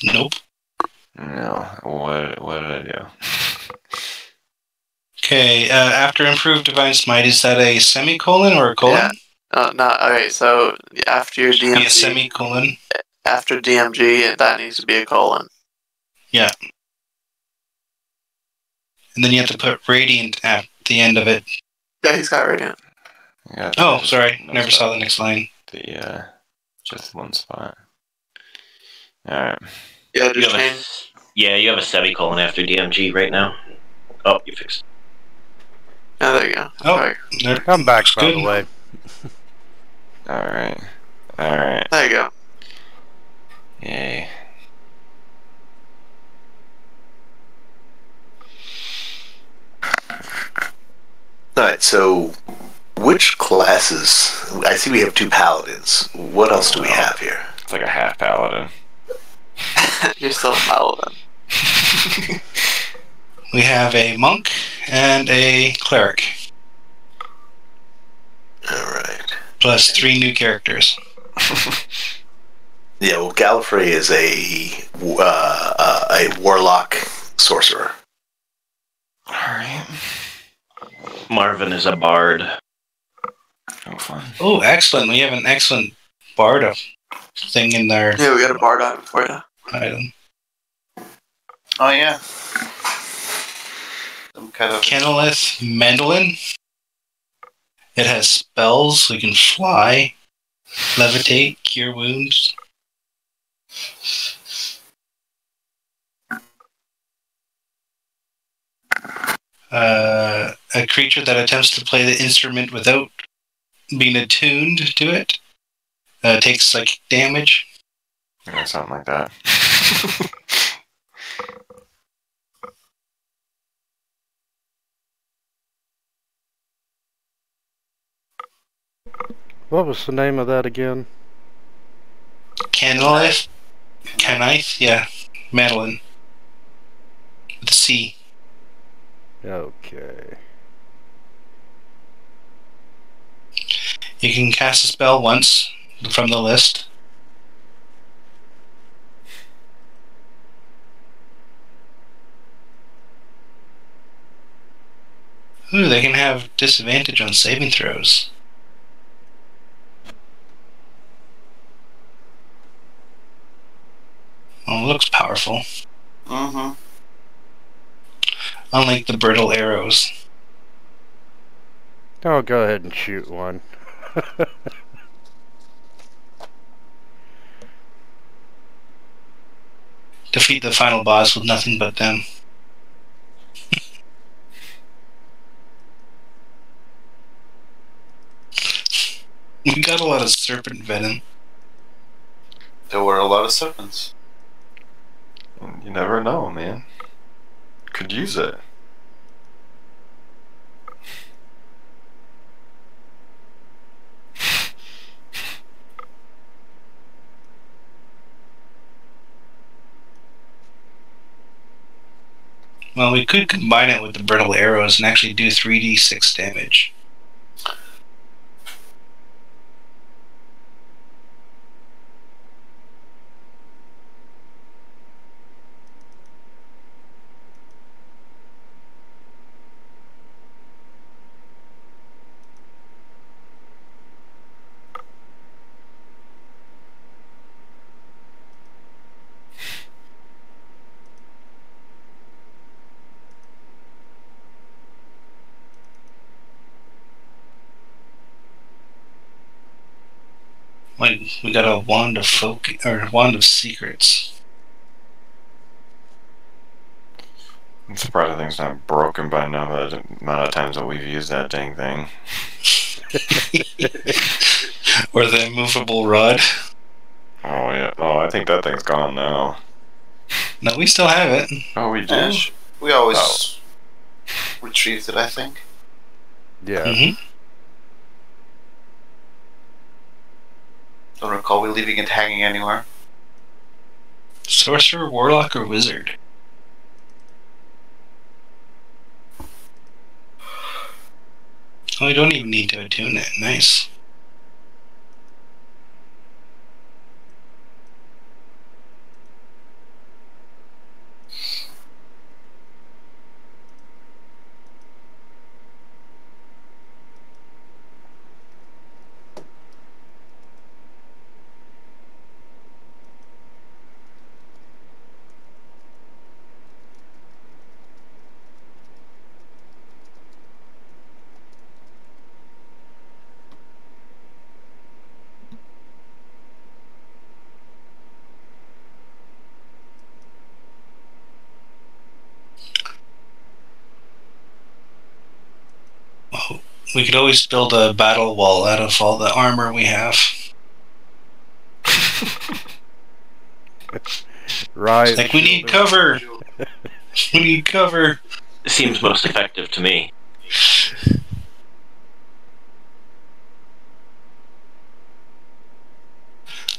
Nope. No. What did I do? Okay, after improved divine smite, is that a semicolon or a colon? Yeah. No, okay, so after your DMG... Be a semicolon. After DMG, that needs to be a colon. Yeah. And then you have to put radiant at the end of it. Yeah, he's got radiant. Yeah, Oh, sorry. Never saw the next line. Just one spot. Alright. Yeah, just change. Yeah, you have a semicolon after DMG right now. Oh, you fixed it. Oh, there you go. Oh, I'm back, by good. the way. Alright. There you go. Yay. Alright, so which classes? I see we have 2 paladins. What else do we have here? It's like a half paladin. You're still a paladin. We have a monk and a cleric. Alright. Plus 3 new characters. Yeah, well, Gallifrey is a warlock sorcerer. Alright. Marvin is a bard. Oh, fun. Oh, excellent. We have an excellent bard thing in there. Yeah, we got a bard item for you. Item. Oh, yeah. Some kind of... Kennelith Mandolin. It has spells. We can fly, levitate, cure wounds. A creature that attempts to play the instrument without being attuned to it takes psychic damage. Yeah, something like that. What was the name of that again? Kennelith? Yeah. Madeline. With a C. Okay. You can cast a spell once from the list. Ooh, they can have disadvantage on saving throws. Oh, it looks powerful. Mm-hmm. Unlike the brittle arrows. Oh, go ahead and shoot one. Defeat the final boss with nothing but them. We got a lot of serpent venom. There were a lot of serpents. You never know, man. Could use it. Well, we could combine it with the brittle arrows and actually do 3d6 damage. We got a wand of wand of secrets. I'm surprised the thing's not broken by now, the amount of times that we've used that dang thing. Or the immovable rod. Oh, yeah. Oh, I think that thing's gone now. No, we still have it. Oh, we did? We always retrieved it, I think. Yeah. Mm-hmm. Don't recall we leaving it hanging anywhere. Sorcerer, warlock, or wizard? Oh, we don't even need to attune it. Nice. We could always build a battle wall out of all the armor we have. Right. Like, we need cover! We need cover! It seems most effective to me.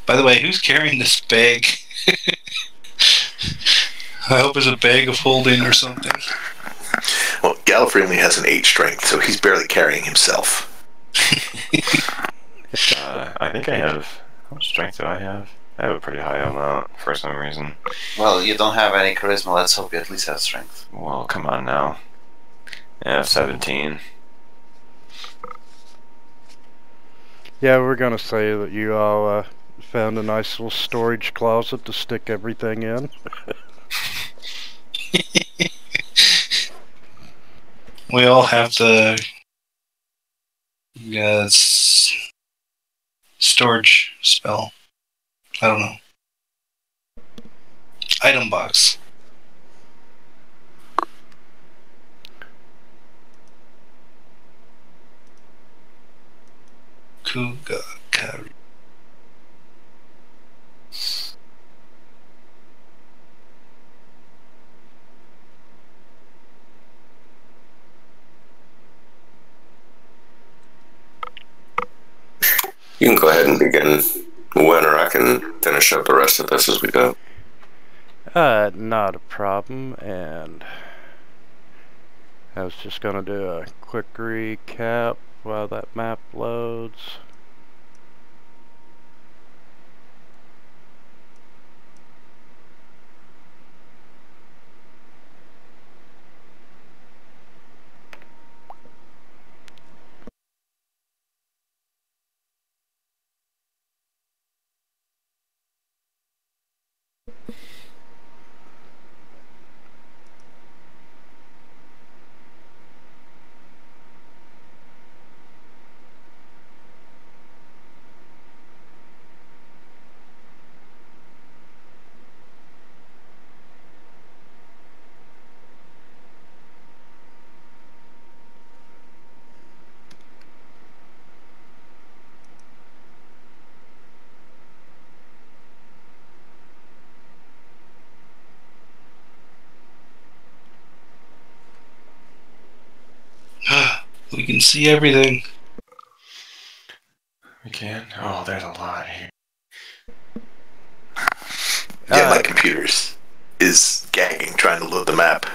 By the way, who's carrying this bag? I hope it's a bag of holding or something. Well, Gallifrey only has an 8 strength, so he's barely carrying himself. I think I have... How much strength do I have? I have a pretty high amount for some reason. Well, you don't have any charisma. Let's hope you at least have strength. Well, come on now. Yeah, 17. Yeah, we're gonna say that you all found a nice little storage closet to stick everything in. We all have the storage spell. I don't know. Item box. Kuga Kari. You can go ahead and begin when, or I can finish up the rest of this as we go. Not a problem, and I was just gonna do a quick recap while that map loads. We can see everything. We can? Oh, there's a lot here. Yeah, my computer is gagging trying to load the map.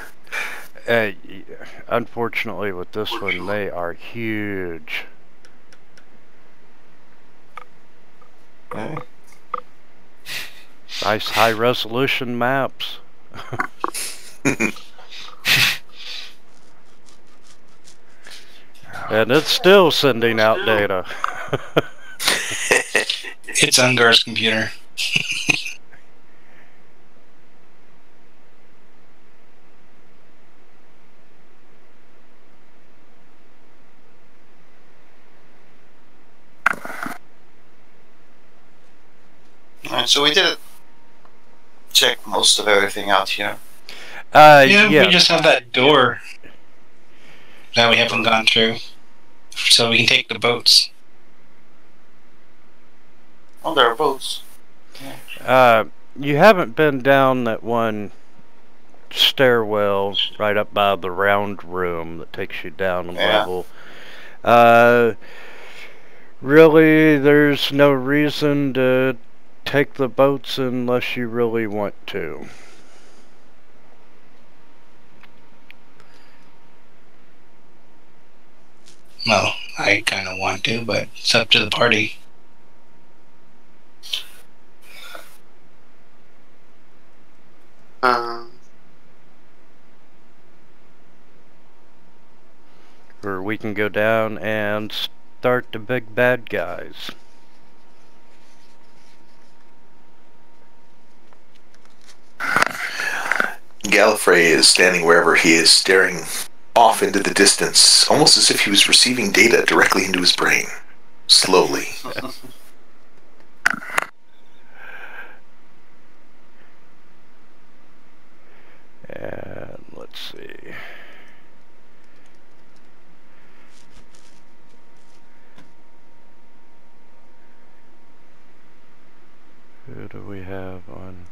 Unfortunately, with this one, they are huge. Eh? Nice high-resolution maps. And it's still sending out data. It's Ungar's computer. Alright, so we did check most of everything out here. Yeah, we just have that door that we haven't gone through. So we can take the boats. Oh, there are boats. You haven't been down that one stairwell right up by the round room that takes you down a level. Really, there's no reason to take the boats unless you really want to. Well, I kind of want to, but it's up to the party. Or we can go down and start the big bad guys. Gallifrey is standing wherever he is, staring off into the distance, almost as if he was receiving data directly into his brain. Slowly. And let's see. Who do we have on?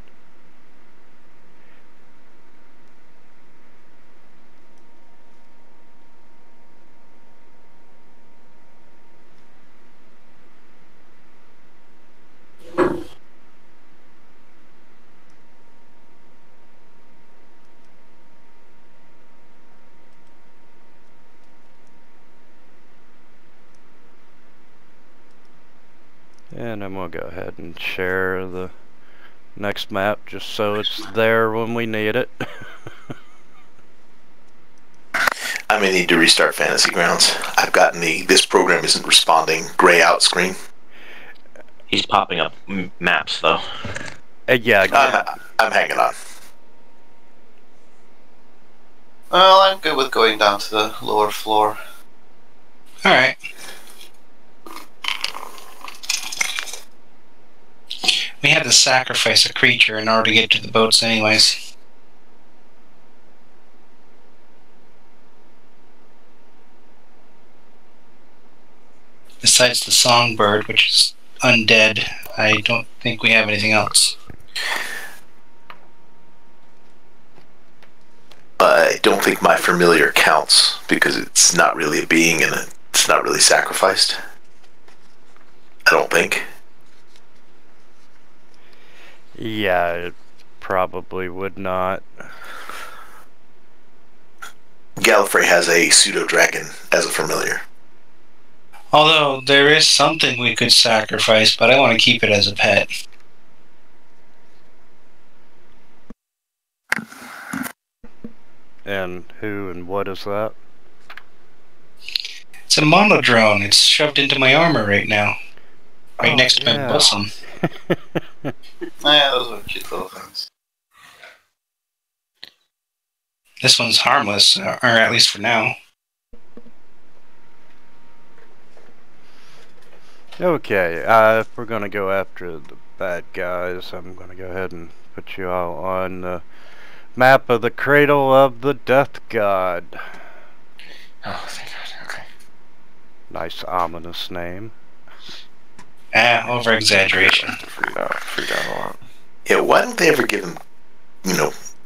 And I'm going to go ahead and share the next map just so it's there when we need it. I may need to restart Fantasy Grounds. I've gotten the "this program isn't responding" gray out screen. He's popping up maps, though. Yeah. I'm hanging on. Well, I'm good with going down to the lower floor. Alright. We had to sacrifice a creature in order to get to the boats anyways. Besides the songbird, which is undead, I don't think we have anything else. I don't think my familiar counts because it's not really a being and it's not really sacrificed. I don't think. Yeah, it probably would not. Gallifrey has a pseudo-dragon as a familiar. Although, there is something we could sacrifice, but I want to keep it as a pet. And who and what is that? It's a monodrone. It's shoved into my armor right now. Right Oh, next to my yeah. bosom. Yeah, those are cute little things. This one's harmless, or at least for now. Okay, if we're gonna go after the bad guys, I'm gonna go ahead and put you all on the map of the Cradle of the Death God. Oh, thank God. Okay. Nice ominous name. Over-exaggeration. Freed out a lot. Yeah, why don't they ever give him,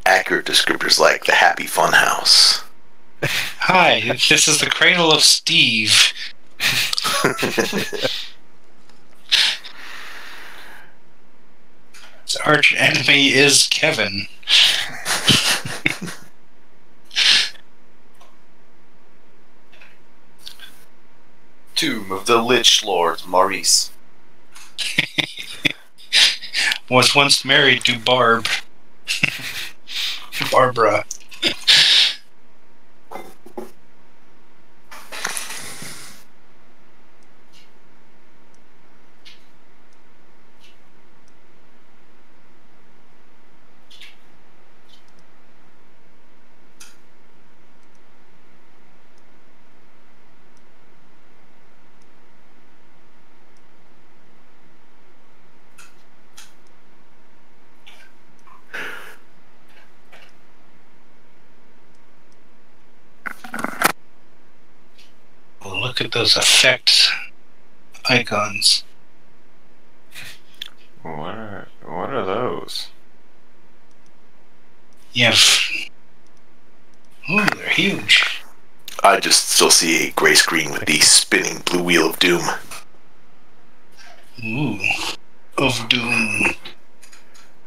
accurate descriptors like the Happy Fun House? Hi, this is the Cradle of Steve. His arch enemy is Kevin. Tomb of the Lich Lord Maurice. Was once married to Barbara. Oh, look at those effect icons. What are those? Yeah. Ooh, they're huge. I just still see a gray screen with the spinning blue wheel of doom. Ooh. Of doom.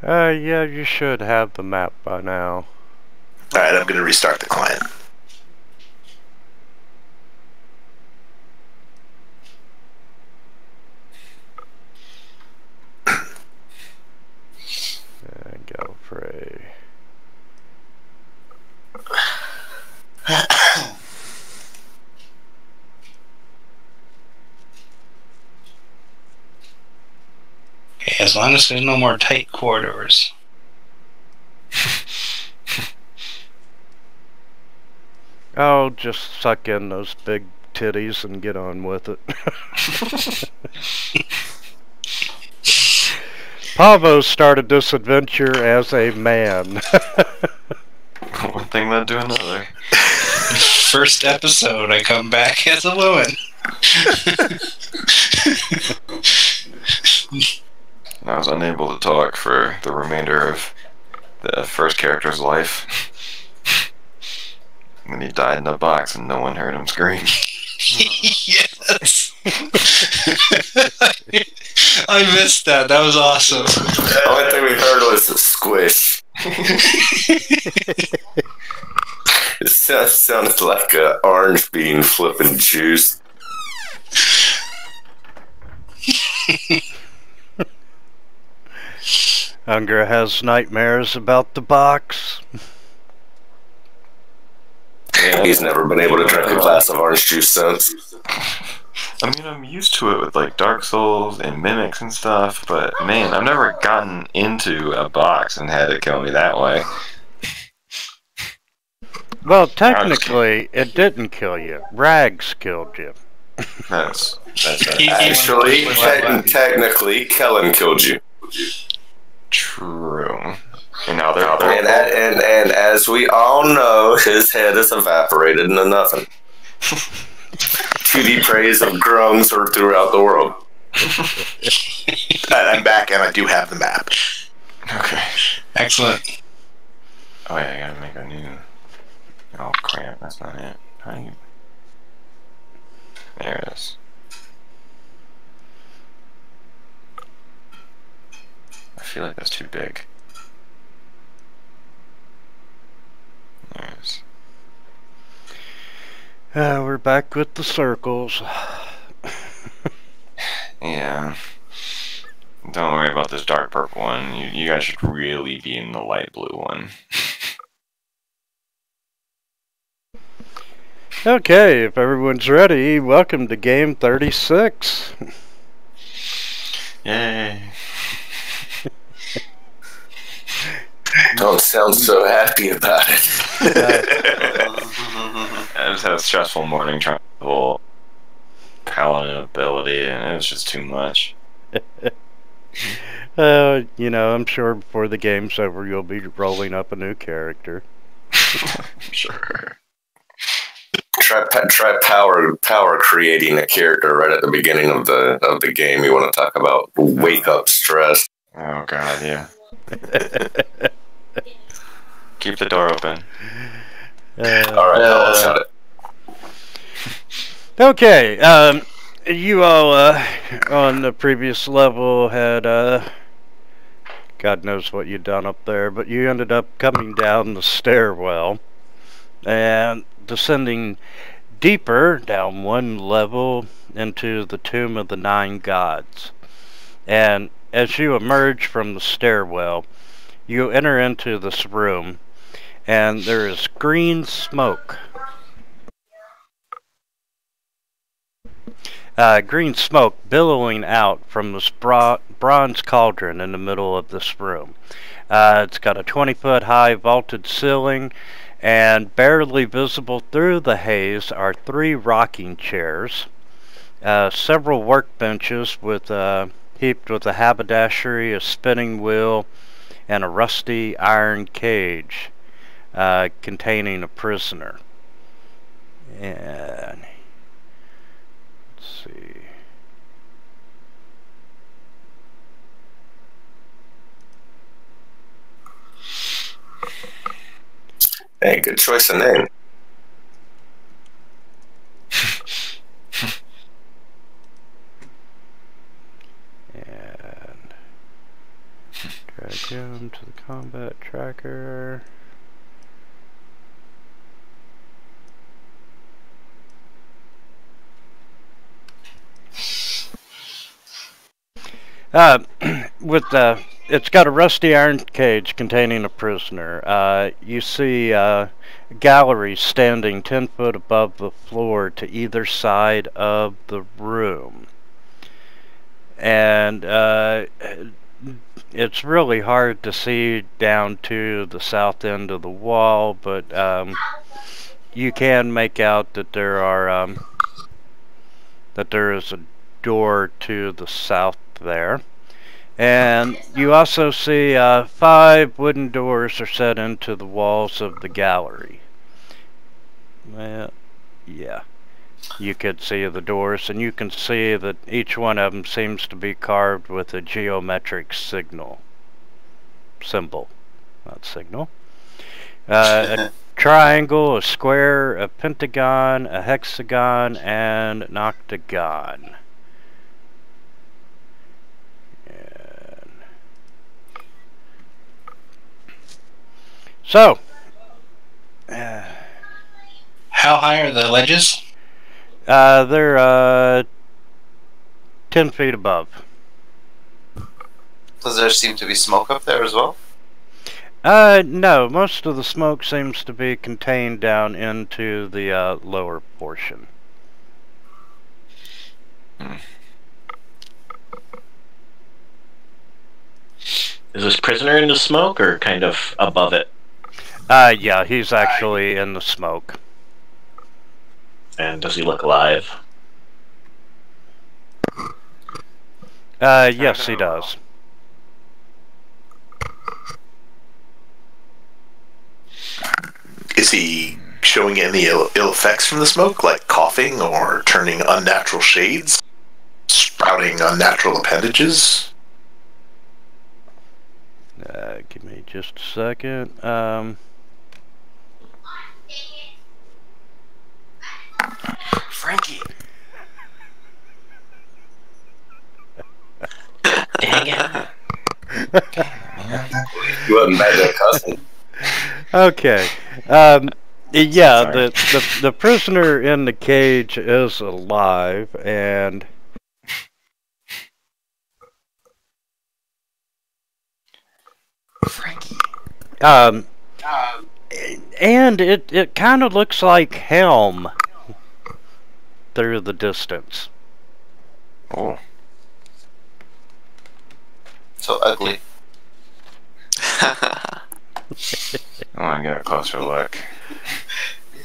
Yeah, you should have the map by now. Alright, I'm going to restart the client. And go for a... Okay, as long as there's no more tight corridors. Oh, just suck in those big titties and get on with it. Pavo started this adventure as a man. One thing led to another. First episode, I come back as a woman. I was unable to talk for the remainder of the first character's life. And he died in a box and no one heard him scream. Yes! I missed that. That was awesome. The only thing we heard was a squish. It sounded like an orange being flipping juice. Unger has nightmares about the box. Yeah, He's never been able to drink a glass of orange juice since. I mean, I'm used to it with like Dark Souls and mimics and stuff, but man, I've never gotten into a box and had it kill me that way. Well, technically, it didn't kill you. Rags killed you. That's Actually, technically, Kellen killed you. true. And now they're And as we all know, his head is evaporated into nothing. To the praise of grungs or throughout the world. I'm back, and I do have the map. Okay. Excellent. Oh yeah, I gotta make a new. Oh crap, that's not it. How do you? There it is. I feel like that's too big. There it is. We're back with the circles. Yeah. Don't worry about this dark purple one. You guys should really be in the light blue one. Okay, if everyone's ready, welcome to game 36. Yay. Don't sound so happy about it. I just had a stressful morning trying to pull paladin ability, and it was just too much. You know, I'm sure before the game's over, you'll be rolling up a new character. Sure. Try power creating a character right at the beginning of the game. You want to talk about wake up stress? Oh god, yeah. Keep the door open. Alright, I'll shut it. Okay, you all on the previous level had God knows what you'd done up there, but you ended up coming down the stairwell and descending deeper down one level into the Tomb of the Nine Gods. And as you emerge from the stairwell, you enter into this room, and there is green smoke. Green smoke billowing out from this bronze cauldron in the middle of this room. It's got a 20-foot high vaulted ceiling, and barely visible through the haze are 3 rocking chairs, several workbenches with heaped with a haberdashery, a spinning wheel, and a rusty iron cage containing a prisoner. And let's see. Hey, good choice of name. And drag him to the combat tracker. It's got a rusty iron cage containing a prisoner. You see galleries standing 10 foot above the floor to either side of the room. And it's really hard to see down to the south end of the wall, but you can make out that there is a door to the south there. And you also see 5 wooden doors are set into the walls of the gallery. Well, yeah. you could see the doors, and you can see that each one of them seems to be carved with a geometric symbol, not signal. A triangle, a square, a pentagon, a hexagon, and an octagon. And so, How high are the ledges? they're 10 feet above. Does there seem to be smoke up there as well? No, most of the smoke seems to be contained down into the lower portion. Is this prisoner in the smoke or kind of above it? Yeah, he's actually in the smoke. And does he look alive? Yes, he does. Is he showing any ill effects from the smoke, like coughing or turning unnatural shades? Sprouting unnatural appendages? Give me just a second. Frankie! Dang it. You wasn't back there cussing. Okay. Yeah, the prisoner in the cage is alive, and Frankie. and it kind of looks like Helm through the distance. Oh. So ugly. I want to get a closer look.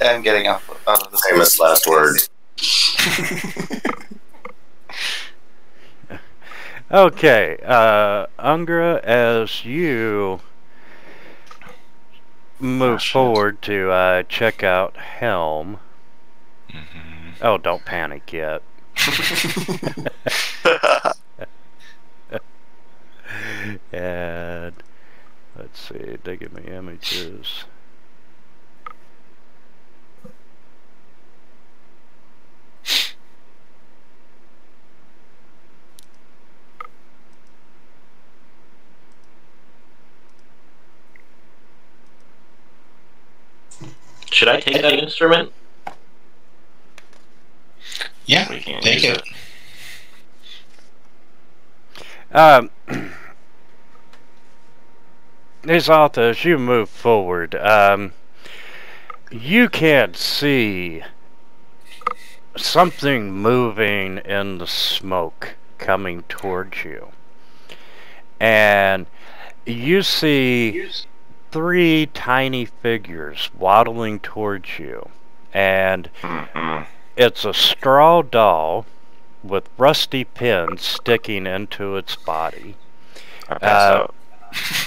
Yeah, I'm getting out of the Famous last words. Okay, Ungra, as you move forward to check out Helm. Oh, don't panic yet. And let's see, they give me images. Should I take that instrument? Yeah, We can't take use it. Isatha, as you move forward, you can't see something moving in the smoke coming towards you. And you see 3 tiny figures waddling towards you. And it's a straw doll with rusty pins sticking into its body. I pass out.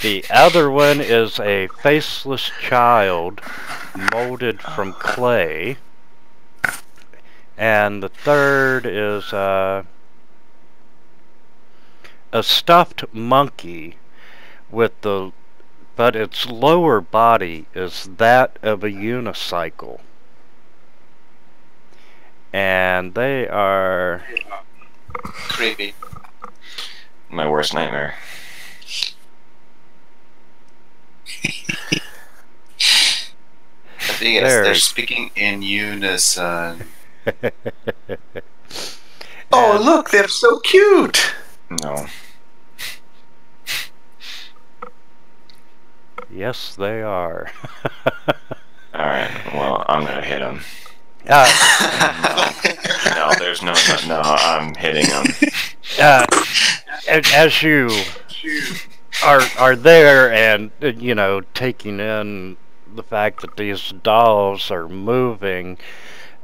The other one is a faceless child molded from clay. And the third is a stuffed monkey but its lower body is that of a unicycle. And they are creepy. My worst nightmare. The thing is, they're speaking in unison. Oh, look, they're so cute! No. Yes, they are. Alright, well, I'm gonna hit him. No, there's no, I'm hitting him. As you are there and, taking in the fact that these dolls are moving,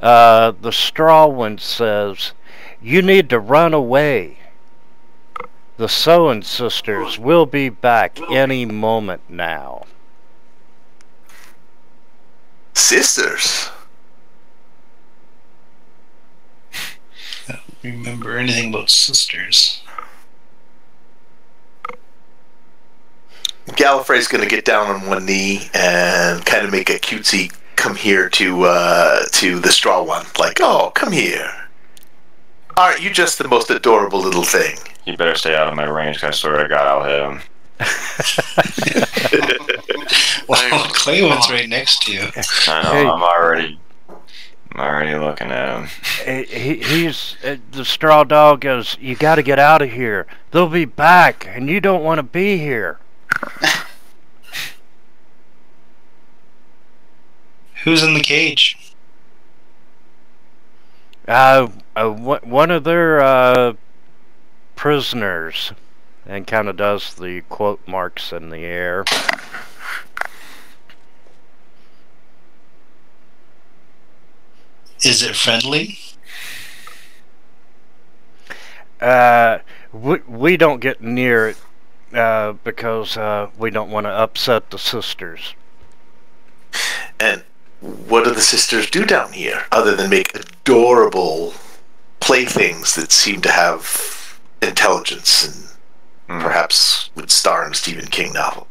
the straw one says, "You need to run away. The Soen sisters will be back any moment now." Sisters? remember anything about sisters. Gallifrey's going to get down on one knee and kind of make a cutesy come here to the straw one. Like, oh, come here. Aren't you just the most adorable little thing? You better stay out of my range, 'cause I swear to God, I'll hit him. Well, Claywood's right next to you. I know, Hey. I'm already looking at him. He's the straw dog goes, "You got to get out of here. They'll be back, and you don't want to be here." Who's in the cage? One of their prisoners, and kind of does the quote marks in the air. Is it friendly? We don't get near it because we don't want to upset the sisters. And what do the sisters do down here other than make adorable playthings that seem to have intelligence and perhaps would star in a Stephen King novel?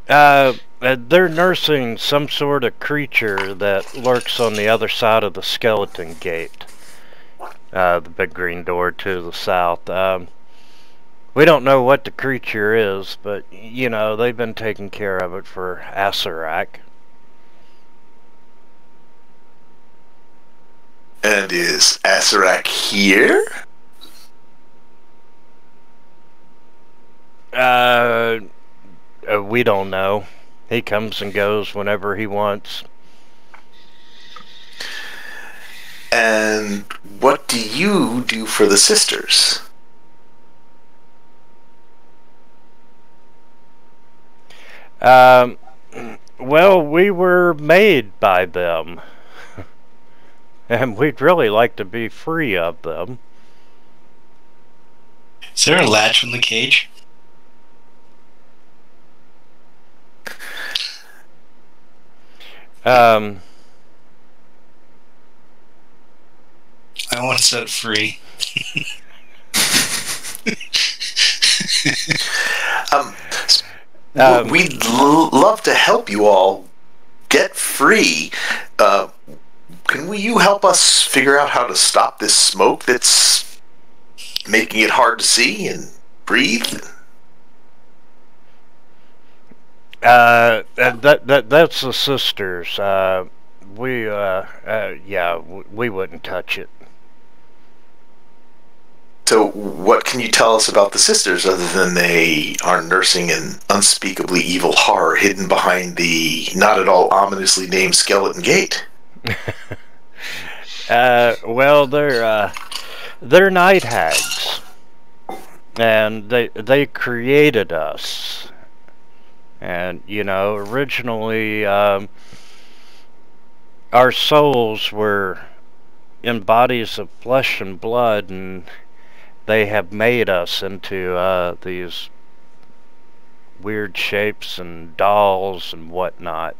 They're nursing some sort of creature that lurks on the other side of the skeleton gate. The big green door to the south. We don't know what the creature is, but, you know, they've been taking care of it for Acerak. And is Acerak here? We don't know. He comes and goes whenever he wants. And what do you do for the sisters? Well, we were made by them. And we'd really like to be free of them. Is there a latch on the cage? I want to set it free. We'd love to help you all get free. Can you help us figure out how to stop this smoke that's making it hard to see and breathe? That's the sisters. We wouldn't touch it. So what can you tell us about the sisters other than they are nursing an unspeakably evil horror hidden behind the not at all ominously named skeleton gate? Well, they're night hags, and they created us. And, you know, originally, our souls were in bodies of flesh and blood, and they have made us into these weird shapes and dolls and whatnot.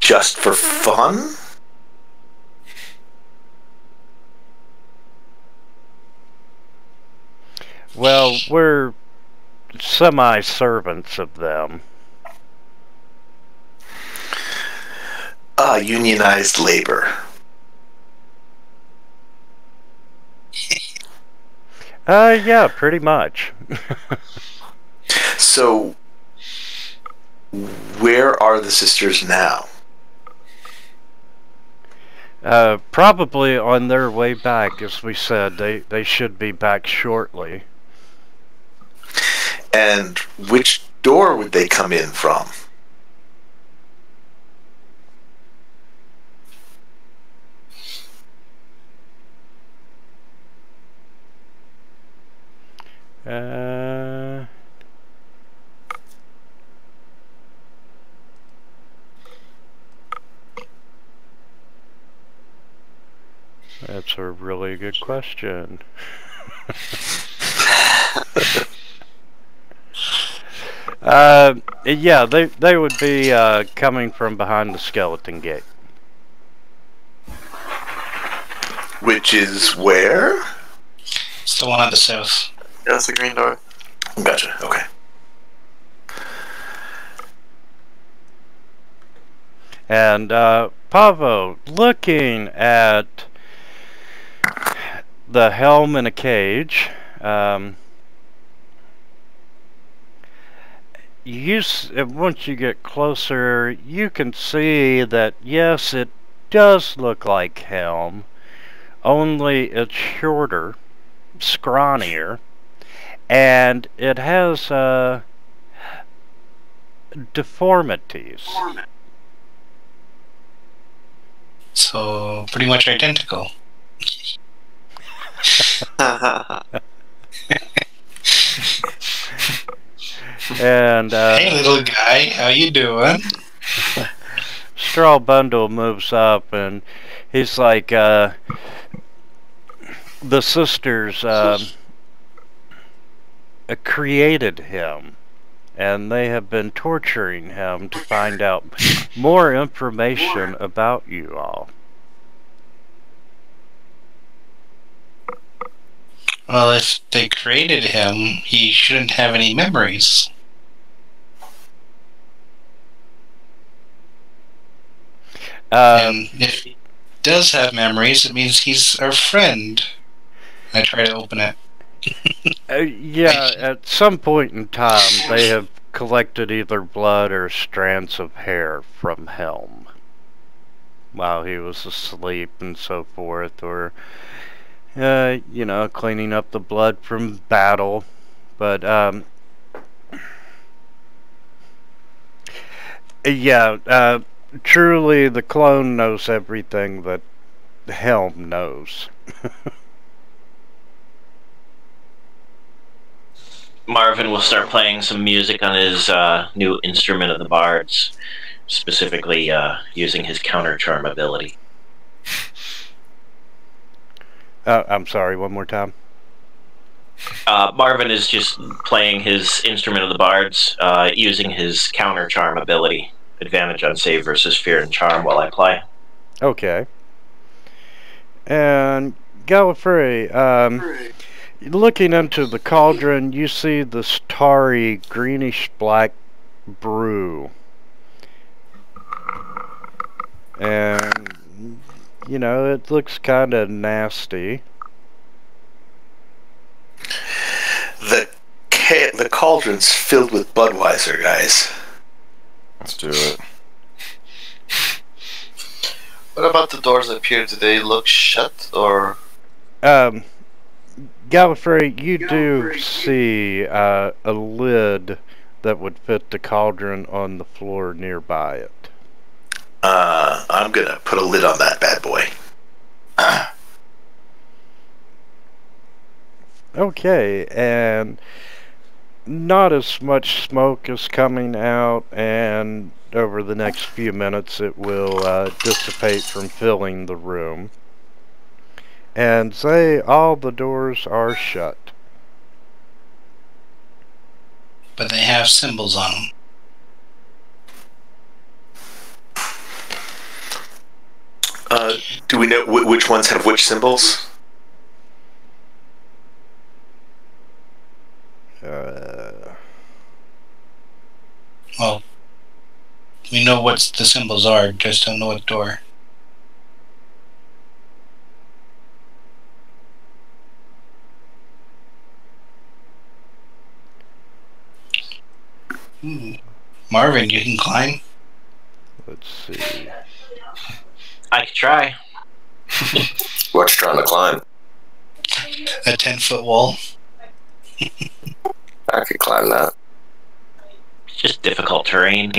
Just for fun? Well, we're semi-servants of them. Unionized labor. Yeah, pretty much. So, where are the sisters now? Probably on their way back, as we said. They should be back shortly. And which door would they come in from? That's a really good question. Yeah, they would be coming from behind the skeleton gate. Which is where? It's the one on the south. Yeah, that's the green door. Gotcha. Okay. And Pavo, looking at the helm in a cage, once you get closer, you can see that yes, it does look like helm, only it's shorter, scrawnier, and it has deformities. So, pretty much identical. And hey, little guy, how you doing? Straw Bundle moves up, and he's like, the sisters created him, and they have been torturing him to find out more information about you all. Well, if they created him, he shouldn't have any memories. And if he does have memories, it means he's our friend. I try to open it. Yeah, at some point in time, they have collected either blood or strands of hair from Helm while he was asleep and so forth, or, you know, cleaning up the blood from battle. But, yeah, truly the clone knows everything that Helm knows. Marvin will start playing some music on his new instrument of the bards, specifically using his counter charm ability. I'm sorry, one more time. Marvin is just playing his instrument of the bards, using his counter charm ability. Advantage on save versus fear and charm while I play. Okay. And Gallifrey, looking into the cauldron, you see this tarry, greenish-black brew. And, you know, it looks kind of nasty. The cauldron's filled with Budweiser, guys. Let's do it. What about the doors that appear? Do they look shut or? Gallifrey, you do see a lid that would fit the cauldron on the floor nearby it. I'm gonna put a lid on that bad boy. Okay, and not as much smoke is coming out, and over the next few minutes it will dissipate from filling the room. And say all the doors are shut. But they have symbols on them. Do we know which ones have which symbols? Well, we know what the symbols are, just don't know what door. Marvin, you can climb. Let's see. I could try. What you trying to climb? A 10-foot wall. I could climb that. It's just difficult terrain.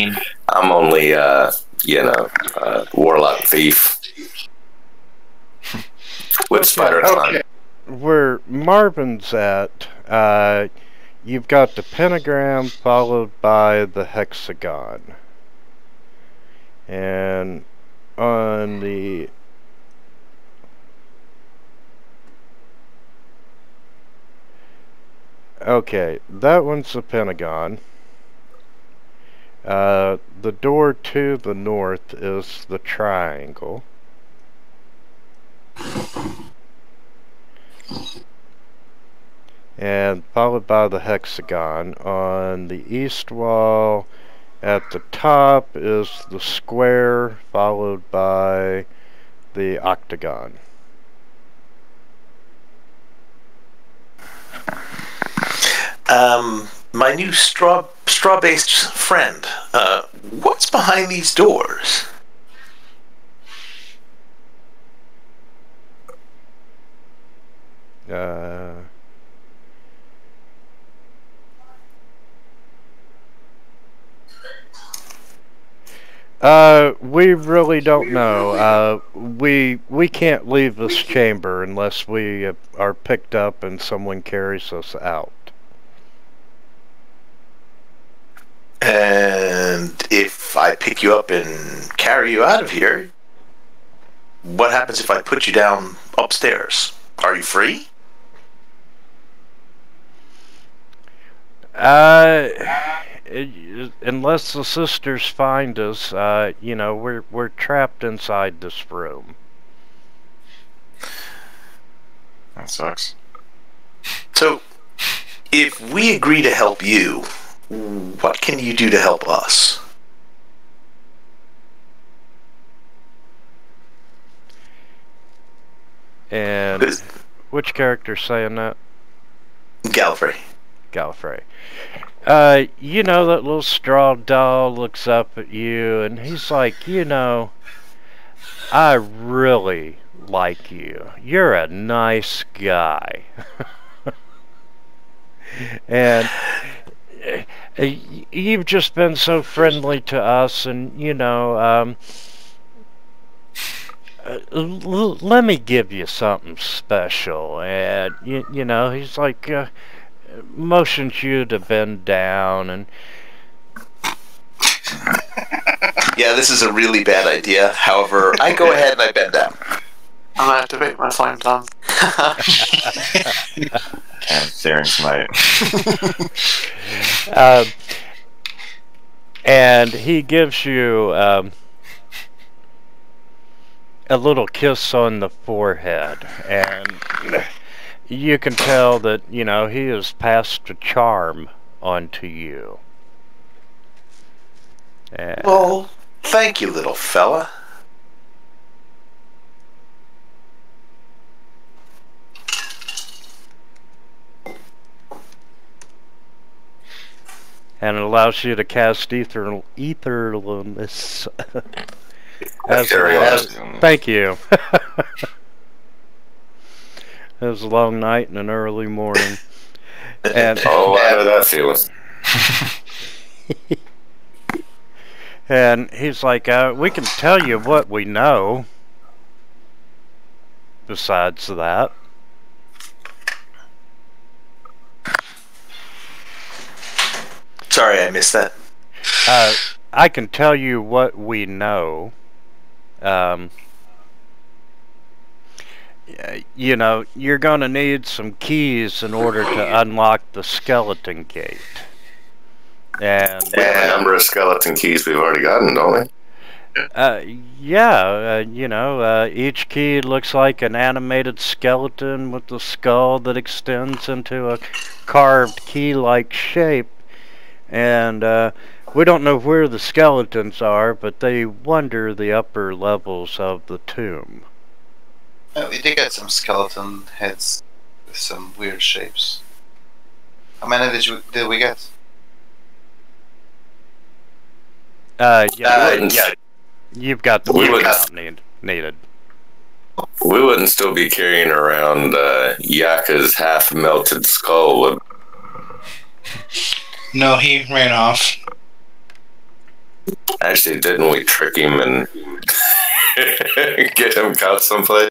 I'm only, you know, warlock thief. With spider climb. Where Marvin's at, you've got the pentagram followed by the hexagon. And on the... Okay, that one's the pentagon. The door to the north is the triangle. and followed by the hexagon. On the east wall, at the top is the square, followed by the octagon. My new straw-based friend. What's behind these doors? We really don't know. We can't leave this chamber unless we are picked up and someone carries us out. And if I pick you up and carry you out of here, what happens if I put you down upstairs? Are you free? Unless the sisters find us, you know, we're trapped inside this room. That sucks. So, if we agree to help you, what can you do to help us? And which character's saying that? Gallifrey. Gallifrey. You know, that little straw doll looks up at you and he's like, you know, I really like you. You're a nice guy. And you've just been so friendly to us, and you know, let me give you something special. And you know, he's like, motions you to bend down, and yeah, this is a really bad idea. However, I go ahead and I bend down. I'm gonna activate my flame tongue. And Searing Smite. And he gives you a little kiss on the forehead, and you can tell that, you know, he has passed a charm onto you. Well, thank you, little fella. And it allows you to cast etherless. Thank you. It was a long night and an early morning. And oh, I know that feeling. And he's like, we can tell you what we know. Besides that. Sorry, I missed that. I can tell you what we know. You know, you're going to need some keys in order to unlock the skeleton gate. And we have a number of skeleton keys we've already gotten, don't we? Yeah, you know, each key looks like an animated skeleton with the skull that extends into a carved key-like shape. And we don't know where the skeletons are, but they wander the upper levels of the tomb. We did get some skeleton heads with some weird shapes. How many did we get? Yeah. You've got the amount needed. We wouldn't still be carrying around Yaka's half-melted skull, would... No, he ran off. Actually, didn't we trick him and get him caught someplace?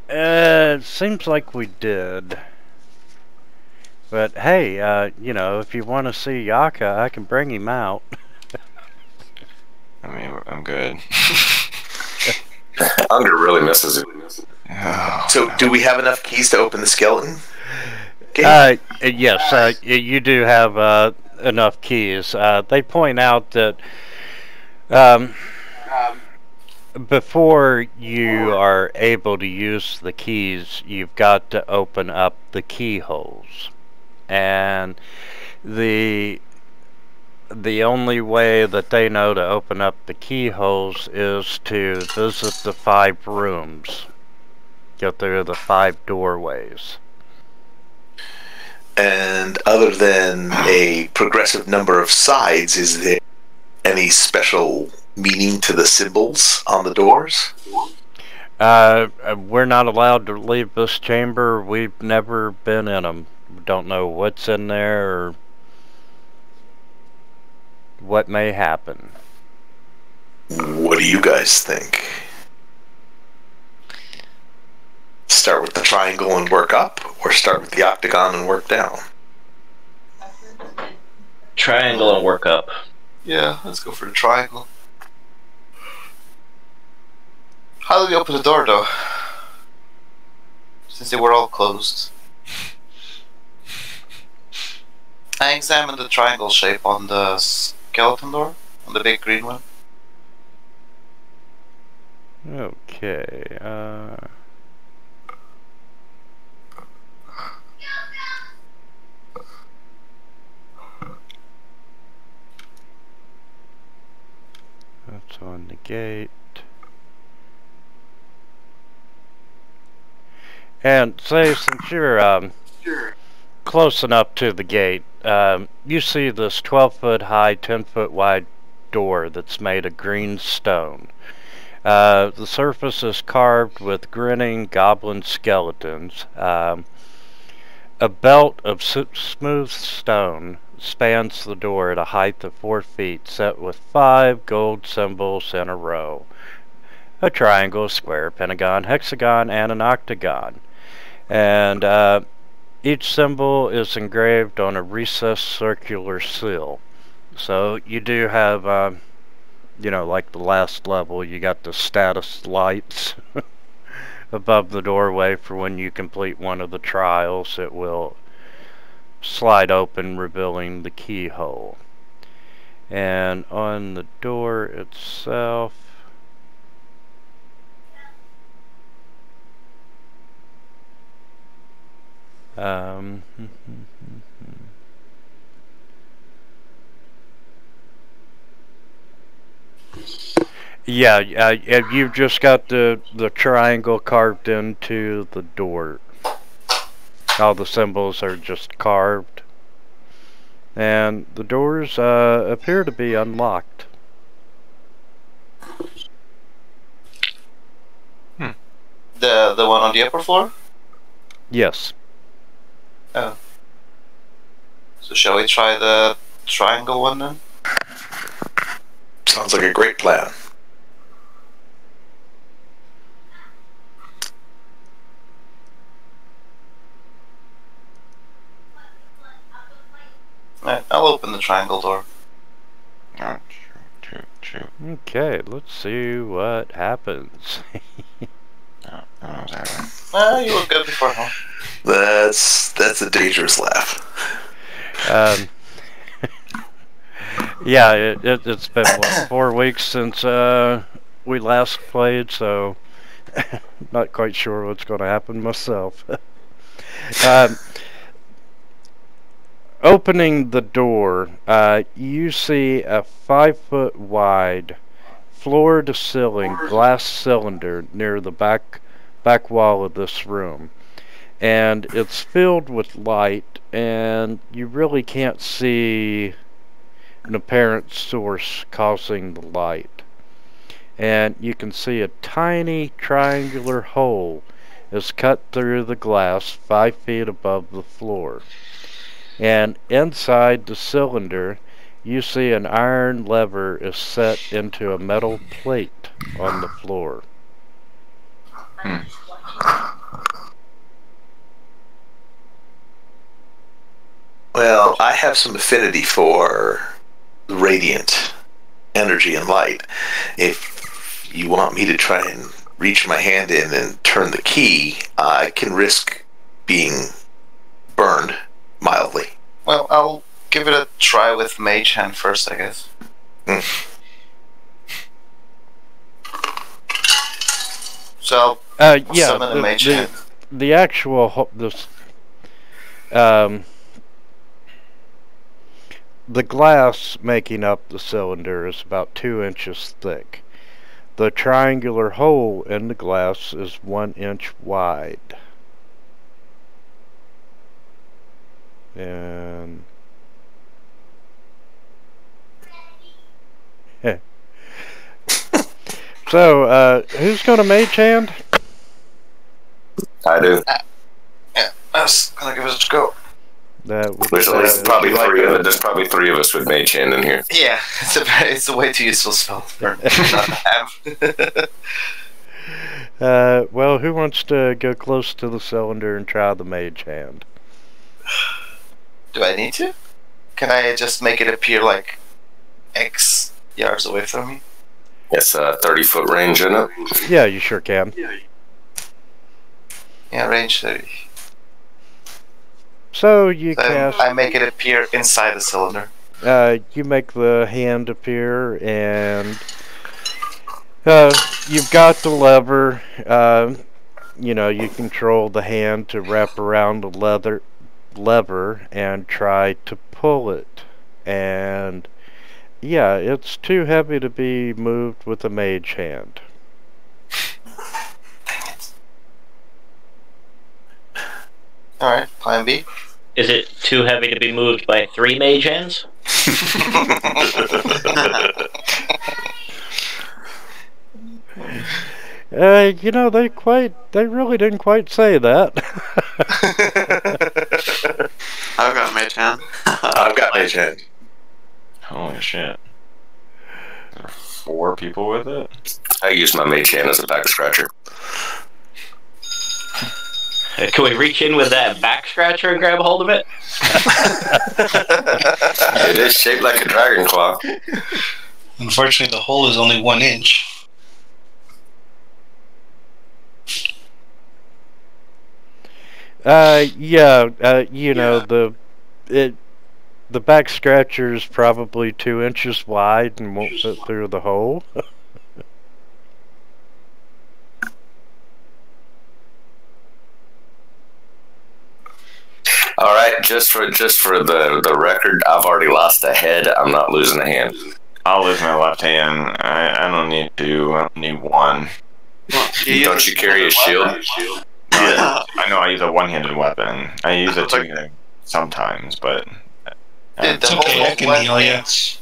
It seems like we did. But hey, you know, if you want to see Yaka, I can bring him out. I mean, I'm good. Unger really misses him. Oh, So, do we have enough keys to open the skeleton? Yes, you do have enough keys. They point out that before you are able to use the keys, you've got to open up the keyholes. And the only way that they know to open up the keyholes is to visit the 5 rooms. Go through the 5 doorways. And other than a progressive number of sides, is there any special meaning to the symbols on the doors? We're not allowed to leave this chamber. We've never been in them. We don't know what's in there or what may happen. What do you guys think? Start with the triangle and work up, or start with the octagon and work down? Triangle and work up. Yeah, let's go for the triangle. How do we open the door, though? Since they were all closed. I examined the triangle shape on the skeleton door, on the big green one. Okay, that's on the gate. And say, since you're close enough to the gate, you see this 12-foot high, 10-foot wide door that's made of green stone. The surface is carved with grinning goblin skeletons. A belt of smooth stone spans the door at a height of 4 feet, set with 5 gold symbols in a row. A triangle, square, pentagon, hexagon, and an octagon. And each symbol is engraved on a recessed circular seal. So you do have, you know, like the last level, you got the status lights above the doorway for when you complete one of the trials. It will slide open, revealing the keyhole. And on the door itself, yeah, you've just got the triangle carved into the door. All the symbols are just carved. And the doors appear to be unlocked. The one on the upper floor? Yes. Oh. So shall we try the triangle one then? Sounds like a great plan. Alright, I'll open the triangle door. Okay, let's see what happens. You were good before, huh? That's a dangerous laugh. Yeah, it's been, what, 4 weeks since we last played, so not quite sure what's going to happen myself. Opening the door, you see a 5-foot wide, floor-to-ceiling glass cylinder near the back wall of this room. And it's filled with light, and you really can't see an apparent source causing the light. And you can see a tiny triangular hole is cut through the glass 5 feet above the floor. And inside the cylinder, you see an iron lever is set into a metal plate on the floor. Well, I have some affinity for radiant energy and light. If you want me to try and reach my hand in and turn the key, I can risk being burned mildly. Well, I'll give it a try with Mage Hand first, I guess. So I'll Yeah, summon a mage hand. the actual the glass making up the cylinder is about 2 inches thick. The triangular hole in the glass is 1 inch wide. And so, who's gonna mage hand? I do. Yeah, I was gonna give it a go. That would There's at least probably three of it. There's probably 3 of us with mage hand in here. Yeah, it's a way too useful spell for not to have. well, who wants to go close to the cylinder and try the mage hand? Do I need to? Can I just make it appear like X yards away from me? It's a 30-foot range in it. Yeah, you sure can. Yeah, range 30. So you So cast. I make it appear inside the cylinder. You make the hand appear, and you've got the lever. You know, you control the hand to wrap around the lever and try to pull it. And yeah, it's too heavy to be moved with a mage hand. Dang it. Alright, plan B. Is it too heavy to be moved by 3 mage hands? You know, they really didn't quite say that. I've got mage hand. I've got mage hand. Holy shit. There are 4 people with it? I use my mage hand as a back scratcher. Can we reach in with that back scratcher and grab a hold of it? It is shaped like a dragon claw. Unfortunately, the hole is only 1 inch. You know, the back scratcher is probably 2 inches wide and won't fit through the hole. All right, just for the record, I've already lost a head. I'm not losing a hand. I'll lose my left hand. I don't need 2. I don't need 1. Well, Don't you carry a shield? Yeah. I know I use a one-handed weapon. I use a two-handed sometimes, but Dude, the It's okay, I hole can was heal 1 you. inch.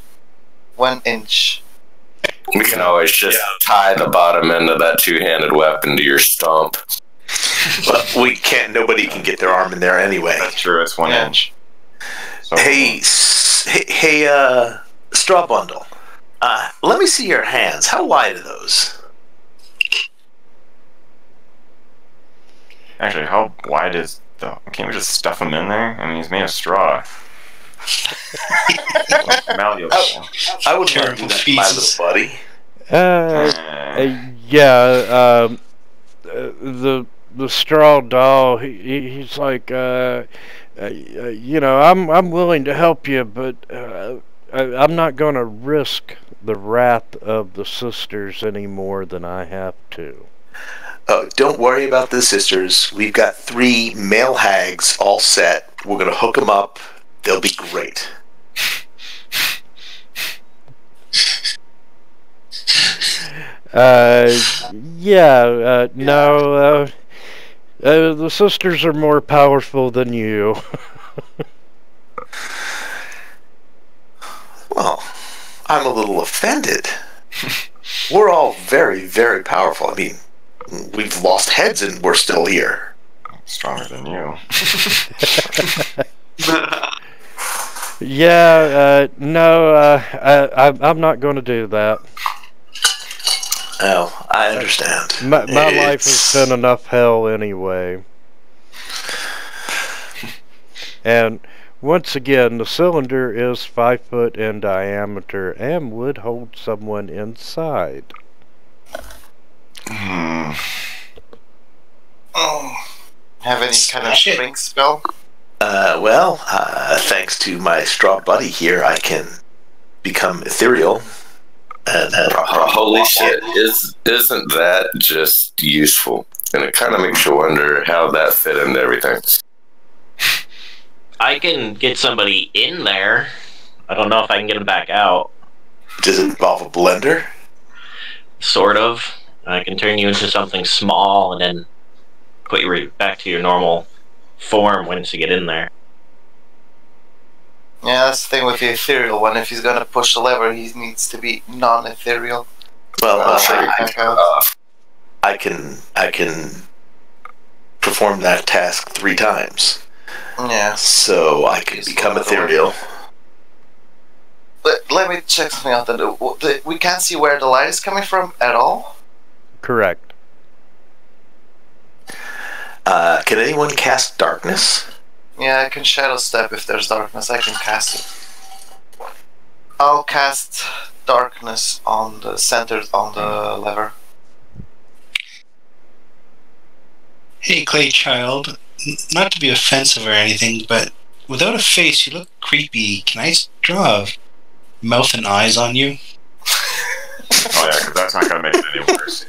1 inch. We can always just tie the bottom end of that two-handed weapon to your stump. But we can't. Nobody can get their arm in there anyway. that's true. It's 1 Yeah. inch. So, Hey, straw bundle. Let me see your hands. How wide are those? actually, how wide is the? Can't we just stuff him in there? I mean, he's made of straw. Malleable. I would Terrible not do that, to my pieces. little buddy. The straw doll. He's like, you know, I'm willing to help you, but I'm not going to risk the wrath of the sisters any more than I have to. Oh, don't worry about the sisters. We've got 3 male hags all set. We're going to hook them up. They'll be great. No, the sisters are more powerful than you. Well, I'm a little offended. We're all very, very powerful. I mean, we've lost heads and we're still here. Stronger than you. I'm not going to do that. Oh, I understand. My life has been enough hell anyway. And once again, the cylinder is 5 foot in diameter and would hold someone inside. Oh. Have any kind of Shit. shrink spell? Thanks to my straw buddy here, I can become ethereal. Holy shit! Isn't that just useful? And it kind of makes you wonder how that fit into everything. I can get somebody in there. I don't know if I can get them back out. Does it involve a blender? Sort of. I can turn you into something small and then put you right back to your normal form once you get in there. Yeah, that's the thing with the ethereal one. If he's gonna push the lever, he needs to be non-ethereal. Well, Back out. I can perform that task 3 times. Yeah. So I can become ethereal. But let me check something out. Then we can't see where the light is coming from at all. Correct. Can anyone cast darkness? Yeah, I can shadow step if there's darkness. I can cast it. I'll cast darkness on the centered on the lever. Hey, Clay Child. Not to be offensive or anything, but without a face, you look creepy. Can I draw a mouth and eyes on you? Oh yeah, because that's not gonna make it any worse.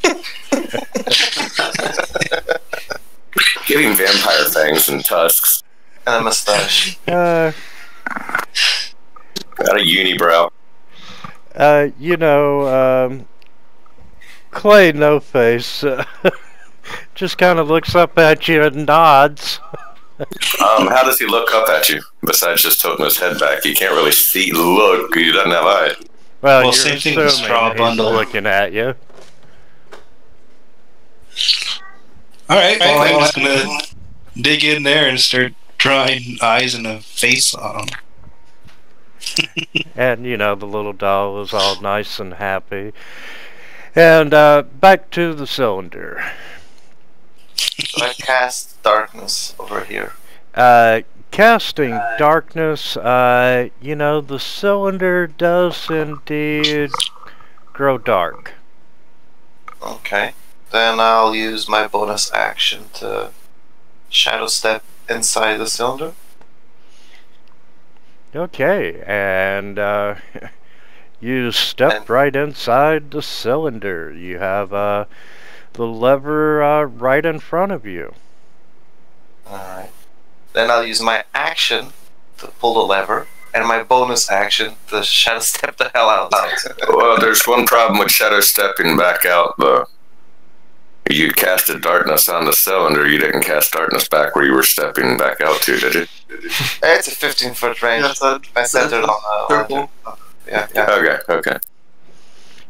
Give him vampire fangs and tusks. And a mustache. Got a unibrow. Clay No Face just kind of looks up at you and nods. How does he look up at you? Besides just tilting his head back, he can't really see. Look, he doesn't have eyes. Well, you're same thing with assuming straw he's bundle. looking at you. Alright, well, I'm just gonna dig in there and start drawing eyes and a face on him. And, the little doll is all nice and happy. And back to the cylinder. So I cast darkness over here. Casting darkness, the cylinder does indeed grow dark. Okay. Then I'll use my bonus action to shadow step inside the cylinder. Okay, and you step right inside the cylinder. You have the lever right in front of you. Alright. Then I'll use my action to pull the lever, and my bonus action to shadow step the hell out. Well, there's one problem with shadow stepping back out, though. You casted darkness on the cylinder, you didn't cast darkness back where you were stepping back out to, did you? It's a 15-foot range. Yeah, I centered on the circle. Yeah. Okay.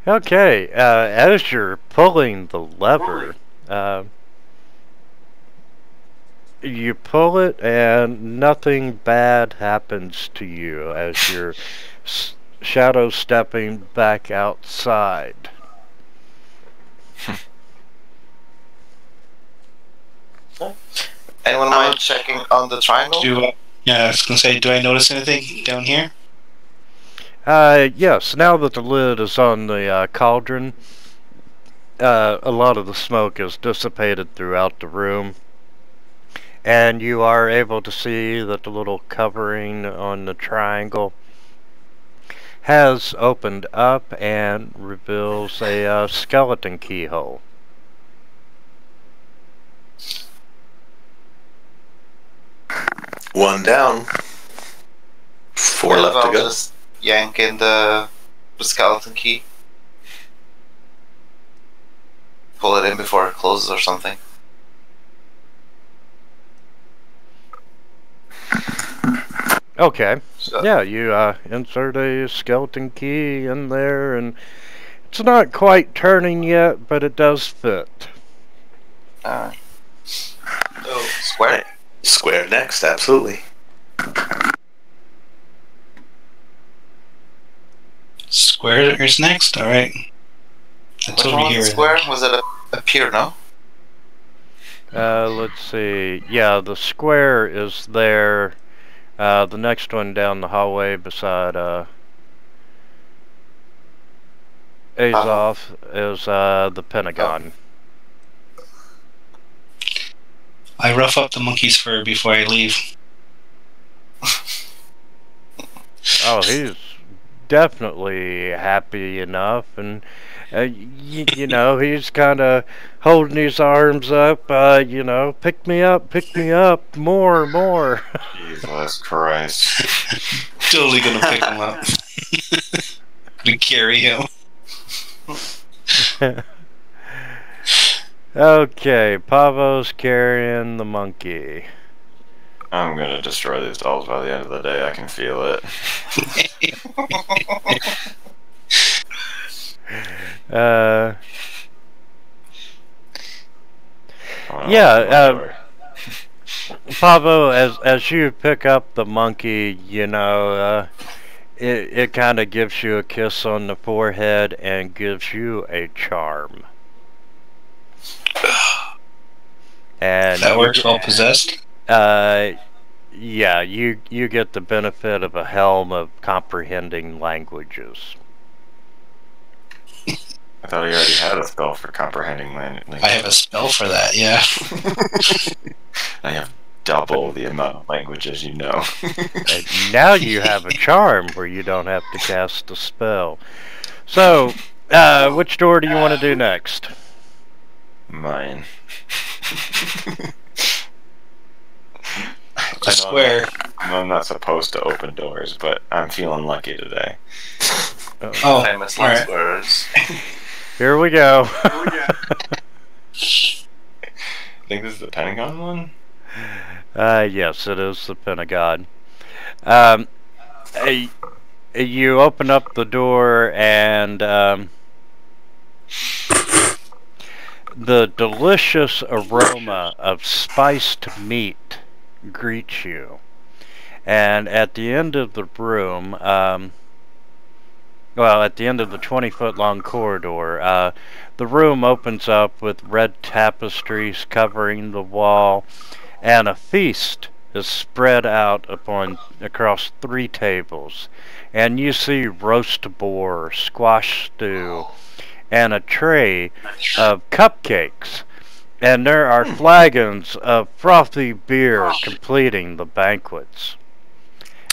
Okay, as you're pulling the lever, you pull it and nothing bad happens to you as you're shadow stepping back outside. Anyone mind checking on the triangle? I was gonna say, do I notice anything down here? Yes, now that the lid is on the cauldron, a lot of the smoke is dissipated throughout the room. And you are able to see that the little covering on the triangle has opened up and reveals a skeleton keyhole. One down. 4 left to I'll go. just yank in the skeleton key. Pull it in before it closes or something. Okay. So, Yeah, you insert a skeleton key in there, and it's not quite turning yet, but it does fit. So, square. Square next, absolutely. Square is next, alright. That's Which over one here. was square? Was it a pier, no? Let's see. Yeah, the square is there. The next one down the hallway beside Azov is the Pentagon. I rough up the monkey's fur before I leave. Oh, he's definitely happy enough, and you know, he's kind of holding his arms up, you know, pick me up, more. Jesus Christ. Totally gonna pick him up. Gonna carry him. Okay, Pavo's carrying the monkey. I'm gonna destroy these dolls by the end of the day. I can feel it. Pavo, as you pick up the monkey, you know, it kind of gives you a kiss on the forehead and gives you a charm. And that works while possessed? Yeah, you get the benefit of a helm of comprehending languages. I thought he already had a spell for comprehending languages. I have a spell for that, yeah. I have double the amount of languages you know. And now you have a charm where you don't have to cast a spell. So, which door do you want to do next? Mine. I swear. I'm not supposed to open doors, but I'm feeling lucky today. Oh, Famous all last right. words. Here we go. I think this is the Pentagon one? Yes, it is the Pentagon. You open up the door and the delicious aroma of spiced meat greets you. And at the end of the room, well, at the end of the 20-foot long corridor, the room opens up with red tapestries covering the wall, and a feast is spread out across 3 tables. And you see roast boar, squash stew, and a tray of cupcakes. And there are flagons of frothy beer completing the banquets.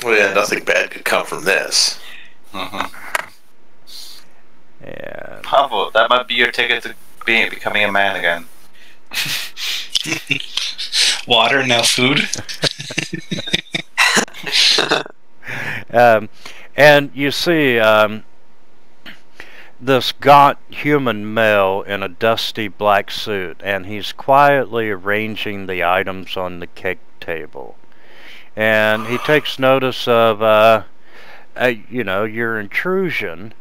Well, yeah, nothing bad could come from this. And Pavo, that might be your ticket to becoming a man again. Water, now food. And you see this gaunt human male in a dusty black suit, and he's quietly arranging the items on the cake table. And he takes notice of, you know, your intrusion.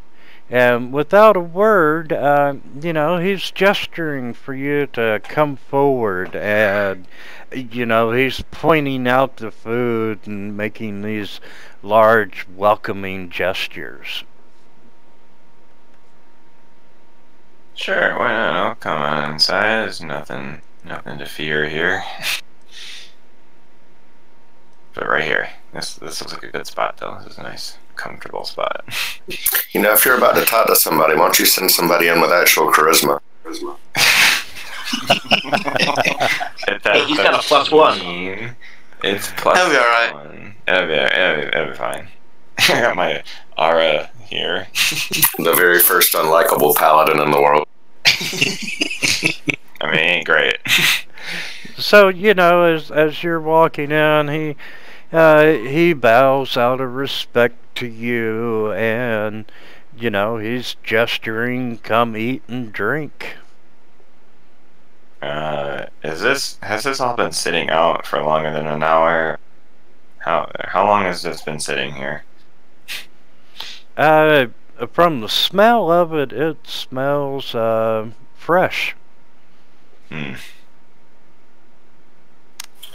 And without a word, you know, he's gesturing for you to come forward, and, you know, he's pointing out the food and making these large, welcoming gestures. Sure, why not? I'll come on inside. There's nothing to fear here. But right here, this looks like a good spot, though. This is a nice, comfortable spot. You know, if you're about to talk to somebody, why don't you send somebody in with actual charisma? Hey, he's got a +1. It's plus That'll be alright. 1. It'll be fine. I got my aura here. The very first unlikable paladin in the world. I mean, it ain't great. So, you know, as you're walking in, he bows out of respect to you, and, you know, he's gesturing, come eat and drink. Has this all been sitting out for longer than an hour? How long has this been sitting here? From the smell of it, it smells, fresh.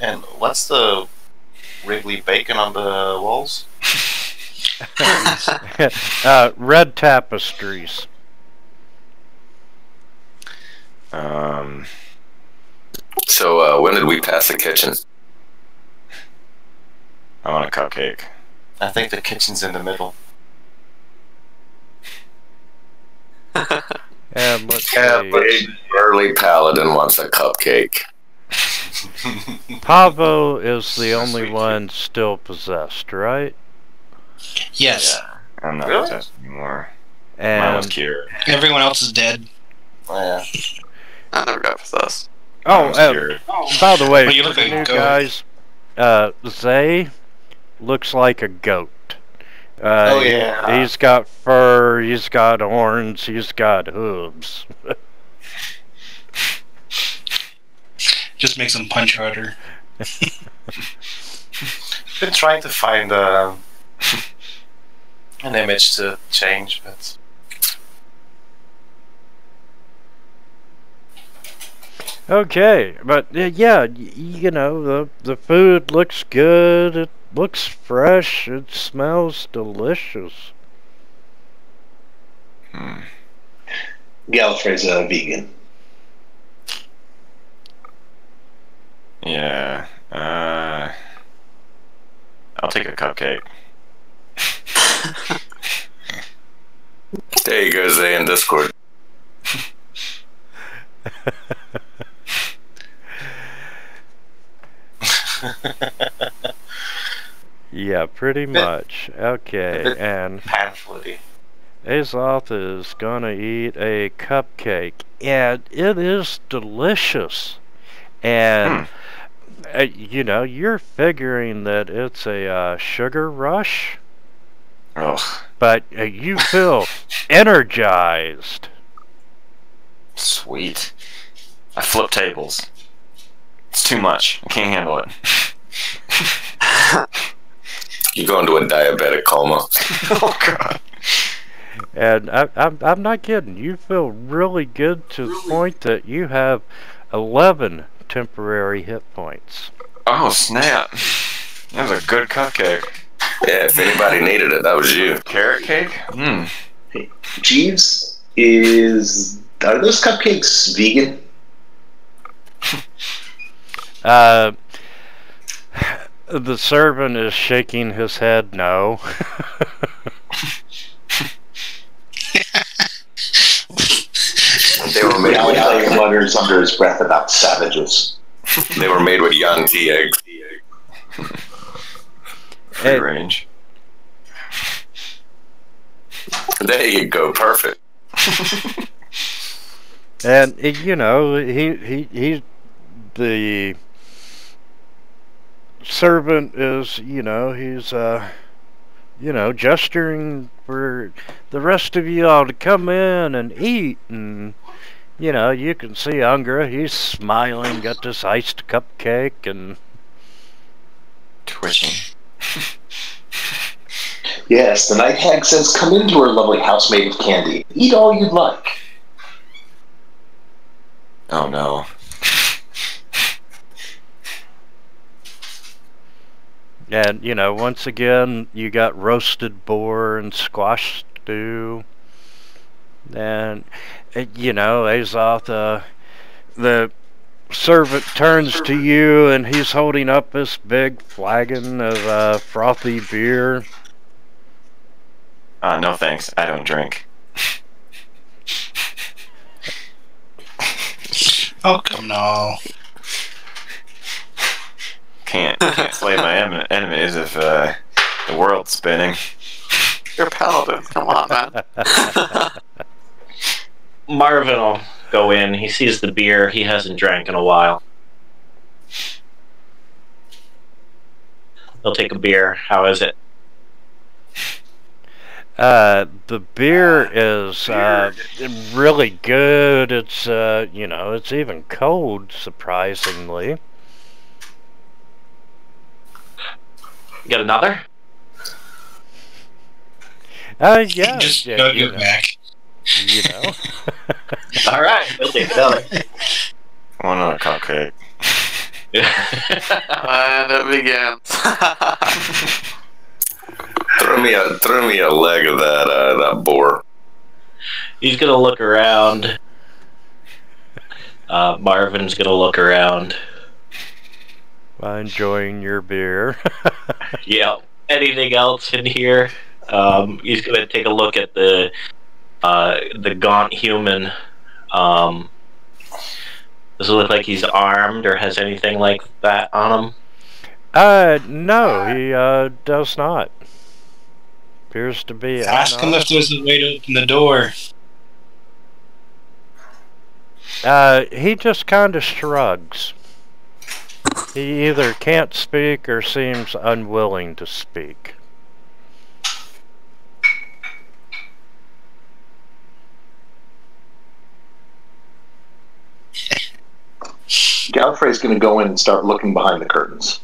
And what's the wriggly bacon on the walls? Red tapestries. So, when did we pass the kitchen? I want a cupcake. I think the kitchen's in the middle. And let's see. Big burly paladin wants a cupcake. Pavo is the only one still possessed, right? Yes. Yeah. I'm not Really? possessed anymore. Mine was And cured. Everyone else is dead. Oh, yeah. I never got possessed. Mine was oh, cured. by the way, Well, you for look the like a new goat. guys, Zay looks like a goat. Oh, yeah. He's got fur, he's got horns, he's got hooves. Just makes him punch harder. Been trying to find an image to change, but Okay, but yeah, you know, the food looks good, it looks fresh, it smells delicious. Gallifrey's a vegan. Yeah. I'll take a cupcake. There you go, Zay in Discord. Yeah, pretty much. Okay, bit- and pan-floaty. Azoth is gonna eat a cupcake, and it is delicious. And you know, you're figuring that it's a sugar rush, Ugh. but you feel energized. Sweet. I flip tables. It's too much. I can't handle it. You go into a diabetic coma. Oh, God. And I'm not kidding. You feel really good to the point that you have 11 temporary hit points. Oh, snap. That was a good cupcake. Yeah, if anybody needed it, that was you. Carrot cake? Mmm. Jeeves, are those cupcakes vegan? The servant is shaking his head no. They were made Gallifrey with, mutters under his breath about savages. they were made with young tea eggs. Free Hey. range. There you go, perfect. And you know, he the servant is, you know, he's you know, gesturing for the rest of you all to come in and eat, and you know, you can see Ungra, he's smiling, got this iced cupcake, and Twitching. Yes, the night hag says, come into her lovely house made of candy. Eat all you'd like. Oh, no. and you know, once again, you got roasted boar and squash stew, and you know, Azoth, the servant turns to you and he's holding up this big flagon of frothy beer. No thanks. I don't drink. Oh, come no. Can't slay my enemies if the world's spinning. You're a paladin. Come on, man. Marvin will go in. He sees the beer. He hasn't drank in a while. He'll take a beer. How is it? The beer is really good. It's you know, it's even cold, surprisingly. You got another? Yeah, Just yeah, chug you it know, back. you know. All right, we'll take another. One on a cupcake. And it begins. Throw me a leg of that boar. He's gonna look around. Marvin's gonna look around. Enjoying your beer. Yeah. Anything else in here? He's gonna take a look at the gaunt human. Does it look like he's armed or has anything like that on him? No, he does not. appears to be. Ask him if there's a way to open the door. He just kind of shrugs. He either can't speak or seems unwilling to speak. Gallifrey's going to go in and start looking behind the curtains.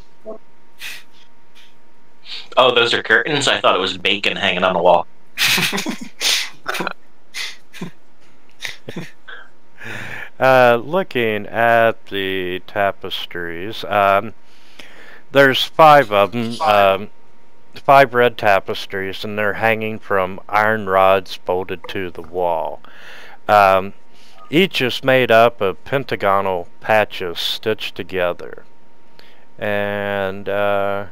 Oh, those are curtains? I thought it was bacon hanging on the wall. Looking at the tapestries, there's 5 of them, 5 red tapestries, and they're hanging from iron rods bolted to the wall. Each is made up of pentagonal patches stitched together. And can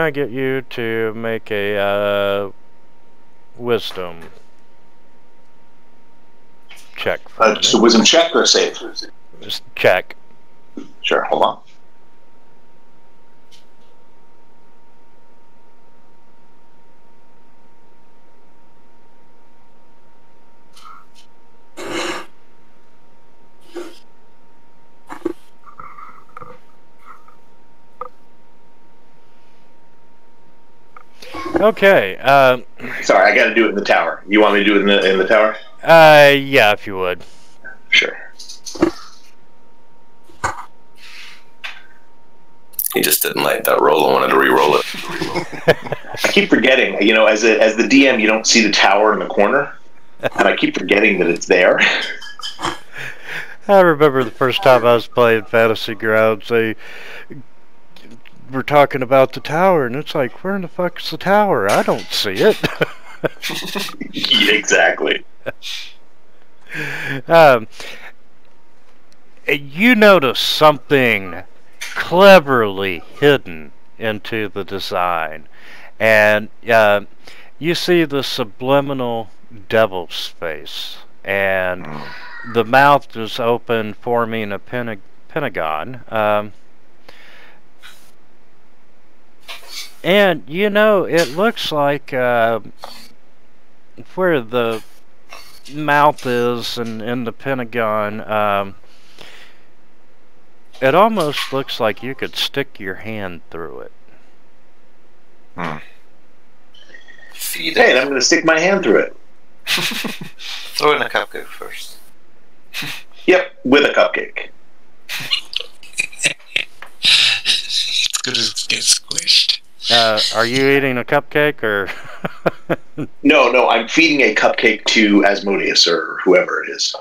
I get you to make a wisdom check? Just a wisdom check or a save? Just check. Sure, hold on. Okay. Sorry, I got to do it in the tower. You want me to do it in the tower? Yeah, if you would. Sure. He just didn't like that roll and wanted to re-roll it. I keep forgetting. You know, as the DM, you don't see the tower in the corner, and I keep forgetting that it's there. I remember the first time I was playing Fantasy Grounds, they were talking about the tower, and it's like, where in the fuck is the tower? I don't see it. Yeah, exactly. You notice something cleverly hidden into the design, and you see the subliminal devil's face, and the mouth is open, forming a pentagon. And you know, it looks like where the mouth is and in the pentagon, it almost looks like you could stick your hand through it. Feed Hey, it. and I'm going to stick my hand through it. Throw in a cupcake first. Yep, with a cupcake. It's gonna get squished. Are you eating a cupcake, or? No, I'm feeding a cupcake to Asmodeus or whoever it is.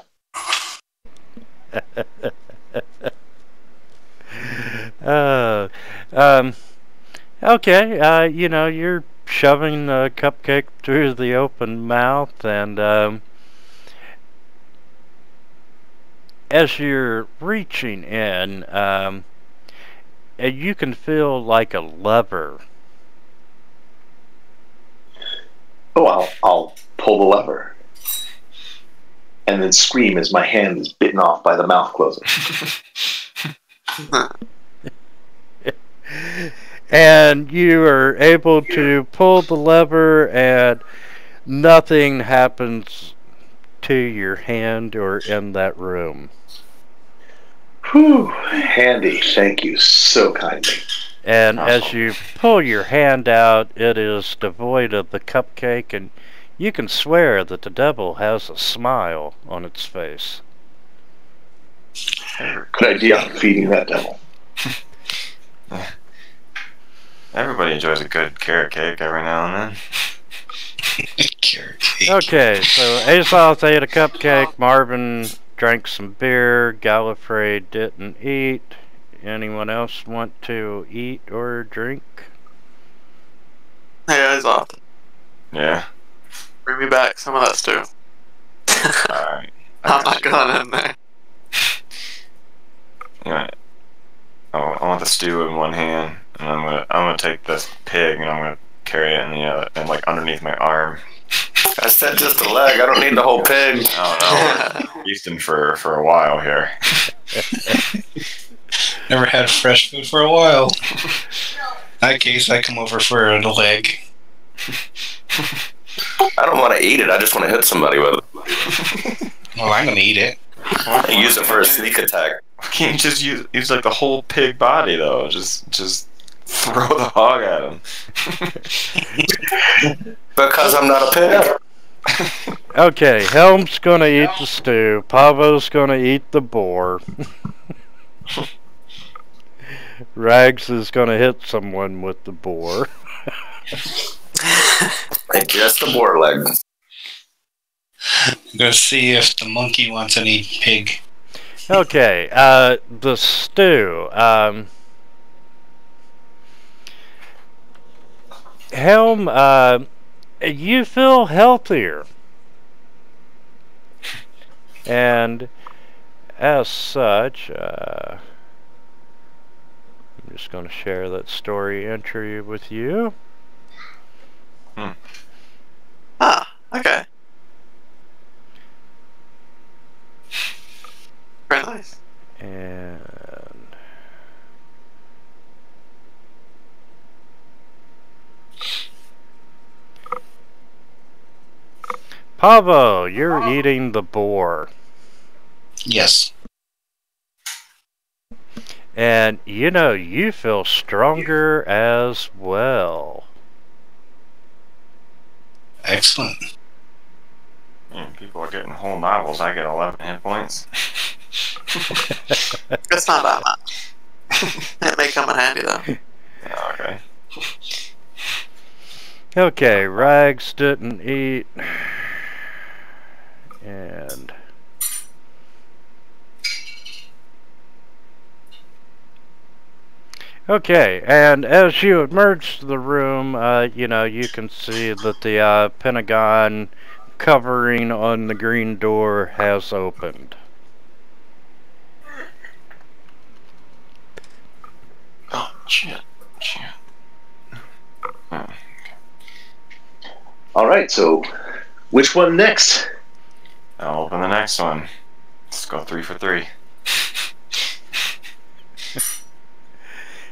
Okay, you know, you're shoving the cupcake through the open mouth, and as you're reaching in, you can feel like a lever. Oh, I'll pull the lever. And then scream as my hand is bitten off by the mouth closing. And you are able to pull the lever, and nothing happens to your hand or in that room. Whew, handy. Thank you so kindly. And as you pull your hand out, it is devoid of the cupcake, and you can swear that the devil has a smile on its face. Good idea on feeding that devil. Everybody enjoys a good carrot cake every now and then. Carrot cake. Okay, so Azoth ate a cupcake, Marvin drank some beer, Gallifrey didn't eat. Anyone else want to eat or drink? Hey, eyes off. Yeah. Bring me back some of that stew. Alright. I'm not going in there. Anyway, I want the stew in one hand, and I'm gonna take this pig and I'm gonna carry it in the other, and like underneath my arm. I said just a leg. I don't need the whole pig. I don't know. Feasting for a while here. Never had fresh food for a while. In that case, I come over for a leg. I don't want to eat it. I just want to hit somebody with it. Well, I'm gonna eat it. I use it for a sneak attack. Can't you just use like the whole pig body though? Just throw the hog at him. Because I'm not a pig. Okay, Helm's gonna eat the stew. Pavo's gonna eat the boar. Rags is gonna hit someone with the boar. And just the boar leg. I'm gonna see if the monkey wants any pig. Okay, the stew. Helm, you feel healthier. And as such, I'm just going to share that story entry with you. Ah, okay. Very nice. And Pavo, you're eating the boar. Yes. And you know, you feel stronger as well. Excellent. Man, people are getting whole novels. I get 11 hit points. It's not that much. It may come in handy though. Oh, okay. Okay, Rags didn't eat. And okay, and as you emerge to the room, you know, you can see that the Pentagon covering on the green door has opened. Oh, shit. All right, so which one next? I'll open the next one. Let's go 3 for 3.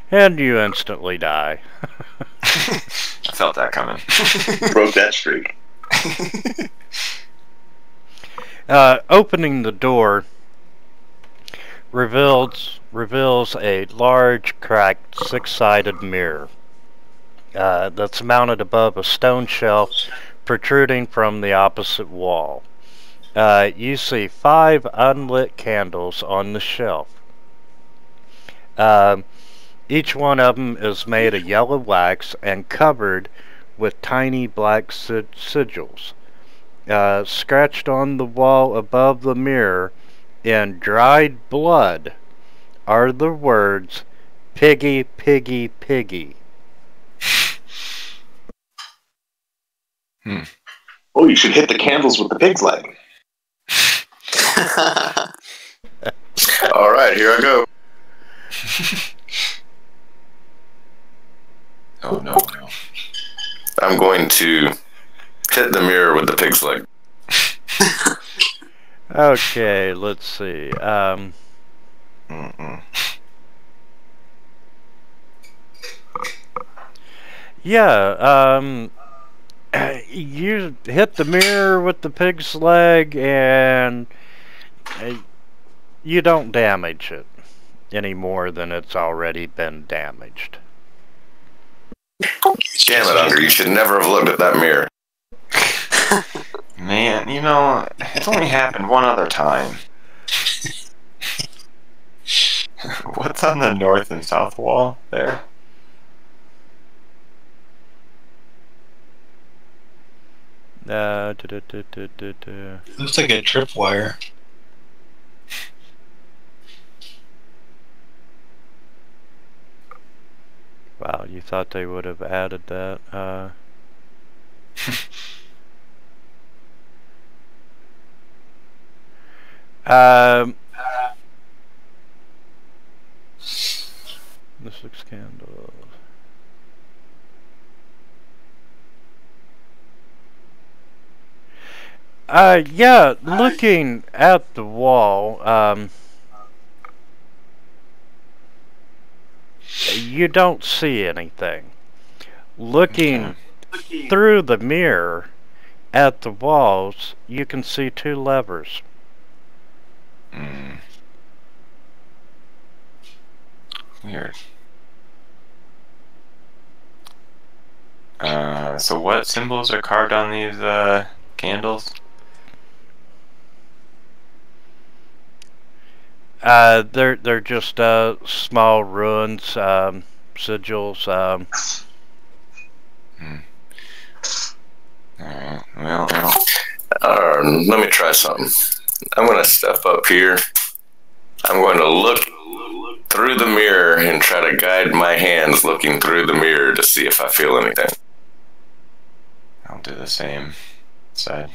And you instantly die. I felt that coming. Broke that streak. Opening the door reveals a large, cracked, six-sided mirror that's mounted above a stone shelf protruding from the opposite wall. You see 5 unlit candles on the shelf. Each one of them is made of yellow wax and covered with tiny black sigils. Scratched on the wall above the mirror in dried blood are the words, "Piggy, piggy, piggy." Oh, you should hit the candles with the pig's leg. All right, here I go. Oh, no. I'm going to hit the mirror with the pig's leg. Okay, let's see. Yeah, you hit the mirror with the pig's leg and you don't damage it any more than it's already been damaged. Damn it, Unger, you should never have looked at that mirror. Man, you know, it's only happened one other time. What's on the north and south wall there? Looks like a tripwire. Wow, you thought they would have added that. The 6 candles. Yeah, looking at the wall, you don't see anything. Looking through the mirror at the walls, you can see 2 levers. Weird. So what symbols are carved on these candles? They're just small runes, sigils. Alright, well, Let me try something. I'm going to step up here. I'm going to look through the mirror and try to guide my hands looking through the mirror to see if I feel anything. I'll do the same side.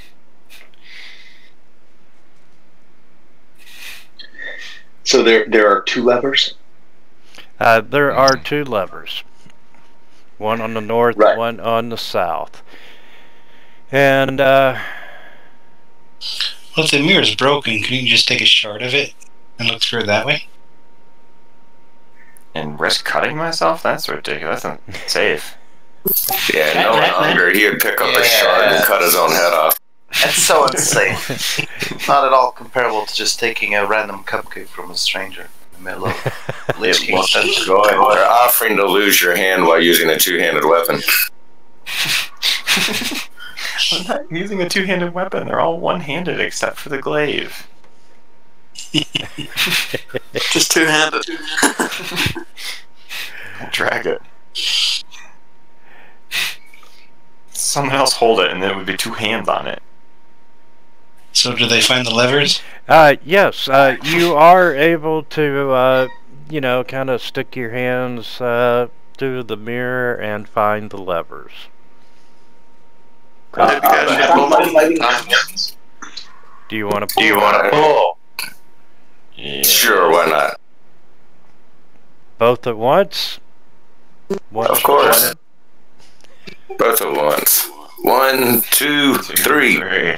So there are 2 levers? There are 2 levers. One on the north, Right. one on the south. And, Well, if the mirror's broken, can you just take a shard of it and look through it that way? And risk cutting myself? That's ridiculous. That's not safe. Yeah, no longer he would pick up a shard and cut his own head off. It's so unsafe. Not at all comparable to just taking a random cupcake from a stranger in the middle of Lich King's Dungeon. They're offering to lose your hand while using a 2-handed weapon. I'm not using a 2-handed weapon. They're all one-handed except for the glaive. Just 2-handed. I'll drag it. Someone else hold it, and then it would be 2 hands on it. So do they find the levers? yes, you are able to, kind of stick your hands through the mirror and find the levers. Have you guys got multiple times? Do you want to pull? Yeah. Sure, why not? both at once? Of course. Both at once. 1, 2, 3.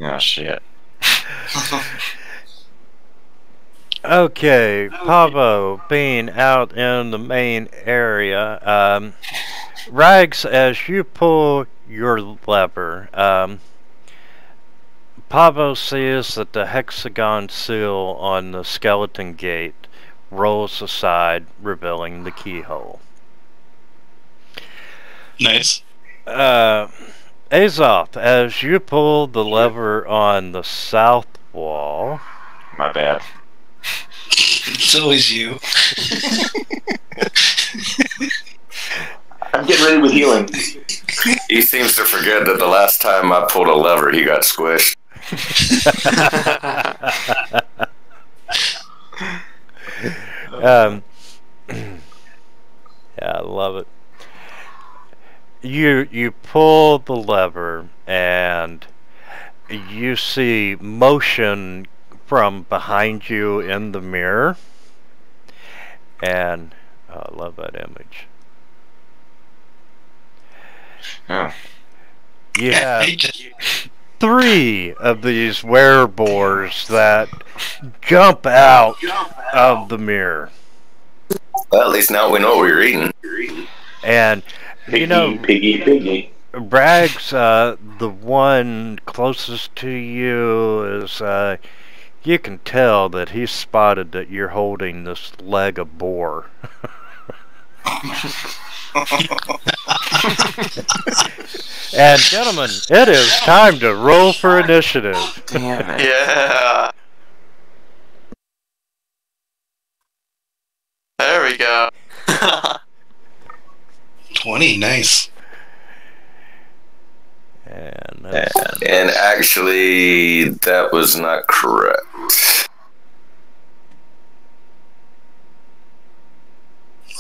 Oh, shit. Okay, Pavo being out in the main area, Rags, as you pull your lever, Pavo sees that the hexagon seal on the skeleton gate rolls aside, revealing the keyhole. Nice. Azoth, as you pull the lever on the south wall... My bad. It's always you. I'm getting ready with healing. He seems to forget that the last time I pulled a lever, he got squished. Yeah, I love it. You pull the lever and you see motion from behind you in the mirror, and I love that image. Oh. You have 3 of these werebores that jump out of the mirror. Well, at least now we know what we're eating. And, Piggy. Rags, the one closest to you is, you can tell that he's spotted that you're holding this leg of boar. And gentlemen, it is time to roll for initiative. Damn it. Yeah. There we go. 20, nice. And actually, that was not correct.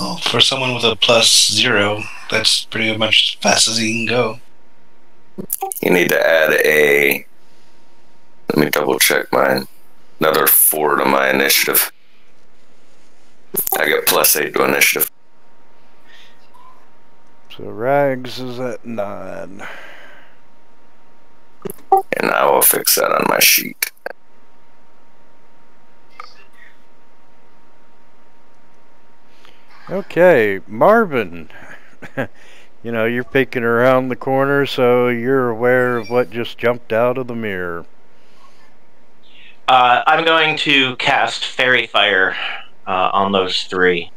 Well, for someone with a +0, that's pretty much as fast as he can go. You need to add a... Let me double check mine. Another 4 to my initiative. I get +8 to initiative. So Rags is at 9. And I will fix that on my sheet. Okay, Marvin, You know, you're peeking around the corner, so you're aware of what just jumped out of the mirror. I'm going to cast Fairy Fire on those three.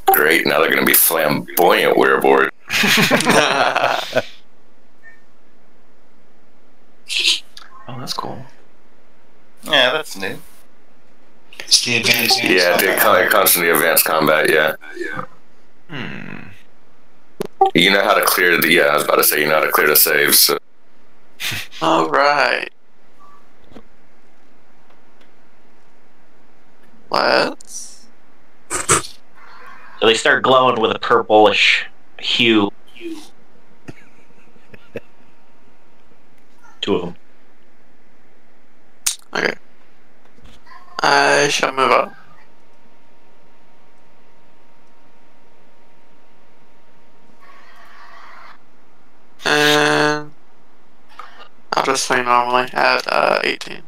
Great, now they're going to be flamboyant wereborn. Oh, that's cool. Yeah, that's new. It's the advanced. Yeah, they constantly advanced combat, yeah. Hmm. You know how to clear the, I was about to say, you know how to clear the saves. So. All right. Let's. So they start glowing with a purplish hue. Two of them. Okay. I shall move up. And I'll just swing normally at 18.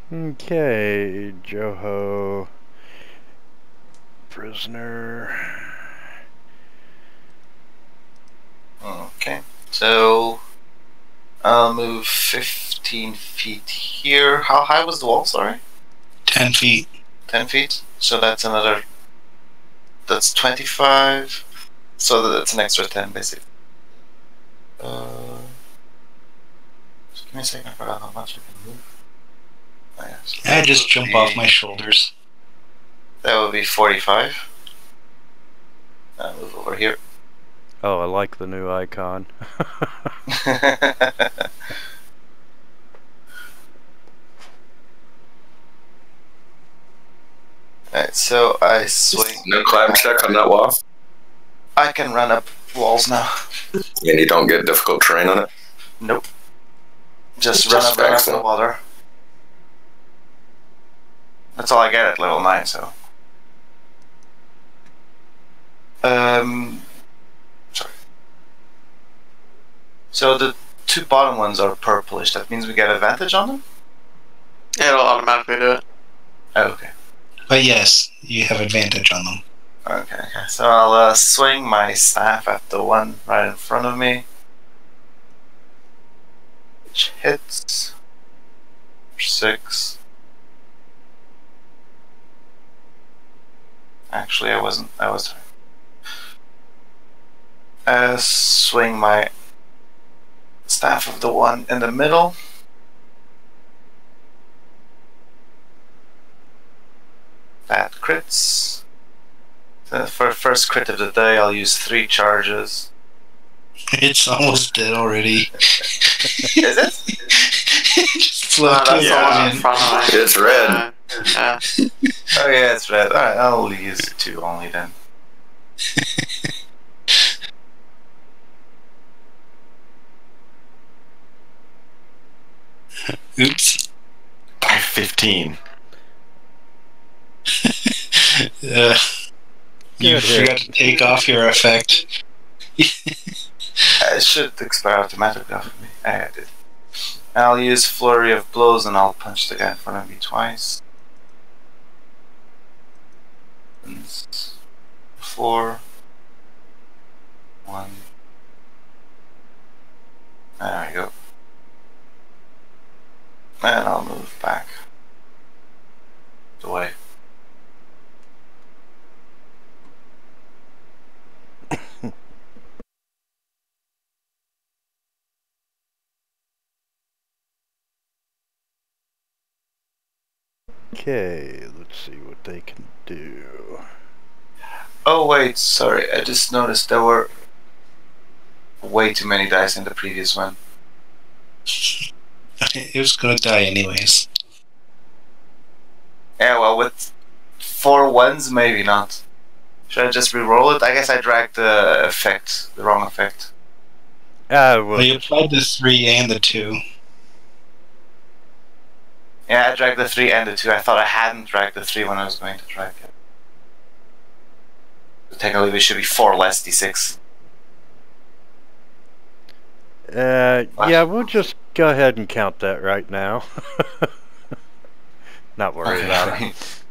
Okay, Joho. Prisoner. Okay, so I'll move 15 feet here. How high was the wall, sorry? 10 feet. 10 feet? So that's another... That's 25. So that's an extra 10, basically. Just give me a second, I forgot how much I can move. Oh, yeah, so I that just would jump be- off my shoulders. That would be 45. I'll move over here. Oh, I like the new icon. Alright, so I swing. No climb check on that wall? I can run up walls now. And you don't get difficult terrain on it? Nope. Just Just run up the excellent. water. That's all I get at level 9, so. Sorry. So the two bottom ones are purplish. That means we get advantage on them? It'll automatically do it. Oh, okay. But yes, you have advantage on them. Okay. So I'll swing my staff at the one right in front of me. Which hits. 6. Actually, I was swing my staff of the one in the middle. That crits. So for first crit of the day, I'll use 3 charges. It's almost dead already. Is it? Just float to That's the the one ground. in front of me. It's red. Yeah. Oh yeah, it's red. Alright, I'll use 2 only then. Oops. By 15. You Good hit. forgot to take off your effect. It should expire automatically off of me. I did. I'll use Flurry of Blows and I'll punch the guy in front of me twice. 4. 1. There we go. And I'll move back. Away. Okay, let's see what they can do. Oh wait, sorry, I just noticed there were way too many dice in the previous one. It was gonna die anyways. Yeah, well, with 4 ones, maybe not. Should I just re-roll it? I guess I dragged the wrong effect. Well, you applied the 3 and the 2. Yeah, I dragged the 3 and the 2. I thought I hadn't dragged the 3 when I was going to drag it. So technically, it should be 4 less d6. Yeah, we'll just go ahead and count that right now. Not worry about it.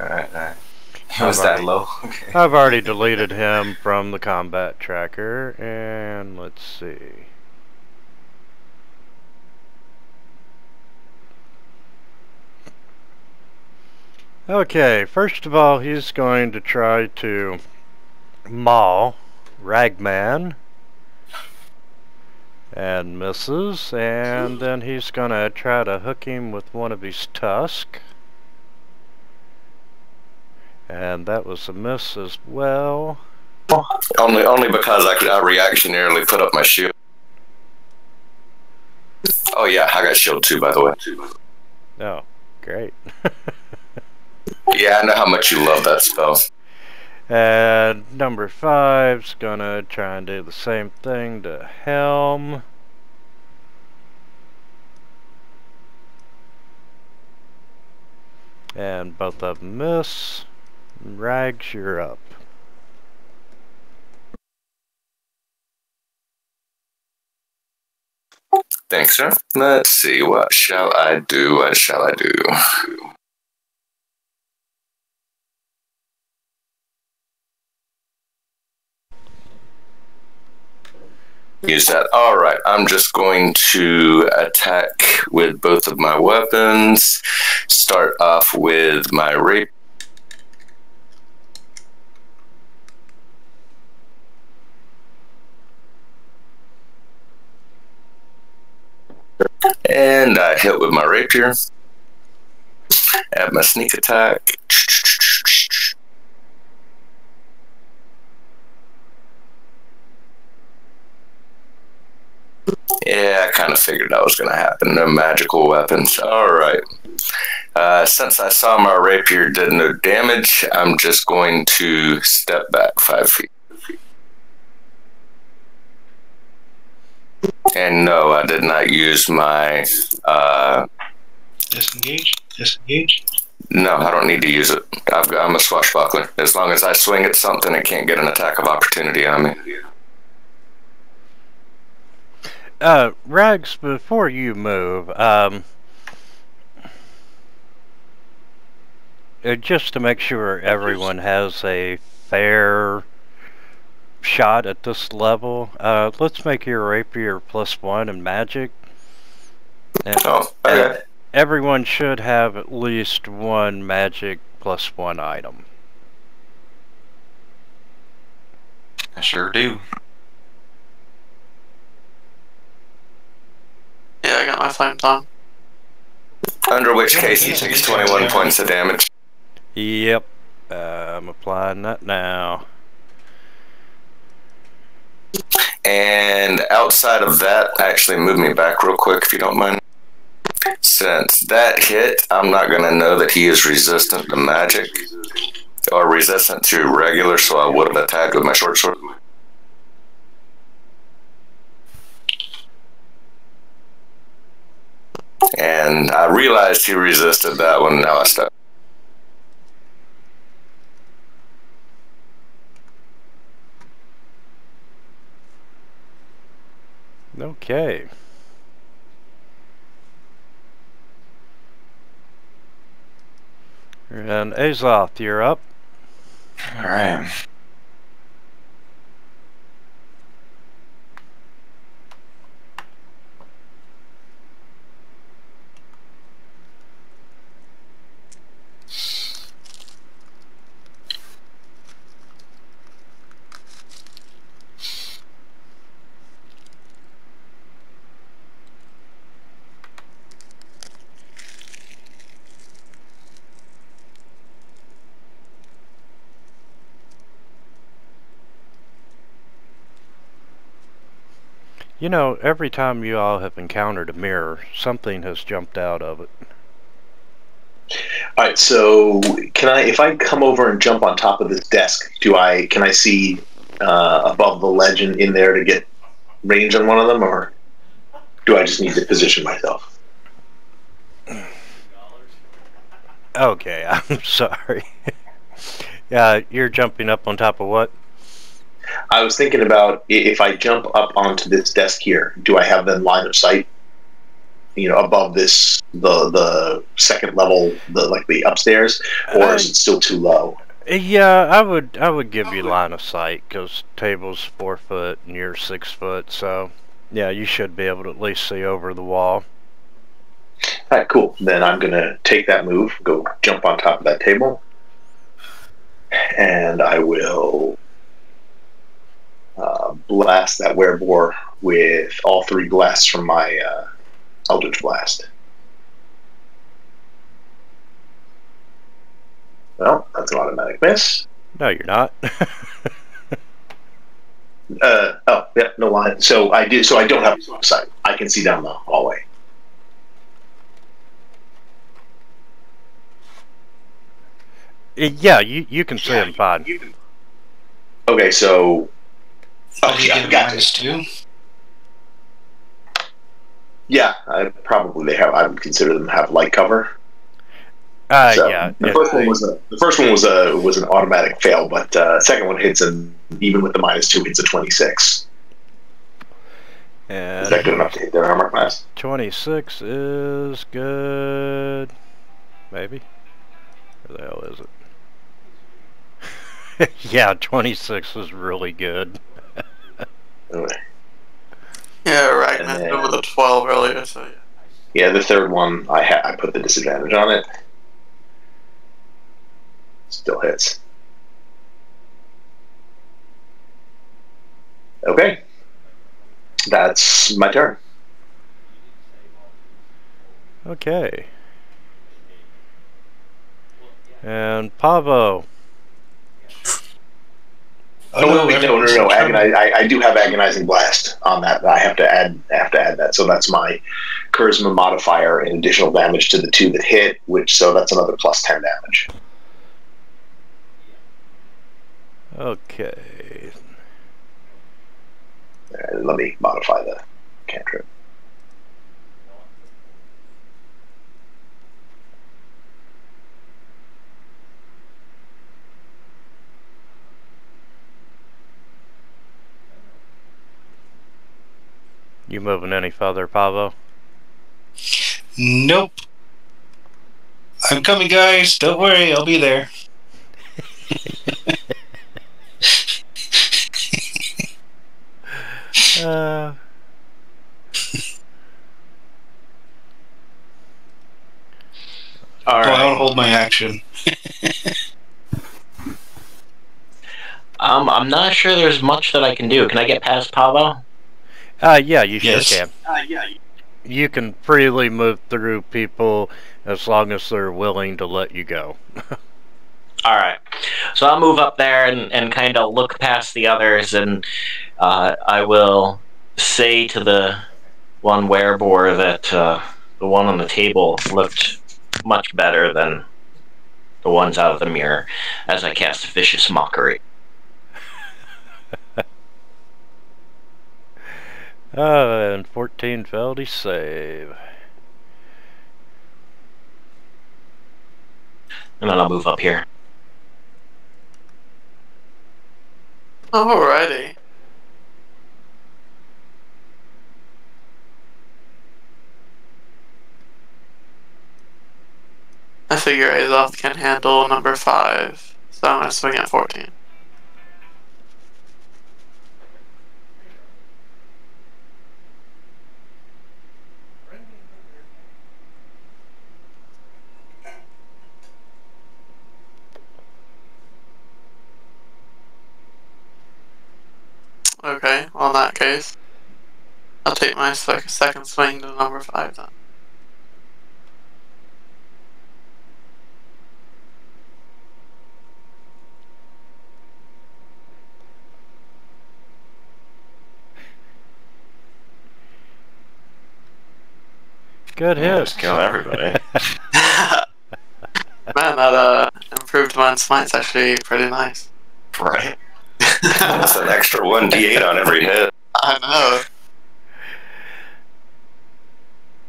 Alright. Was that low? Okay. I've already deleted him from the combat tracker, and let's see. Okay, first of all, he's going to try to maul Ragman, and misses, and then he's going to try to hook him with one of his tusks. And that was a miss as well. Only because I reactionarily put up my shield. Oh yeah, I got shield too, by the way. Oh, great. Yeah, I know how much you love that spell. And number 5's gonna try and do the same thing to Helm. And both of them miss. Rags, you're up. Thanks, sir. Let's see, what shall I do? What shall I do? Use that. Alright, I'm just going to attack with both of my weapons. Start off with my rapier. And I hit with my rapier. Add my sneak attack. Yeah, I kind of figured that was going to happen. No magical weapons. Alright. Since I saw my rapier did no damage, I'm just going to step back 5 feet. And no, I did not use my... Disengage? Disengage? No, I don't need to use it. I'm a swashbuckler. As long as I swing at something, it can't get an attack of opportunity on me. Rags, before you move, just to make sure everyone has a fair shot at this level, let's make your rapier +1 in magic. And okay. Everyone should have at least one magic +1 item. I sure do. Yeah, I got my flame tongue. Under which case he takes 21 points of damage. Yep. I'm applying that now. And outside of that, actually move me back real quick if you don't mind. Since that hit, I'm not going to know that he is resistant to magic or resistant to regular, so I would have attacked with my short sword. And I realized he resisted that one, now I stopped. Okay. And Azoth, you're up. Alright. You know, every time you all have encountered a mirror, something has jumped out of it. All right. So can I, if I come over and jump on top of this desk, can I see above the legend in there to get range on one of them, or do I just need to position myself? Okay, I'm sorry. Yeah, you're jumping up on top of what? I was thinking about if I jump up onto this desk here, do I have then line of sight? You know, above this, the second level, the upstairs, or is it still too low? Yeah, I would give you line of sight because table's 4 foot and you're 6 foot, so yeah, you should be able to at least see over the wall. All right, cool. Then I'm gonna take that move, go jump on top of that table, and I will blast that werebore with all 3 blasts from my Eldritch Blast. Well, that's an automatic miss. No, you're not. Oh, yeah, no line. So I do. So I don't have sight. I can see down the hallway. Yeah, you can see him fine. Okay, so. Oh, Okay, I got this. -2? Yeah, I would consider them have light cover. So Yeah. The first one was an automatic fail, but second one hits, and even with the -2, hits a 26. Is that good enough to hit their armor class? 26 is good. Maybe. Where the hell is it? Yeah, 26 is really good. Okay. Yeah, right. And I then- did with a 12 earlier, so yeah. Yeah, the third one, I put the disadvantage on it. Still hits. Okay. That's my turn. Okay. And Pavo. No. I do have agonizing blast on that. I have to add that. So that's my charisma modifier and additional damage to the 2 that hit, so that's another plus 10 damage. Okay. Let me modify the cantrip. You moving any further, Pavo? Nope. I'm coming, guys. Don't worry, I'll be there. All I right. don't hold my action. I'm not sure there's much that I can do. Can I get past Pavo? Yeah, you Yes. sure can. You can freely move through people as long as they're willing to let you go. Alright. So I'll move up there and kind of look past the others, and I will say to the one werebore that the one on the table looked much better than the ones out of the mirror as I cast Vicious Mockery. And 14 failed his save. And then I'll move up here. Alrighty. I figure Azoth can handle number 5, so I'm gonna swing at 14. Okay, well in that case, I'll take my second swing to number 5 then. Good Yeah, hit. just kill everybody. find that improved one smite's actually pretty nice. Right. That's an extra 1d8 on every hit. I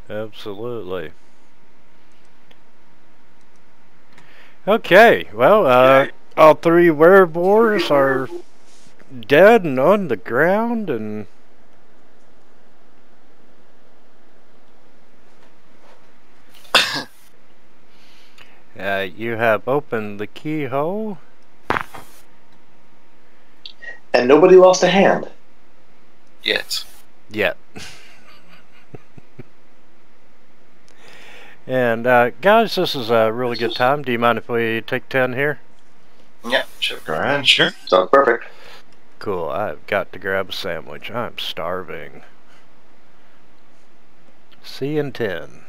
know. Absolutely. Okay, well, all three werewolves are dead and on the ground, and you have opened the keyhole. And nobody lost a hand. Yet. Yet. And guys, this is a really good time. Do you mind if we take 10 here? Yeah, sure. Go ahead. Sure. Sounds perfect. Cool, I've got to grab a sandwich. I'm starving. See you in 10.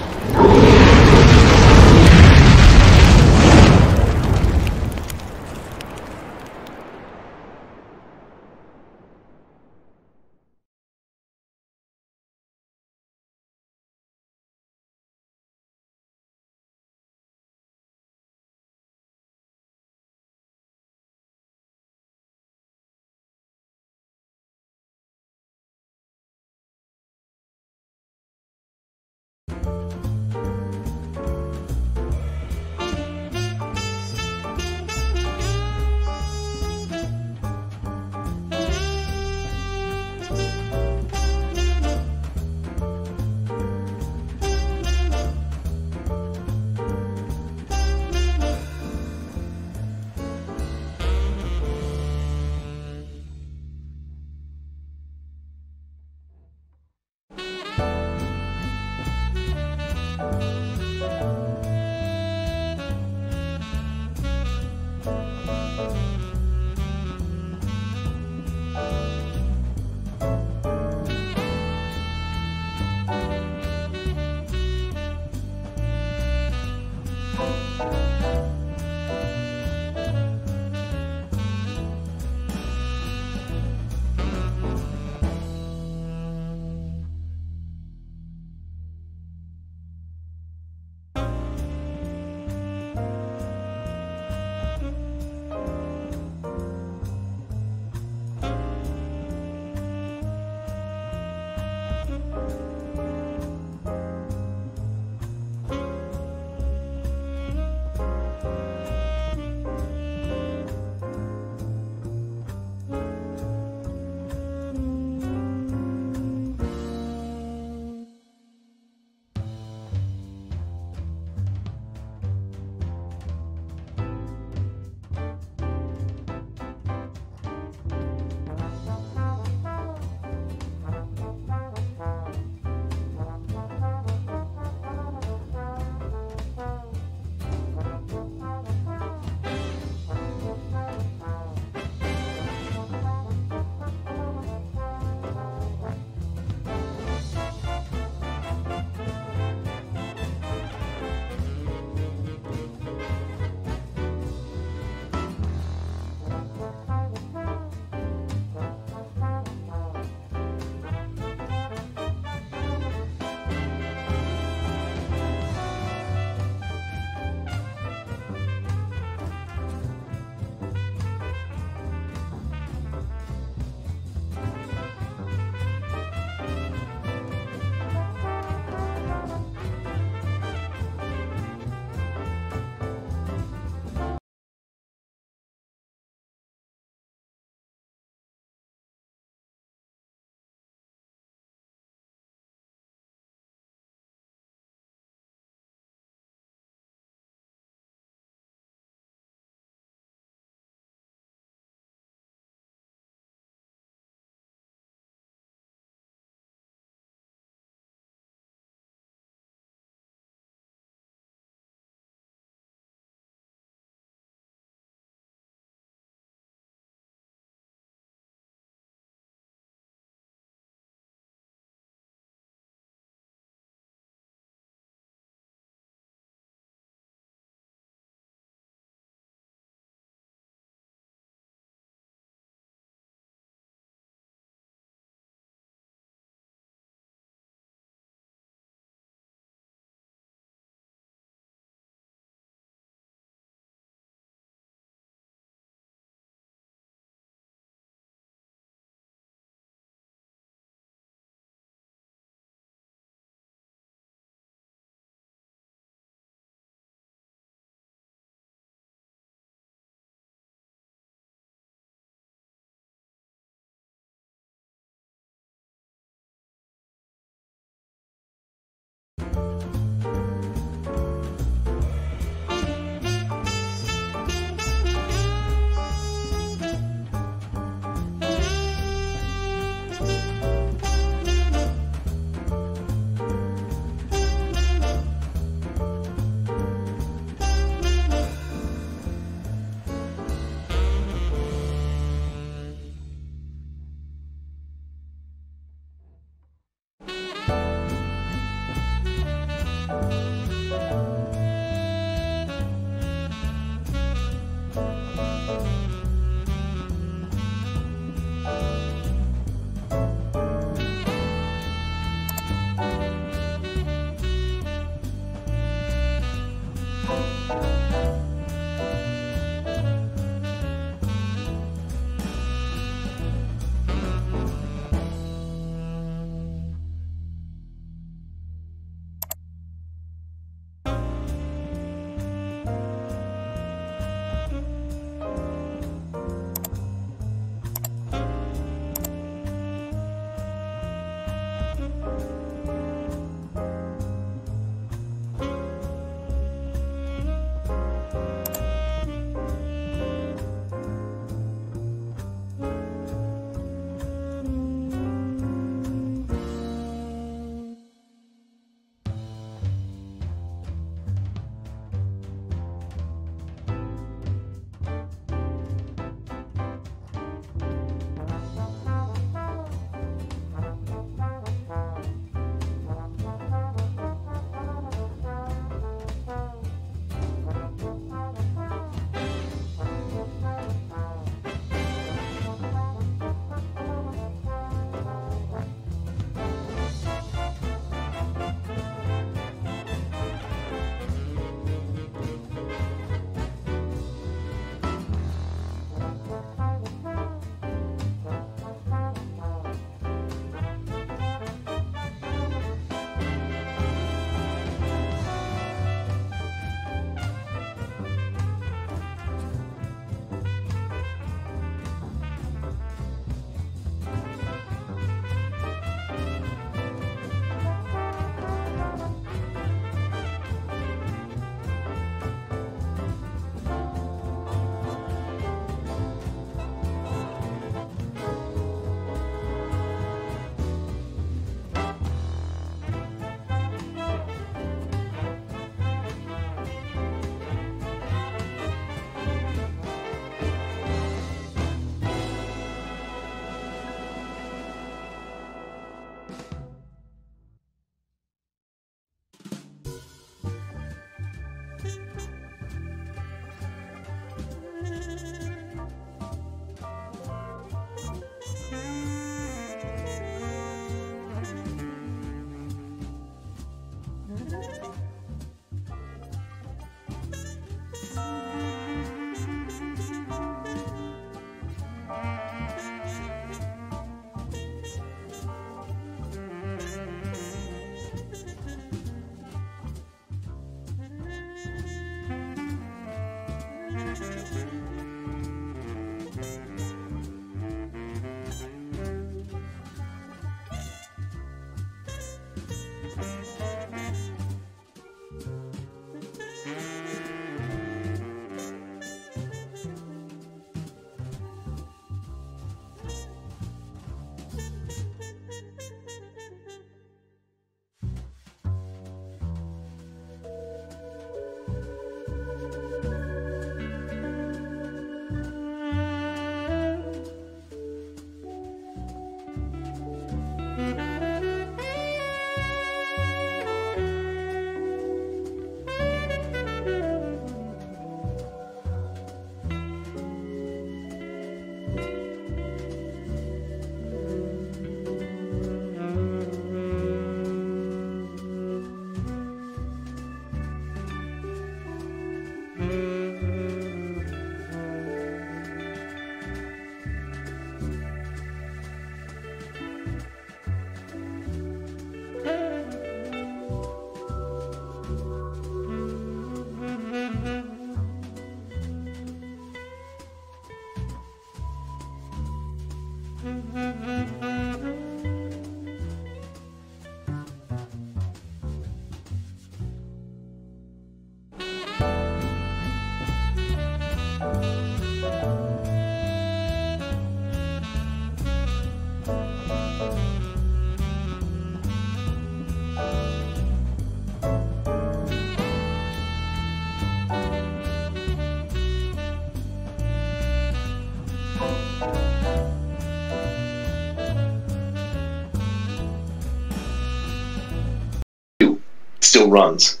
Still runs.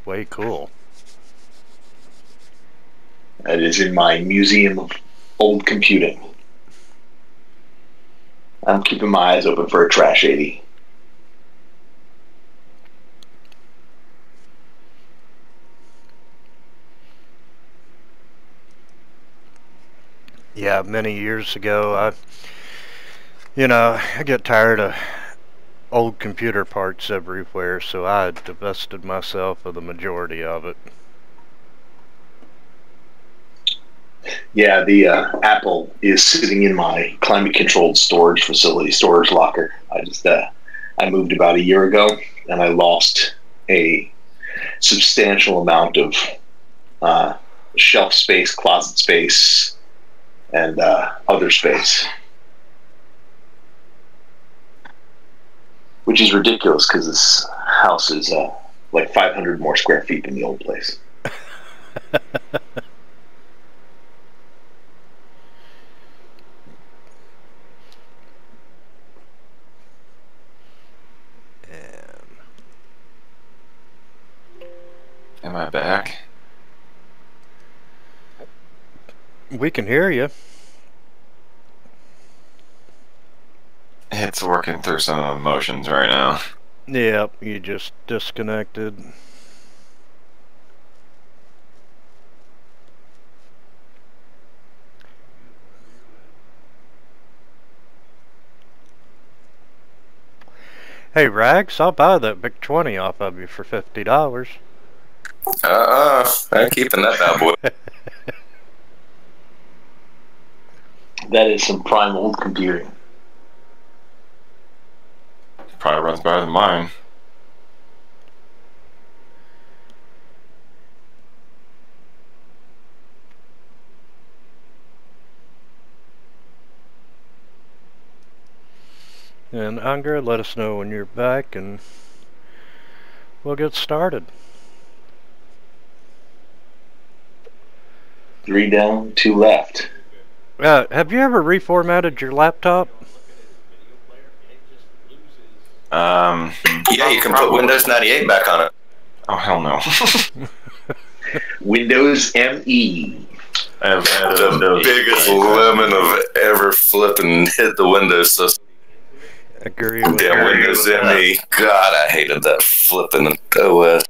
Way cool. That is in my museum of old computing. I'm keeping my eyes open for a trash 80. Yeah, many years ago, I get tired of old computer parts everywhere, so I divested myself of the majority of it. Yeah, the Apple is sitting in my climate-controlled storage facility, storage locker. I moved about a year ago, and I lost a substantial amount of shelf space, closet space, and other space. Which is ridiculous because this house is like 500 more square feet than the old place. Am I back? We can hear you. It's working through some emotions right now. Yep, you just disconnected. Hey, Rags, I'll buy that big 20 off of you for $50. I'm keeping that bad boy. That is some prime old computing. Probably runs better than mine. And Unger, let us know when you're back and we'll get started. 3 down, 2 left. Have you ever reformatted your laptop? Yeah, you can put Windows 98 back on it. Oh, hell no. Windows ME. The biggest lemon I've ever flipping hit the Windows system. Agree with Damn Windows ME. God, I hated that flipping OS.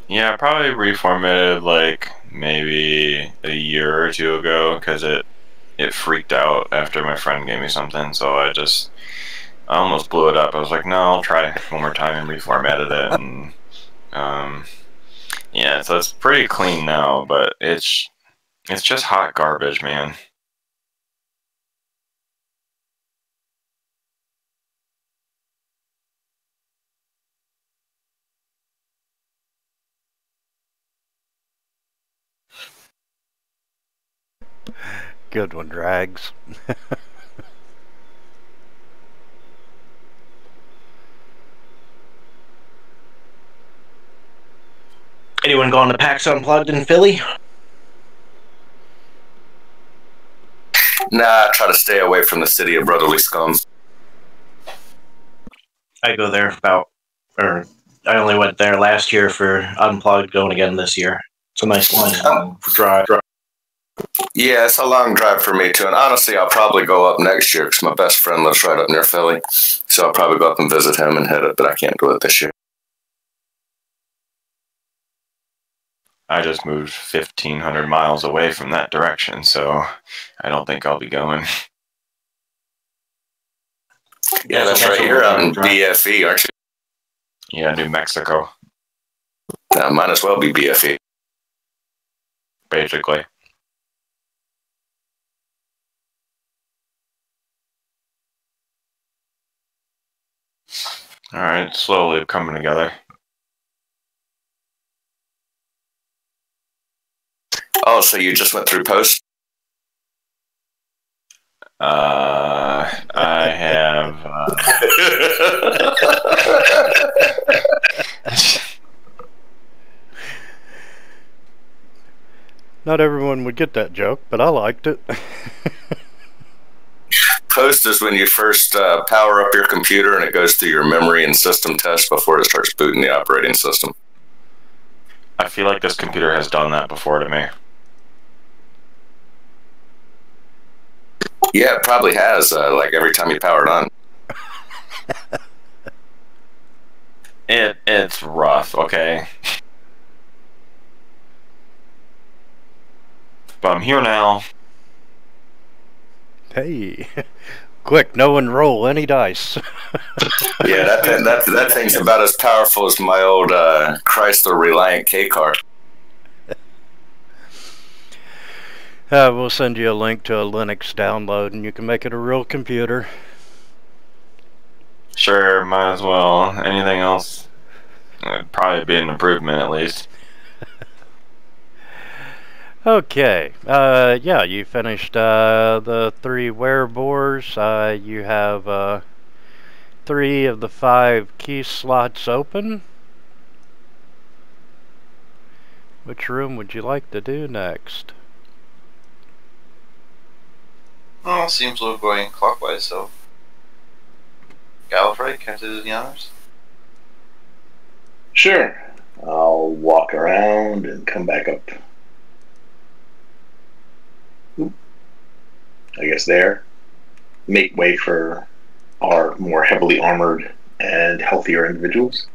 Yeah, I probably reformatted like maybe a year or two ago because it freaked out after my friend gave me something, so I almost blew it up. I was like, no, I'll try one more time and reformatted it, and yeah, so it's pretty clean now, but it's just hot garbage, man. Good one, Drags. Anyone going to PAX Unplugged in Philly? Nah, I try to stay away from the city of brotherly scum. I go there I only went there last year for Unplugged, going again this year. It's a nice long drive. Yeah, it's a long drive for me too, and honestly, I'll probably go up next year because my best friend lives right up near Philly, so I'll probably go up and visit him and hit it, but I can't do it this year. I just moved 1,500 miles away from that direction, so I don't think I'll be going. Yeah, that's right. You're out in BFE, aren't you? Yeah, New Mexico, Might as well be BFE. basically. Alright, slowly coming together. Oh, so you just went through post? I have. Not everyone would get that joke, but I liked it. Post is when you first power up your computer and it goes through your memory and system test before it starts booting the operating system. I feel like this computer has done that before to me. Yeah, it probably has, like every time you power it on. It's rough, okay? But I'm here now. Hey, quick, no one roll any dice. Yeah, that thing's about as powerful as my old Chrysler Reliant K car. We'll send you a link to a Linux download and you can make it a real computer. Sure, might as well. Anything else? It'd probably be an improvement at least. Okay, yeah, you finished the 3 werebores. You have 3 of the 5 key slots open. Which room would you like to do next? Oh, seems we're going clockwise, so. Gallifrey, care to do the honors? Sure. I'll walk around and come back up. Oop. I guess there. Make way for our more heavily armored and healthier individuals.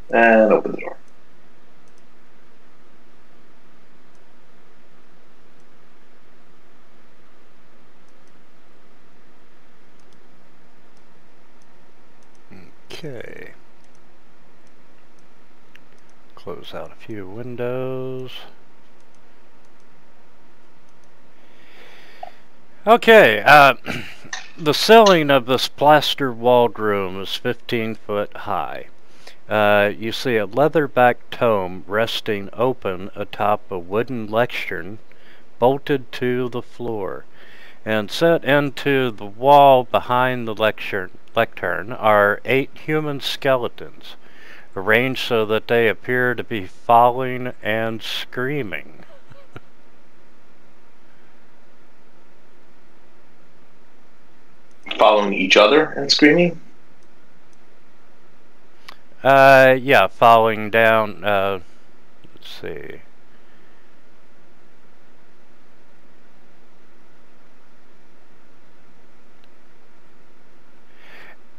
And open the door. Okay. Close out a few windows. Okay, the ceiling of this plaster-walled room is 15 foot high. You see a leather-backed tome resting open atop a wooden lectern bolted to the floor. And set into the wall behind the lectern are 8 human skeletons, arranged so that they appear to be falling and screaming. Following each other and screaming? Yeah, falling down, let's see.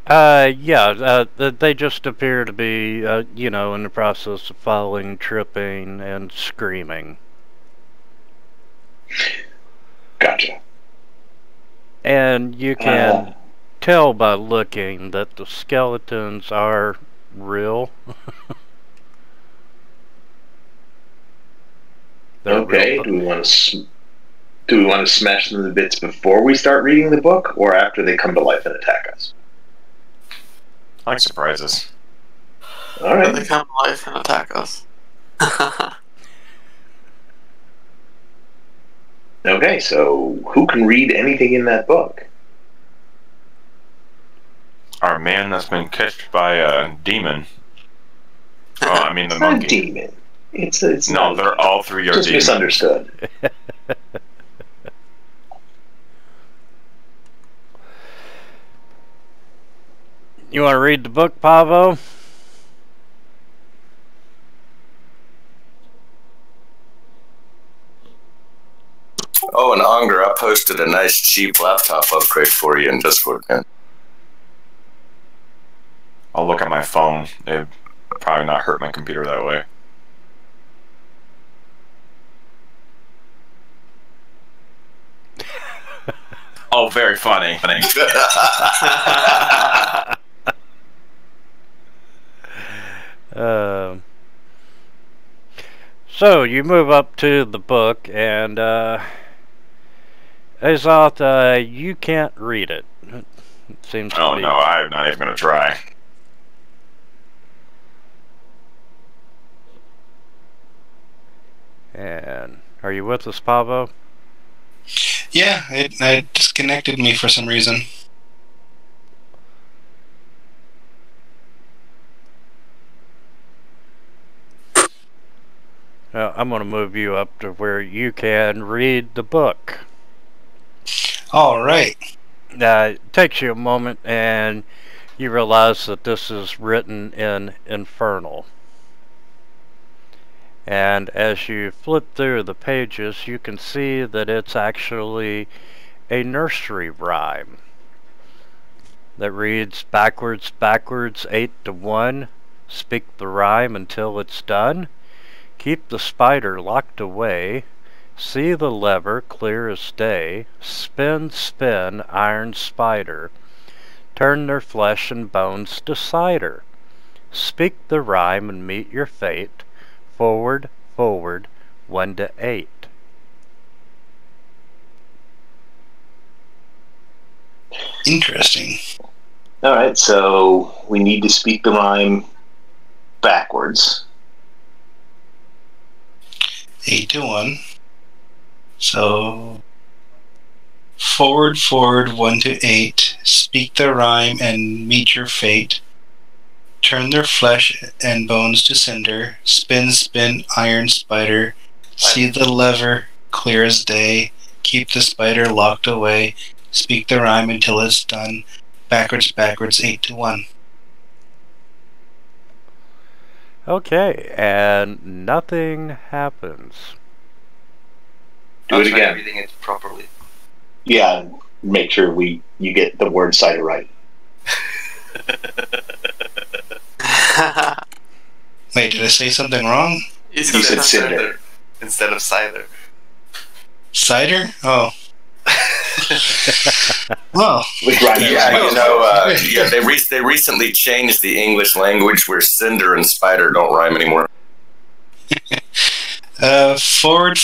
Yeah, they just appear to be, you know, in the process of falling, tripping, and screaming. Gotcha. And you can tell by looking that the skeletons are real. Okay, real. do we want to smash them to bits before we start reading the book, or after they come to life and attack us? I like surprises. All right. They come to life and attack us. Okay, so who can read anything in that book? Our man that's been catched by a demon. Oh, I mean the It's not a monkey. demon. It's No, not, they're all 3 are just demons. misunderstood. You want to read the book, Pavo? Oh, and Onger, I posted a nice cheap laptop upgrade for you in Discord, man. I'll look at my phone. It'd probably not hurt my computer that way. Oh, very funny. So you move up to the book, and Azoth, you can't read it. It seems to Oh be. no, I'm not even gonna try. And are you with us, Pavo? Yeah, it disconnected me for some reason. I'm going to move you up to where you can read the book. All right. It takes you a moment, and you realize that this is written in Infernal. And as you flip through the pages, you can see that it's actually a nursery rhyme that reads backwards, 8 to 1. Speak the rhyme until it's done. Keep the spider locked away. See the lever clear as day. Spin, spin, iron spider. Turn their flesh and bones to cider. Speak the rhyme and meet your fate. Forward, 1 to 8. Interesting. All right, so we need to speak the rhyme backwards. 8 to 1. So forward, 1 to 8. Speak the rhyme and meet your fate. Turn their flesh and bones to cinder. Spin, spin, iron spider. See the lever clear as day. Keep the spider locked away. Speak the rhyme until it's done. Backwards, 8 to 1. Okay, and nothing happens. Do it I'll try again. reading it properly. Yeah, make sure you get the word cider right. Wait, did I say something wrong? You said cinder. instead of cider. Cider? Oh. Well, They recently changed the English language where cinder and spider don't rhyme anymore. forward,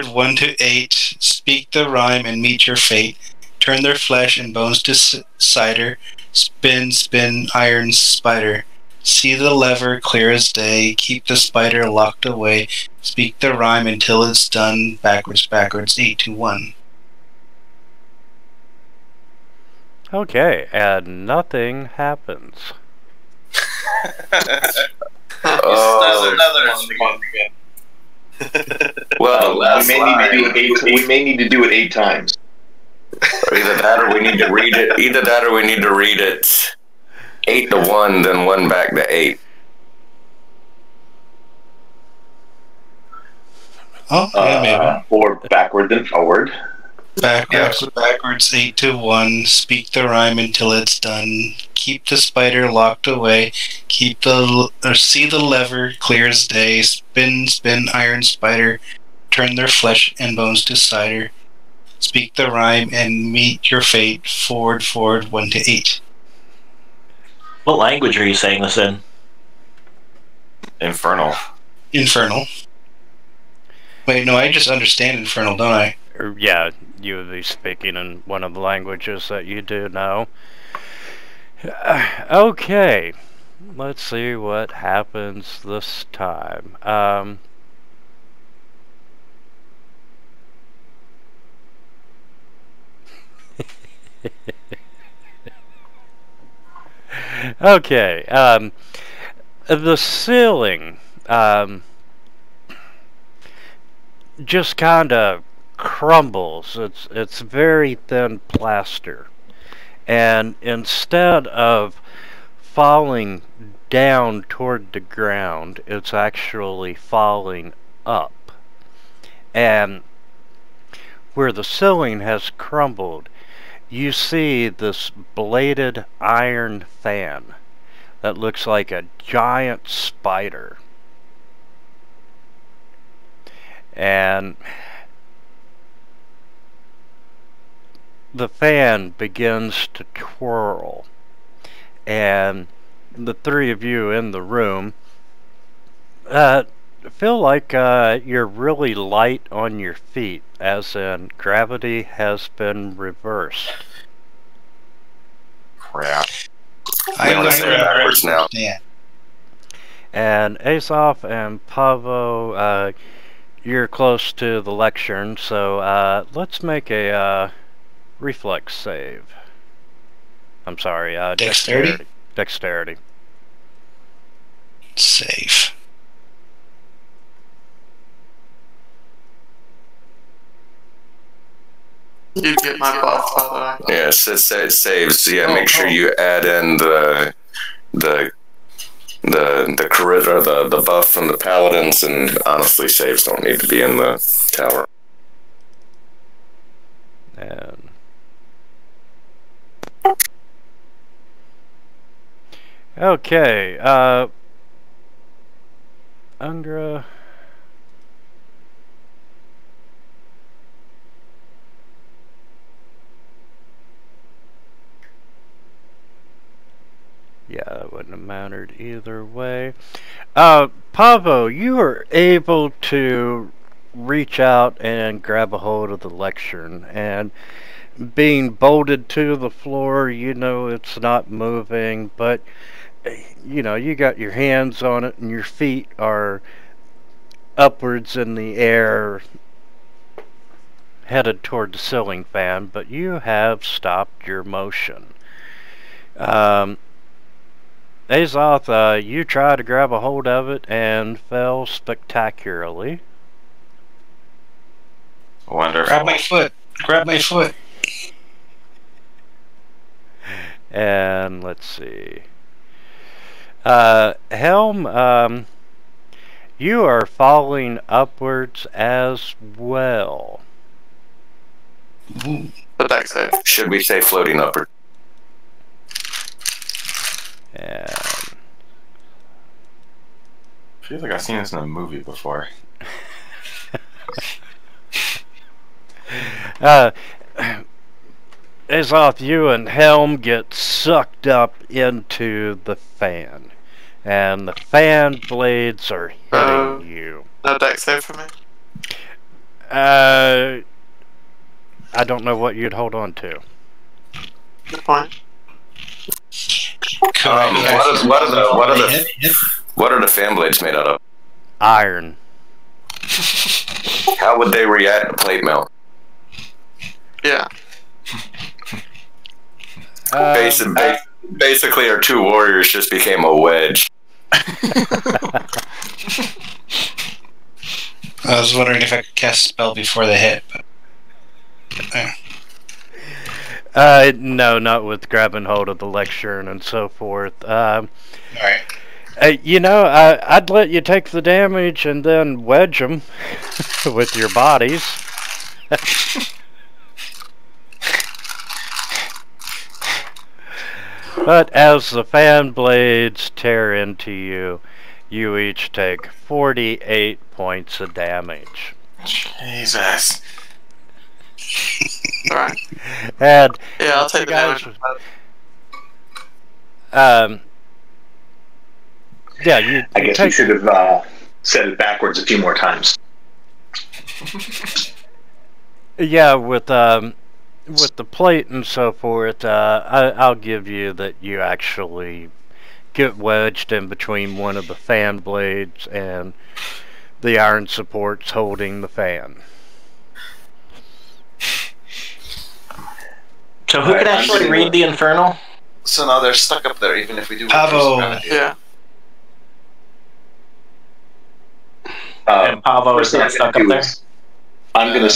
1 to 8. Speak the rhyme and meet your fate. Turn their flesh and bones to cider. Spin, spin, iron spider. See the lever clear as day. Keep the spider locked away. Speak the rhyme until it's done. Backwards, 8 to 1. Okay, and nothing happens. Well, we may need to do it 8 times. Either that or we need to read it. 8 to 1, then 1 back to 8. Oh, yeah, maybe. Or backward then forward. Backwards, 8 to 1. Speak the rhyme until it's done. Keep the spider locked away. See the lever clear as day. Spin, spin, iron spider. Turn their flesh and bones to cider. Speak the rhyme and meet your fate. Forward, 1 to 8. What language are you saying this in? Infernal. Infernal. Wait, no, I just understand Infernal, don't I? Yeah, you would be speaking in one of the languages that you do know. Okay, let's see what happens this time. Okay, the ceiling just kind of crumbles. It's very thin plaster, and instead of falling down toward the ground, it's actually falling up. And where the ceiling has crumbled, you see this bladed iron fan that looks like a giant spider. And the fan begins to twirl, and the three of you in the room feel like you're really light on your feet, as in gravity has been reversed. crap. I'm gonna say it backwards now. Yeah. And Aesop and Pavo, you're close to the lectern, so let's make a reflex save. I'm sorry, Dexterity? Dexterity. Safe. You get my buff, by the way. Yeah, it saves. Yeah, make sure you add in the charisma, the buff from the paladins, and honestly, saves don't need to be in the tower. And okay, Ungra. Yeah, it wouldn't have mattered either way. Pavo, you are able to reach out and grab a hold of the lectern, and being bolted to the floor, you know it's not moving, but you know you got your hands on it and your feet are upwards in the air headed toward the ceiling fan, but you have stopped your motion. Azoth, you tried to grab a hold of it and fell spectacularly. Wonderful. Grab my foot. Grab my foot. And let's see. Helm, you are falling upwards as well. Ooh. The deck save. Should we say floating upward? And I feel like I've seen this in a movie before. Azoth, you and Helm get sucked up into the fan, and the fan blades are hitting you. No deck save for me. I don't know what you'd hold on to. Good point. What are the fan blades made out of? Iron. How would they react to plate melt? Yeah. Basically, our two warriors just became a wedge. I was wondering if I could cast a spell before they hit, but no, not with grabbing hold of the lectern and so forth. alright. You know, I'd let you take the damage and then wedge them with your bodies. But as the fan blades tear into you, you each take 48 points of damage. Jesus. Alright. And Yeah, I'll take the guys, damage. yeah, you I guess we should have said it backwards a few more times. yeah, with the plate and so forth, I'll give you that you actually get wedged in between one of the fan blades and the iron supports holding the fan. So who could actually read the Infernal? So now they're stuck up there, even if we do. Pavo. Yeah. And Pavo is not stuck up there? I'm gonna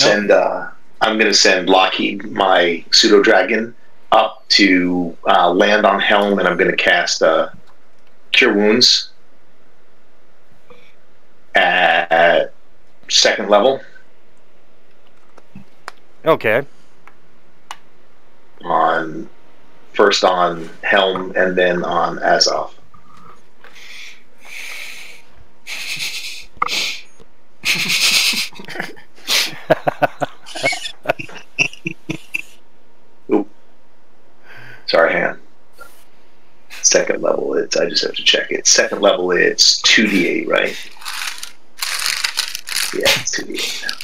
send Lockheed, my pseudo dragon, up to land on Helm, and I'm gonna cast Cure Wounds at 2nd level. Okay. First on Helm and then on Azoth. Oop. Sorry, Han. 2nd level, I just have to check it. 2nd level, it's 2d8, right? Yeah, it's 2d8 now.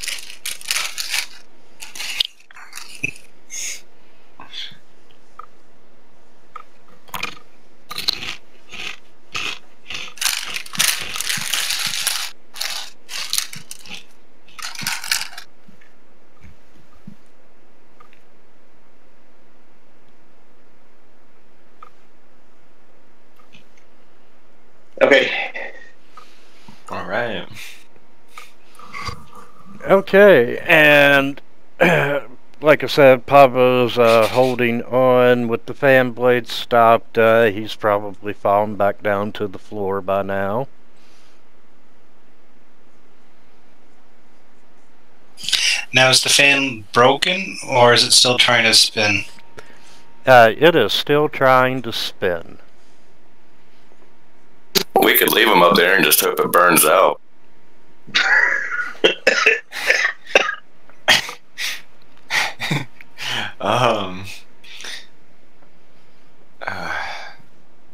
Okay. All right. Okay, and like I said, Pavo's holding on with the fan blade stopped. He's probably fallen back down to the floor by now. Now, is the fan broken, or is it still trying to spin? It is still trying to spin. We could leave them up there and just hope it burns out.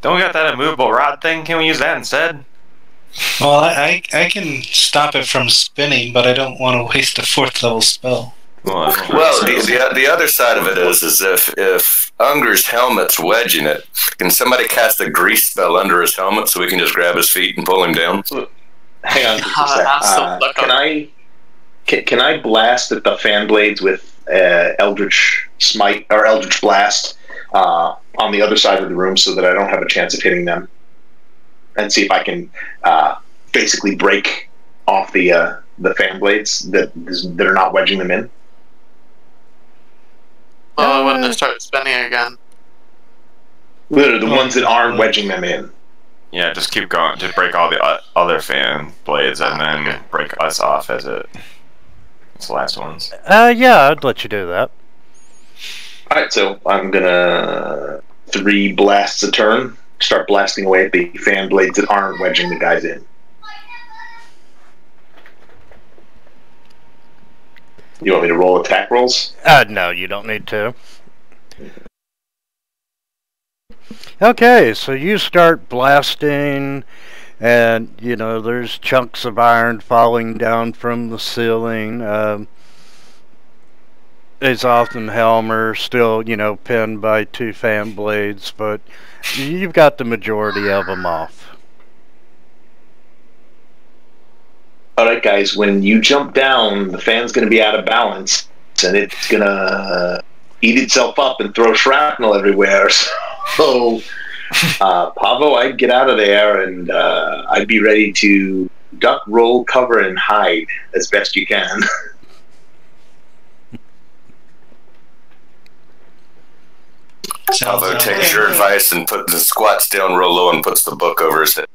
Don't we got that immovable rod thing? Can we use that instead? Well, I can stop it from spinning, but I don't want to waste a 4th level spell. Well, the other side of it is if Unger's helmet's wedging it, can somebody cast a grease spell under his helmet so we can just grab his feet and pull him down? Hang on just a sec. Can I blast at the fan blades with Eldritch Smite or Eldritch Blast on the other side of the room so that I don't have a chance of hitting them, and see if I can basically break off the fan blades that are not wedging them in? Well, when they start spinning again. The ones that aren't wedging them in. Yeah, just keep going to break all the other fan blades and then break us off as it's the last ones. Yeah, I'd let you do that. Alright, so I'm gonna 3 blasts a turn. Start blasting away at the fan blades that aren't wedging the guys in. You want me to roll attack rolls? No, you don't need to. Okay, so you start blasting, and, you know, there's chunks of iron falling down from the ceiling. Azoth and Helmer still, you know, pinned by 2 fan blades, but you've got the majority of them off. Alright guys, when you jump down, the fan's going to be out of balance, and it's going to eat itself up and throw shrapnel everywhere. So, Pavo, I'd get out of there, and I'd be ready to duck, roll, cover, and hide as best you can. Pavo takes your advice and squats down real low and puts the book over his head.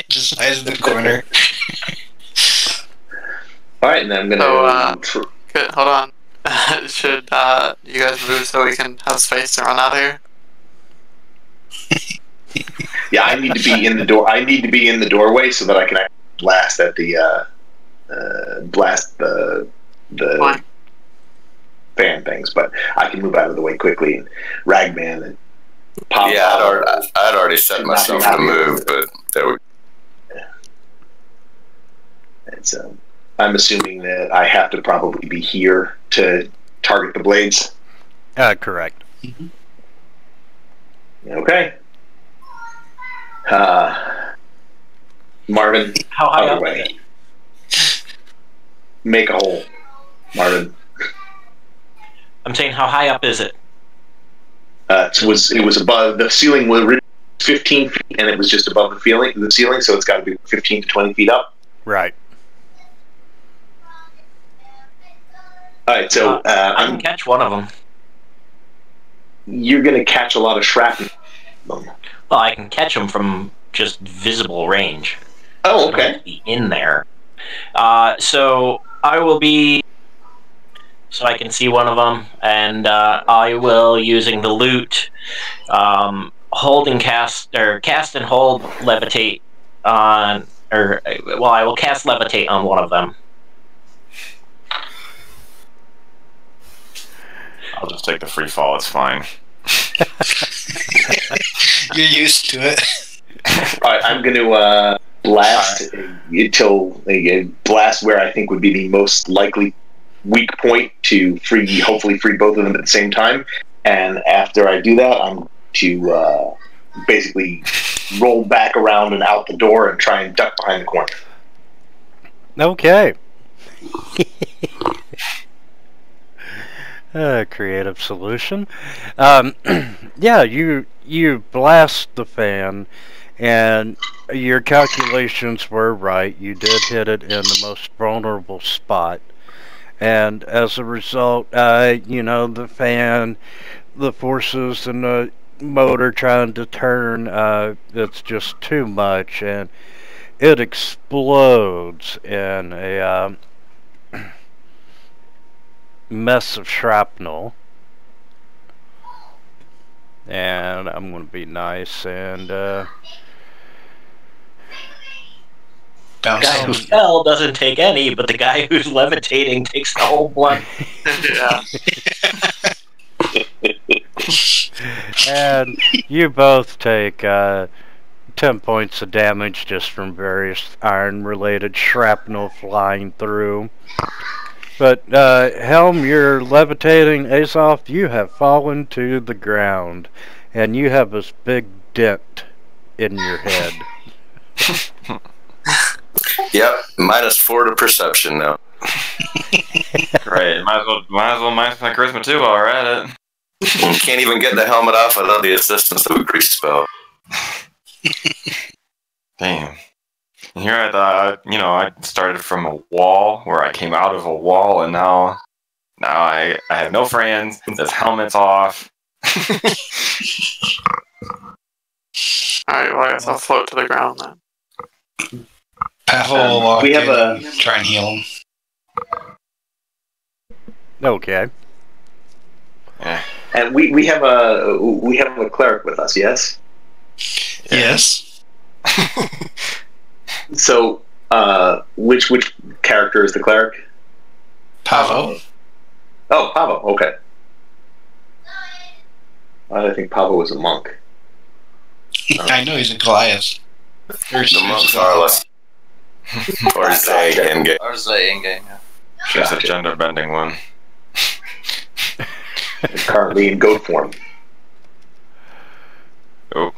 Just hides in the corner. Alright, and then I'm gonna... Good, hold on. Should you guys move so we can have space to run out of here? Yeah, I need to be in the door. I need to be in the doorway so that I can blast at the fan things. But I can move out of the way quickly and Ragman and pop. Yeah, I'd already set myself to move, but there we. And so I'm assuming that I have to probably be here to target the blades. Correct. Mm-hmm. Okay. Marvin, How high other up way. is it? Make a hole, Marvin. I'm saying, how high up is it? It was above the ceiling. Was 15 feet, and it was just above the ceiling. So it's got to be 15 to 20 feet up. Right. All right. So I can catch one of them. You're going to catch a lot of shrapnel. Well, I can catch them from just visible range. Oh, I don't have okay. to be in there. So I will be, so I can see one of them, and I will, using the loot, hold and cast and hold levitate on, I will cast levitate on one of them. I'll just take the free fall, it's fine. You're used to it. Alright, I'm going to blast until blast where I think would be the most likely weak point to hopefully free both of them at the same time. And after I do that, I'm to basically roll back around and out the door and try and duck behind the corner. Okay. Creative solution. Yeah, you blast the fan, And your calculations were right. You did hit it in the most vulnerable spot. And as a result, you know, the fan, the forces and the motor trying to turn, it's just too much, and it explodes in a mess of shrapnel. And I'm going to be nice and the guy who fell doesn't take any, but the guy who's levitating takes the whole blunt. Yeah. And you both take 10 points of damage just from various iron-related shrapnel flying through. But Helm, you're levitating. Azoth, you have fallen to the ground, and you have this big dent in your head. Yep, -4 to perception now. Great. Might as well minus my charisma too while we're at it. Can't even get the helmet off without the assistance of a grease spell. Damn. And here I thought, you know, I started from a wall where I came out of a wall, and now I have no friends. This helmet's off. Alright, well, I guess I'll float to the ground then. Pavel will walk we have in and try and heal him. Okay. Yeah. And we have a cleric with us, yes? Yes. So, which character is the cleric? Pavel. Oh, Pavel. Okay. I think Pavel was a monk. I know he's a Goliath. The monks are less. Or Zay in game. Or Zay in game, yeah. She's a gender bending one. Currently in goat form. Oh.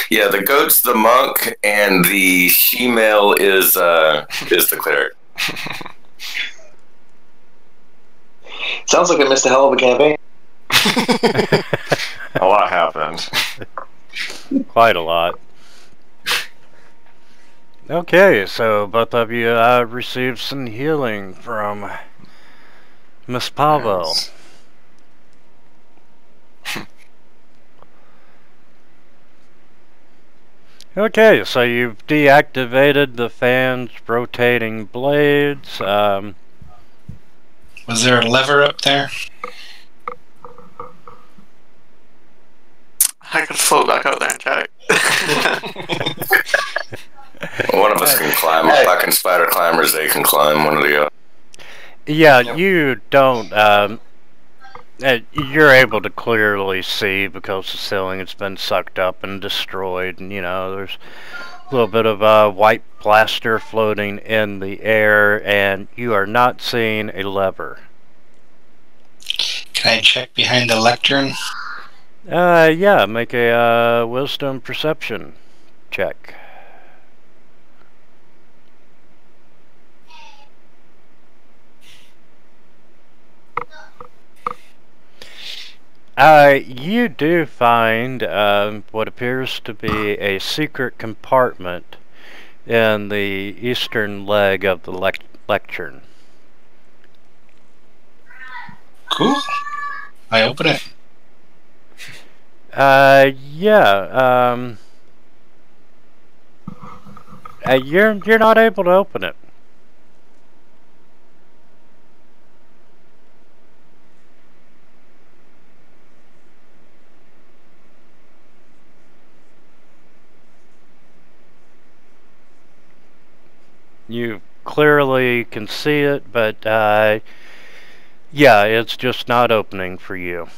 Yeah, the goat's the monk, and the she-male is the cleric. Sounds like I missed a hell of a campaign. A lot happened. Quite a lot. Okay, so both of you received some healing from Miss Pavel. Yes. Okay, so you've deactivated the fan's rotating blades. Was there a lever up there? I could float back out there and check. One of us can climb. If I can spider climbers, they can climb. One of the other. Yeah, you don't. You're able to clearly see because the ceiling has been sucked up and destroyed, and you know there's a little bit of white plaster floating in the air, and you are not seeing a lever. Can I check behind the lectern? Yeah, make a wisdom perception check. You do find what appears to be a secret compartment in the eastern leg of the lectern. Cool. I open it. Yeah. You're not able to open it. You clearly can see it, but yeah, it's just not opening for you.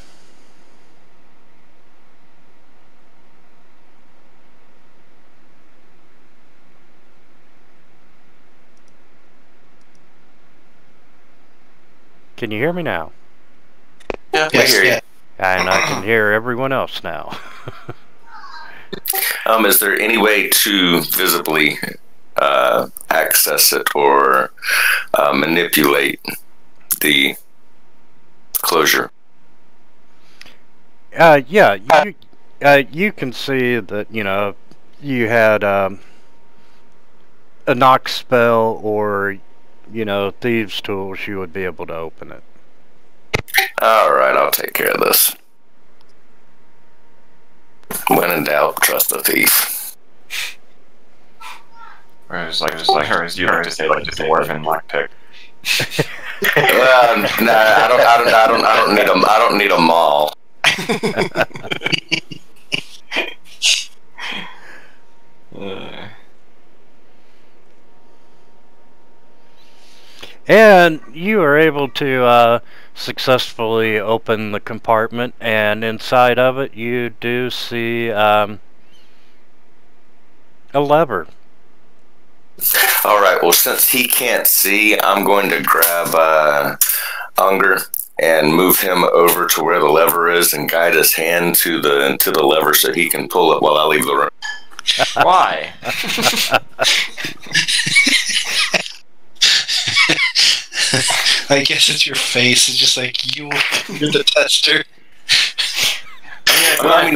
Can you hear me now? Yeah. Yes, hear you. yeah. And I can hear everyone else now. Is there any way to visibly access it or manipulate the closure? Yeah, you can see that, you know, you had a knock spell or, you know, thieves' tools, you would be able to open it. Alright, I'll take care of this. When in doubt, trust the thief. Or it's like you like to say like the dwarven lockpick. Well, nah, I don't need a maul. And you are able to successfully open the compartment, and inside of it you do see a lever. Alright, well, since he can't see, I'm going to grab Unger and move him over to where the lever is and guide his hand to the lever so he can pull it while I leave the room. Why? I guess it's your face. It's just like you're the tester. Well, I mean,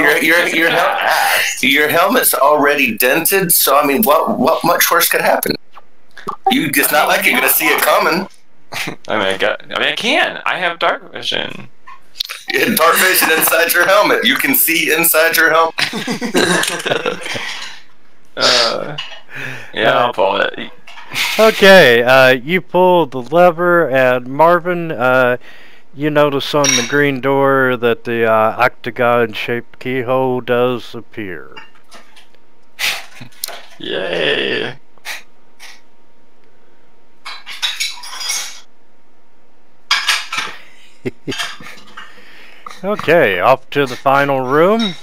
your helmet's already dented, so I mean, what much worse could happen? It's not like you're gonna see it coming. I can. I have dark vision. You have dark vision inside your helmet. You can see inside your helmet. Yeah, I'll pull it. Okay, you pull the lever, and Marvin, you notice on the green door that the octagon-shaped keyhole does appear. Yay! Okay, off to the final room.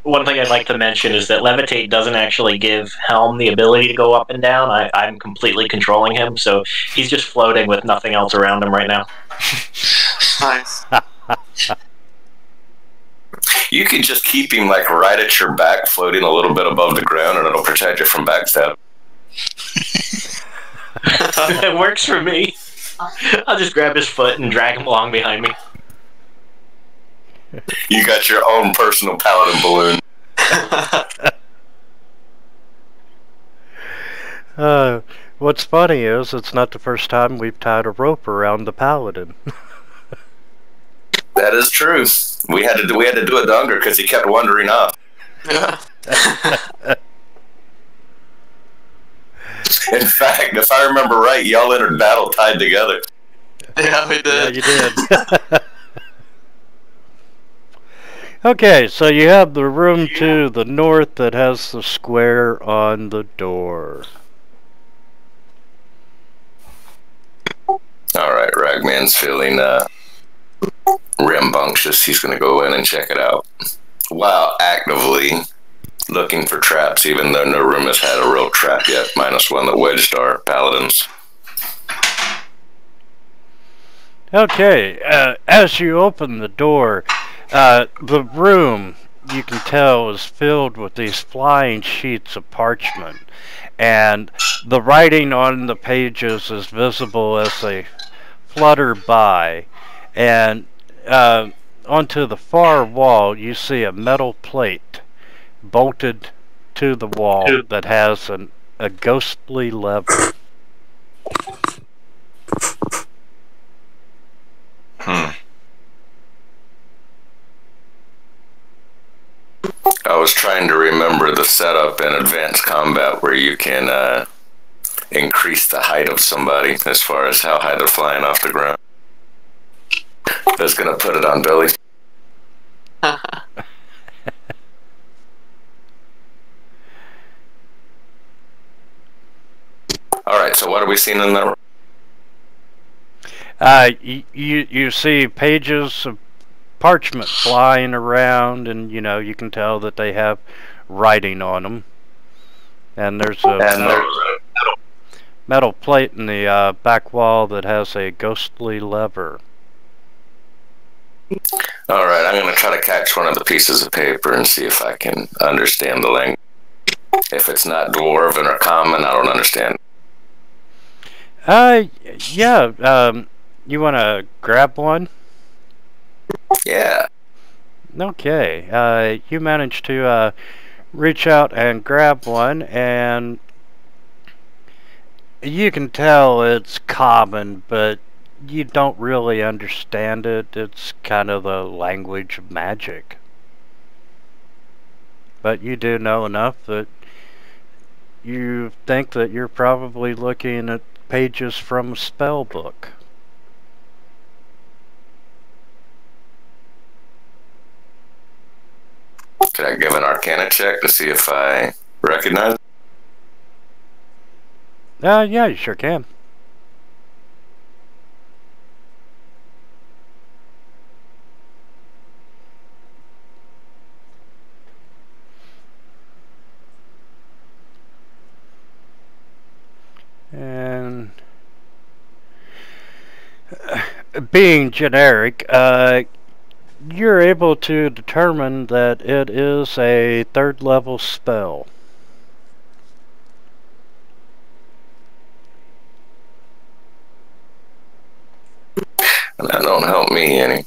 One thing I'd like to mention is that Levitate doesn't actually give Helm the ability to go up and down. I'm completely controlling him, so he's just floating with nothing else around him right now. Nice. You can just keep him like right at your back, floating a little bit above the ground, and it'll protect you from backstab. It works for me. I'll just grab his foot and drag him along behind me. You got your own personal paladin balloon. What's funny is it's not the first time we've tied a rope around the paladin. That is true. We had to do it to Unger because he kept wandering off. Yeah. In fact, if I remember right, y'all entered battle tied together. Yeah, we did. Yeah, you did. Okay, so you have the room to the north that has the square on the door. Alright, Ragman's feeling rambunctious. He's going to go in and check it out while actively looking for traps, even though no room has had a real trap yet, minus one that wedged our paladins. Okay, as you open the door, the room, you can tell, is filled with these flying sheets of parchment, and the writing on the pages is visible as they flutter by, and onto the far wall you see a metal plate bolted to the wall that has a ghostly lever. I was trying to remember the setup in Advanced Combat where you can increase the height of somebody as far as how high they're flying off the ground. I was going to put it on Billy. Alright, so what are we seeing in that room? You see pages of parchment flying around, and you can tell that they have writing on them. And there's a metal plate in the back wall that has a ghostly lever. Alright, I'm going to try to catch one of the pieces of paper and see if I can understand the language. If it's not Dwarven or Common, I don't understand. Yeah, you want to grab one? Yeah. Okay, you managed to reach out and grab one, and you can tell it's common, but you don't really understand it. It's kind of the language of magic. But you do know enough that you think that you're probably looking at pages from a spell book. Could I give an Arcana check to see if I recognize it? Yeah, you sure can. And being generic, you're able to determine that it is a 3rd level spell. And that don't help me any.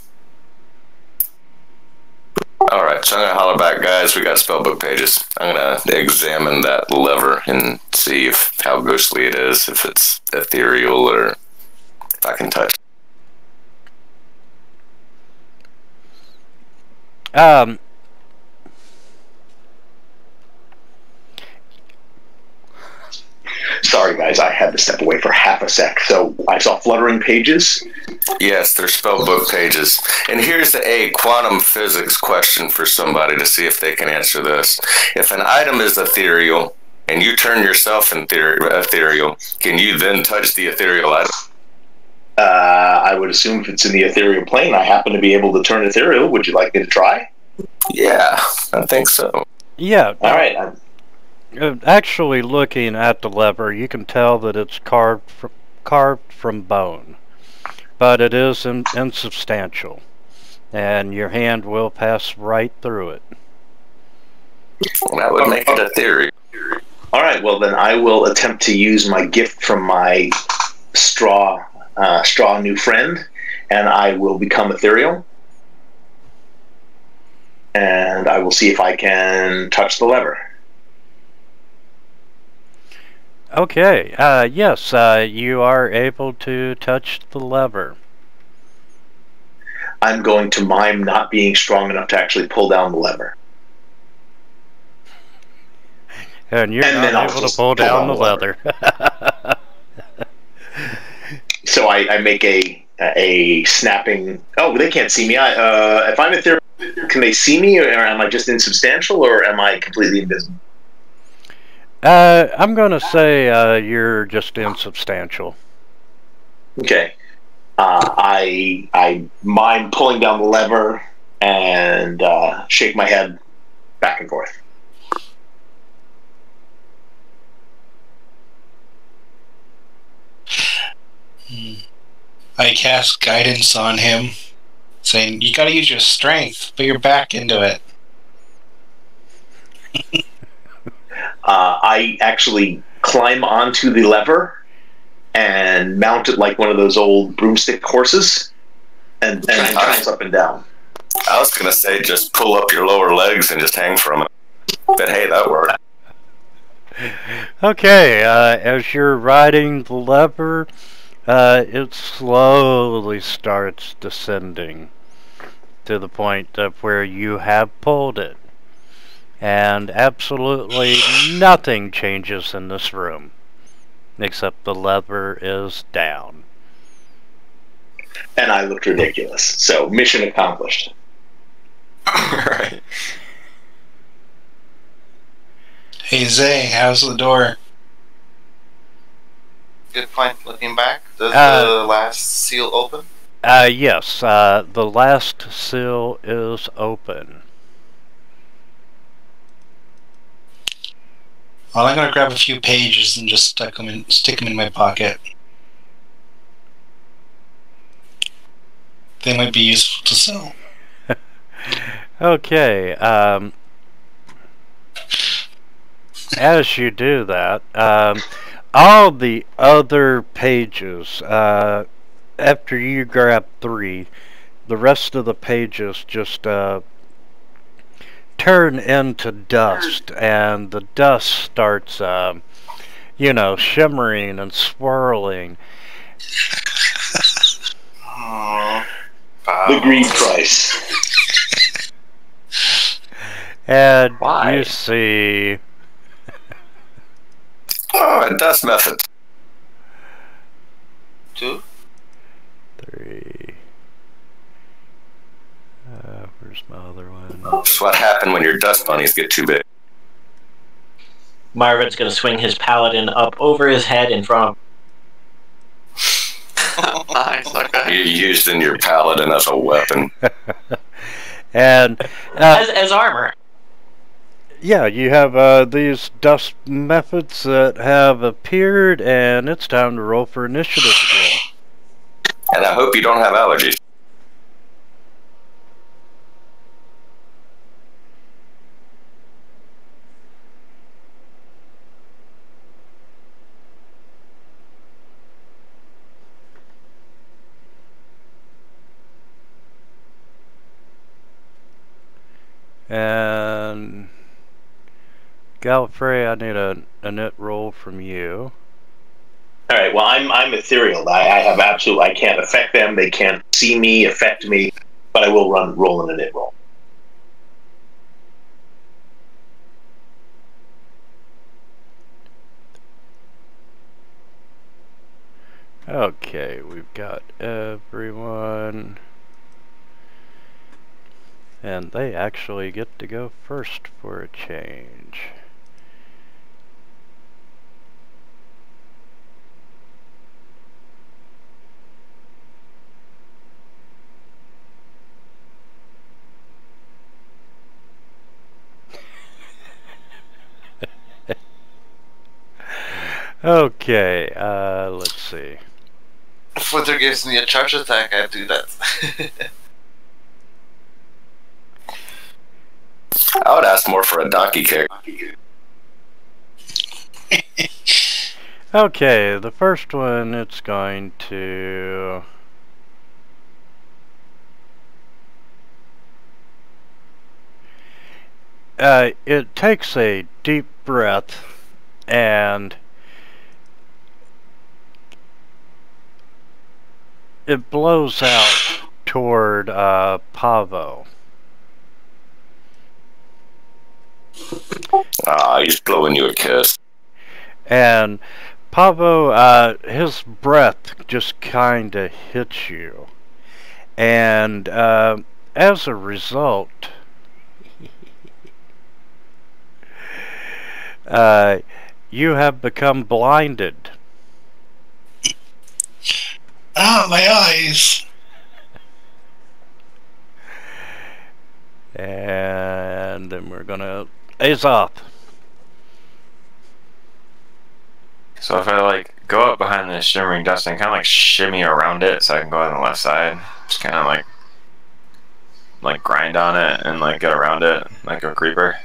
Alright, so I'm gonna holler back, guys, we got spellbook pages. I'm gonna examine that lever and see how ghostly it is, if it's ethereal or if I can touch it. Sorry, guys, I had to step away for half a sec. So I saw fluttering pages. Yes, they're spellbook pages. And here's a quantum physics question for somebody to see if they can answer this. If an item is ethereal and you turn yourself ethereal, can you then touch the ethereal item? I would assume if it's in the ethereal plane, I happen to be able to turn ethereal. Would you like me to try? Yeah, I think so. Yeah. All right. Actually, looking at the lever, you can tell that it's carved from bone, but it is insubstantial, and your hand will pass right through it. Well, that would make it ethereal. All right. Well, then I will attempt to use my gift from my straw new friend, and I will become ethereal, and I will see if I can touch the lever. Okay, yes, you are able to touch the lever. I'm going to mime not being strong enough to actually pull down the lever. And you're not able to pull down the lever. So I make a snapping... Oh, they can't see me. If I'm ethereal, can they see me, or am I just insubstantial, or am I completely invisible? I'm gonna say you're just insubstantial. Okay. I mime pulling down the lever and shake my head back and forth. I cast guidance on him, saying, "You gotta use your strength, put your back into it." I actually climb onto the lever and mount it like one of those old broomstick horses and bounce up and down. I was going to say just pull up your lower legs and just hang from it. But hey, that worked. Okay, as you're riding the lever, it slowly starts descending to the point of where you have pulled it. And absolutely nothing changes in this room, except the lever is down. And I looked ridiculous. So, mission accomplished. Right. Hey Zay, how's the door? Good point. Looking back, does the last seal open? Yes, the last seal is open. Well, I'm gonna grab a few pages and just stick them in my pocket. They might be useful to sell. Okay, as you do that, all the other pages, after you grab 3, the rest of the pages just turn into dust, and the dust starts, shimmering and swirling. Oh, The greed price. And Why? you see... Oh, a dust method. 2. 3... where's my other one? That's what happened when your dust bunnies get too big. Marvin's going to swing his paladin up over his head in front of Nice, okay. You're using your paladin as a weapon. And as armor. yeah, you have these dust methods that have appeared, and it's time to roll for initiative again. And I hope you don't have allergies. And Gallifrey, I need a net roll from you. All right. Well, I'm ethereal. I have I can't affect them. They can't see me, affect me. But I will roll in a nit roll. Okay, we've got everyone. And they actually get to go first for a change. Okay, let's see. If Wither gives me a charge attack, I do that. I would ask more for a donkey kick. Okay, the first one, it's going to... it takes a deep breath and it blows out toward Pavo. Ah, he's blowing you a kiss. And Pavo, his breath just kind of hits you. And as a result, you have become blinded. Ah, my eyes! And then we're gonna Azoth. So if I go up behind this shimmering dust and kind of shimmy around it, so I can go on the left side, just kind of like grind on it and get around it like a creeper.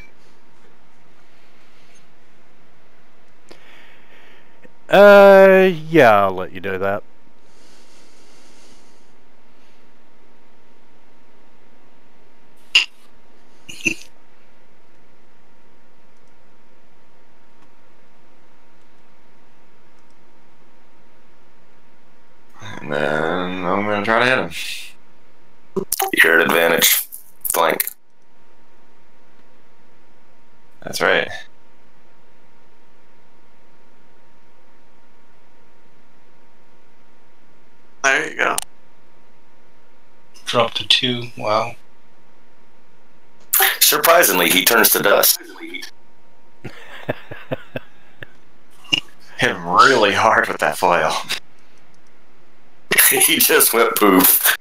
Yeah, I'll let you do that. And then I'm gonna try to hit him. You're at advantage. Flank. That's right. There you go. Drop to 2. Wow. Surprisingly, he turns to dust. Hit him really hard with that flail. He just went poof.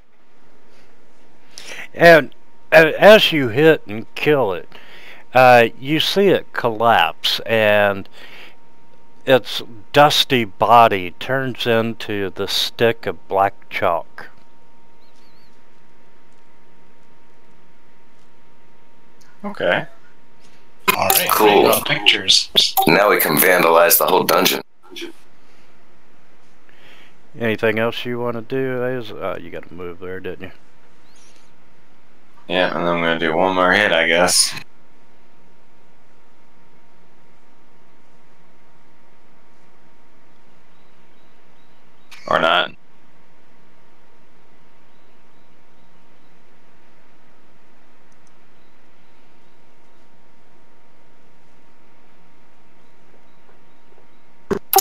And as you hit and kill it, you see it collapse, and its dusty body turns into the stick of black chalk. Okay. Alright, Cool. got pictures. Now we can vandalize the whole dungeon. Anything else you want to do? You got to move there, didn't you? Yeah, and then I'm gonna do one more hit, I guess. Or not.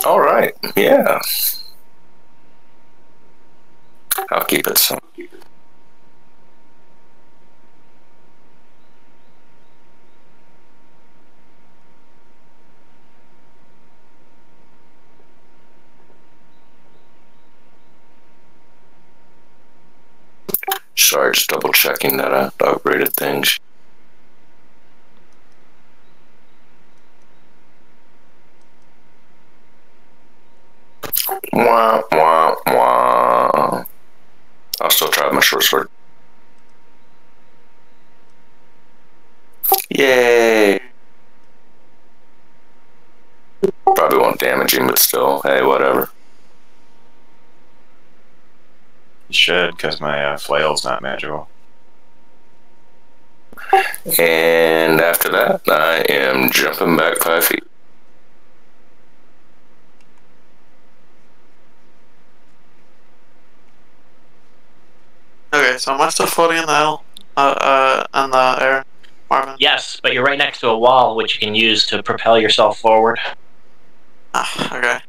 All right. Yeah. I'll keep it simple. Sorry, just double checking that I upgraded things. Wah, wah, wah. I'll still try with my short sword. Yay! Probably won't damage him, but still, hey, whatever. You should, because my flail's not magical. And after that, I am jumping back 5 feet. Okay, so am I still floating in the air, Marvin? Yes, but you're right next to a wall, which you can use to propel yourself forward. Ah, okay.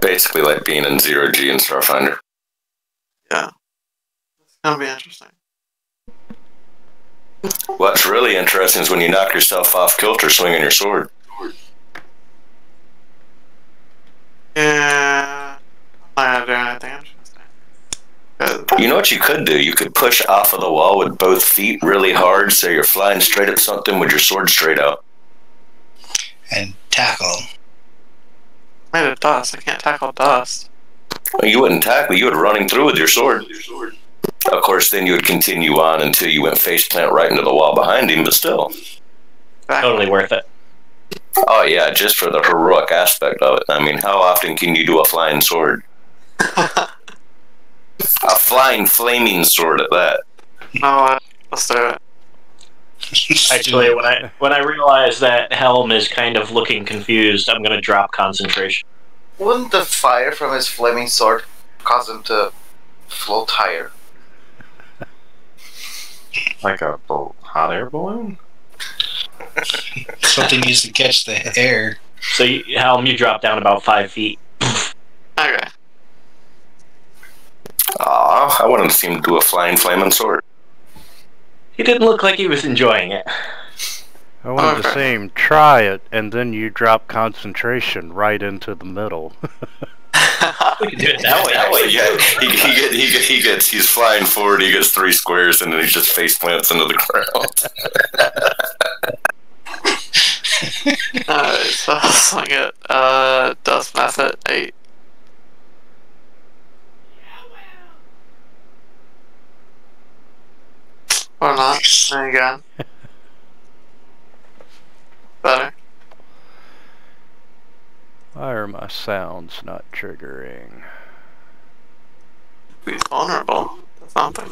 Basically like being in 0G in Starfinder. Yeah. It's gonna be interesting. What's really interesting is when you knock yourself off kilter swinging your sword. Yeah. I'm not gonna do anything interesting. You know what you could do? You could push off of the wall with both feet really hard so you're flying straight at something with your sword straight out. And tackle. Made of dust. I can't tackle dust. Well, you wouldn't tackle, you would running through with your sword. Of course, then you would continue on until you went face plant right into the wall behind him, but still. Totally worth it. Oh yeah, just for the heroic aspect of it. I mean, how often can you do a flying sword? A flying, flaming sword at that. No, let's do it. Actually, when I realize that Helm is kind of looking confused, I'm going to drop concentration. Wouldn't the fire from his flaming sword cause him to float higher? Like a hot air balloon? Something needs to catch the air. So, Helm, you drop down about 5 feet. Okay. Aw, I wanted to see him do a flying, flaming sword. He didn't look like he was enjoying it. I wanted to see him try it, and then you drop concentration right into the middle. We can do it that way. Yeah, he's flying forward, he gets 3 squares, and then he just face plants into the ground. Alright, so I'll swing it. Dust method 8. Or not. There you go. Better. Why are my sounds not triggering? He's vulnerable to something.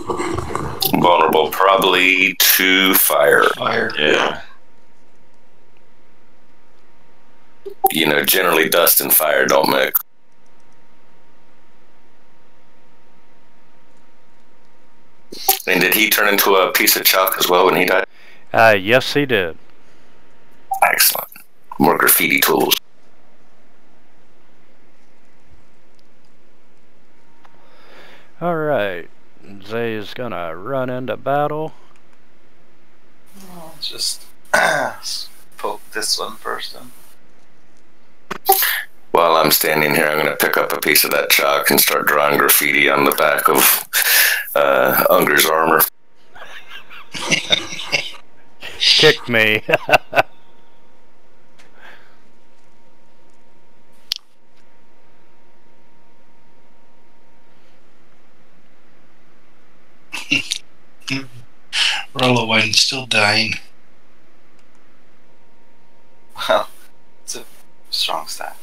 Vulnerable probably to fire. Fire. Yeah. You know, generally dust and fire don't mix. And did he turn into a piece of chalk as well when he died? Yes, he did. Excellent. More graffiti tools. Alright. Zay is gonna run into battle. I'll just poke this one first then. While I'm standing here, I'm going to pick up a piece of that chalk and start drawing graffiti on the back of Unger's armor. Kick me. Roll a 1, still dying. Well, it's a strong staff.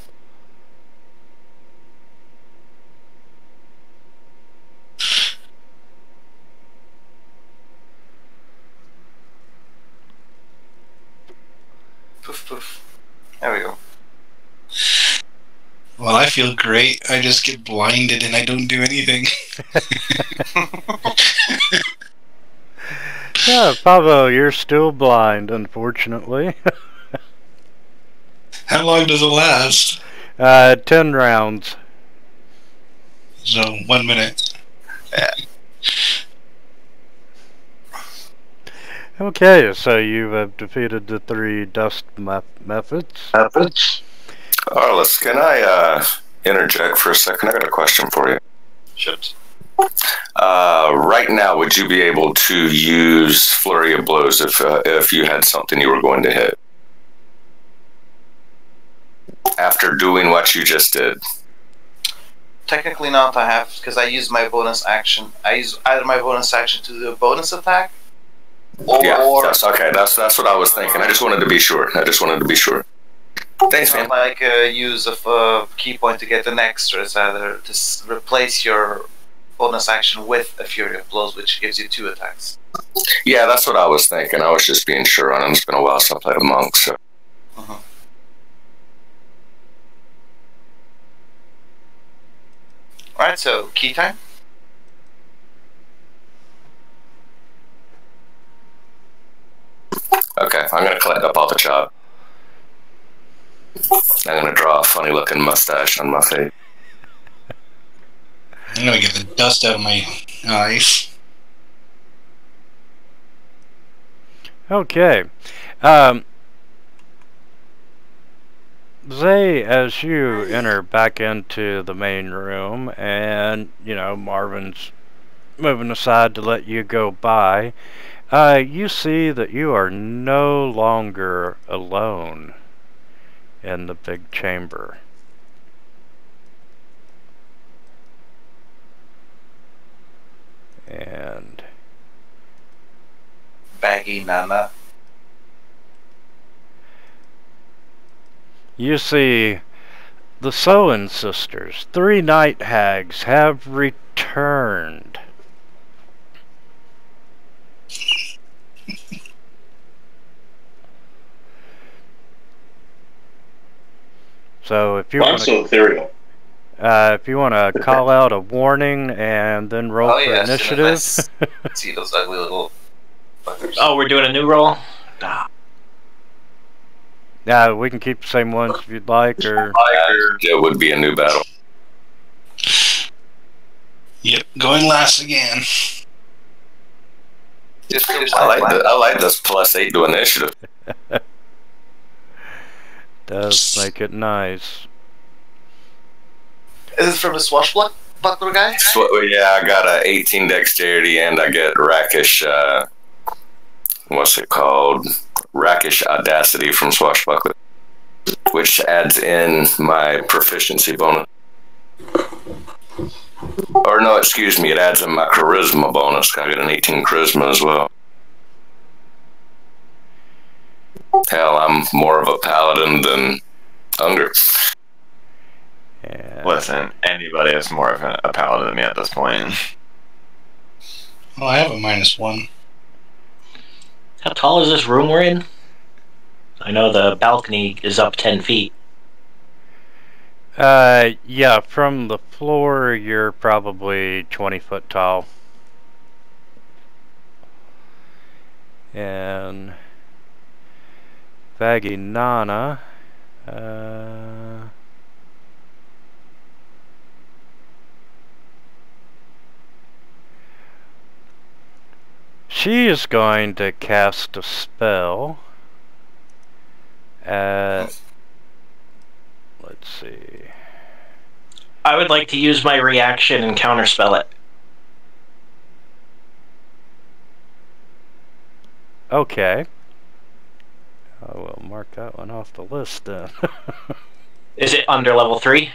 Poof poof. There we go. Well, I feel great. I just get blinded and I don't do anything. Yeah, Pablo, you're still blind, unfortunately. How long does it last? 10 rounds. So, 1 minute. Okay, so you have defeated the 3 dust methods. Arliss, can I interject for a second? I got a question for you. Ships. Right now, would you be able to use Flurry of Blows if you had something you were going to hit? After doing what you just did. Technically not, I have, because I use my bonus action. I use either my bonus action to do a bonus attack, or... Yeah, that's okay. That's what I was thinking. I just wanted to be sure. Thanks, man. Like use of a key point to get an extra. It's either to replace your bonus action with a Fury of Blows, which gives you 2 attacks. Yeah, that's what I was thinking. I was just being sure on it. It's been a while since I played a monk, so... Alright, so key time. Okay, I'm gonna collect up all the chop. I'm gonna draw a funny looking mustache on my face. I'm gonna get the dust out of my eyes. Okay. Zay, as you enter back into the main room, and, you know, Marvin's moving aside to let you go by, you see that you are no longer alone in the big chamber. And... Baggy Nana. you see the Soen sisters, 3 night hags, have returned. So if you I'm want so ethereal. if you want to call out a warning and then roll for initiative. See those ugly little fuckers. Oh, we're doing a new roll? Yeah, we can keep the same ones if you'd like, or... It would be a new battle. Yep, going last again. I like this +8 to initiative. Does make it nice. Is this from the swashbuckler guy? So, yeah, I got a 18 dexterity and I get rakish, what's it called? Rakish audacity from Swashbuckler, which adds in my proficiency bonus. Or no, excuse me, it adds in my charisma bonus. I get an 18 charisma as well. Hell, I'm more of a paladin than Unger. Yeah. Listen, anybody is more of a paladin than me at this point. Oh, I have a -1. How tall is this room we're in? I know the balcony is up 10 feet. Yeah, from the floor, you're probably 20 foot tall. And Vaggy Nana, she is going to cast a spell at, let's see. I would like to use my reaction and counterspell it. Okay. I will mark that one off the list then. Is it under level 3?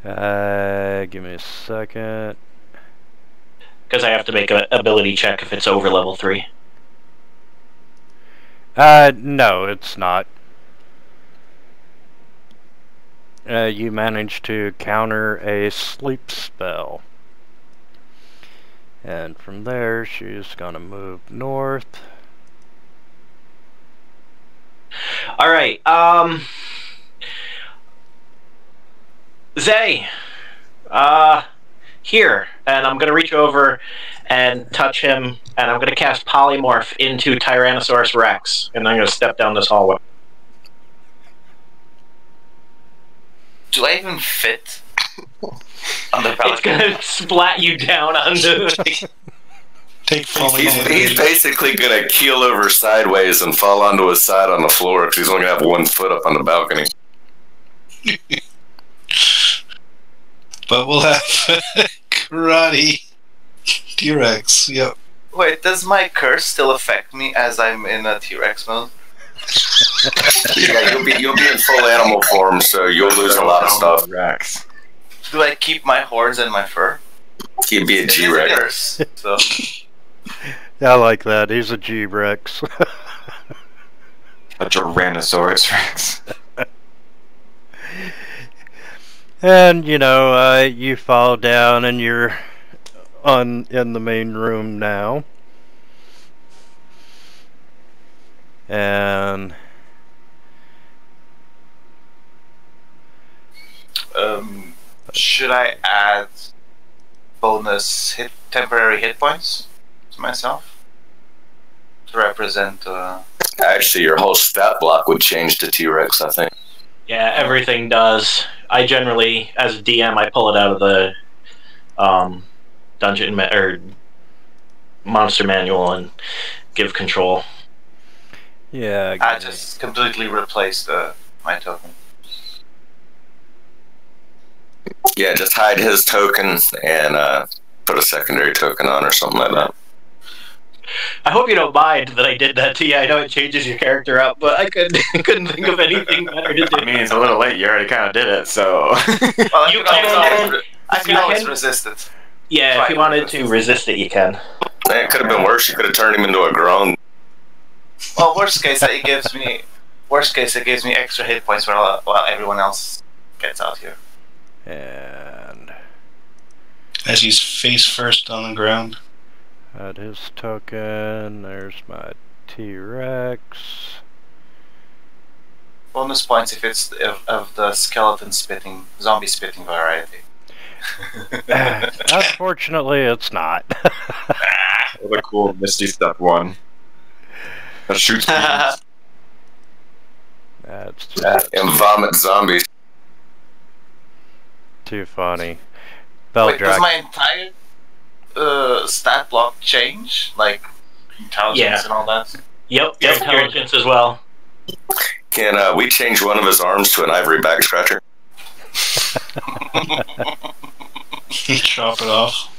Give me a second. Because I have to make an ability check if it's over level 3. No, it's not. You managed to counter a sleep spell. And from there, she's gonna move north. Alright, Zay, here, and I'm gonna reach over and touch him, and I'm gonna cast Polymorph into Tyrannosaurus Rex, and I'm gonna step down this hallway. Do I even fit on the It's balcony? gonna splat you down onto. Take falling He's damage. basically gonna keel over sideways and fall onto his side on the floor because he's only gonna have 1 foot up on the balcony. But we'll have karate T-Rex. Yep. Wait, does my curse still affect me as I'm in a T-Rex mode? Yeah, you'll be in full animal form, so you'll lose a lot of stuff. Rex. Do I keep my horns and my fur? He'd be a It is a G-Rex. curse, so Yeah, I like that. He's a G-Rex. A Tyrannosaurus Rex. And, you know, you fall down and you're in the main room now. And should I add bonus temporary hit points to myself to represent? Actually, your whole stat block would change to T-Rex, I think. Yeah, everything does. I generally, as a DM, I pull it out of the dungeon or monster manual and give control. yeah, I just completely replaced my token. Yeah, just hide his token and put a secondary token on or something like that. I hope you don't mind that I did that to you. I know it changes your character up, but I couldn't think of anything better to do. I mean, it's a little late. You already kind of did it, so. Well, You can- I can you always can- resist it. Yeah, if you wanted to resist it, you can. It could have been worse. You could have turned him into a grown. Well, worst case, it gives me extra hit points while everyone else gets out here. and As he's face first on the ground. add his token. There's my T-Rex. Bonus points if it's of the zombie spitting variety. Unfortunately, it's not. What a cool Misty Step one. That shoots beams. That's just And vomit zombies. too funny. Wait, does Beldrak. my entire stat block change? Like intelligence Yeah. and all that? Yep, Yeah, intelligence as well. Can we change one of his arms to an ivory back scratcher? Chop it off.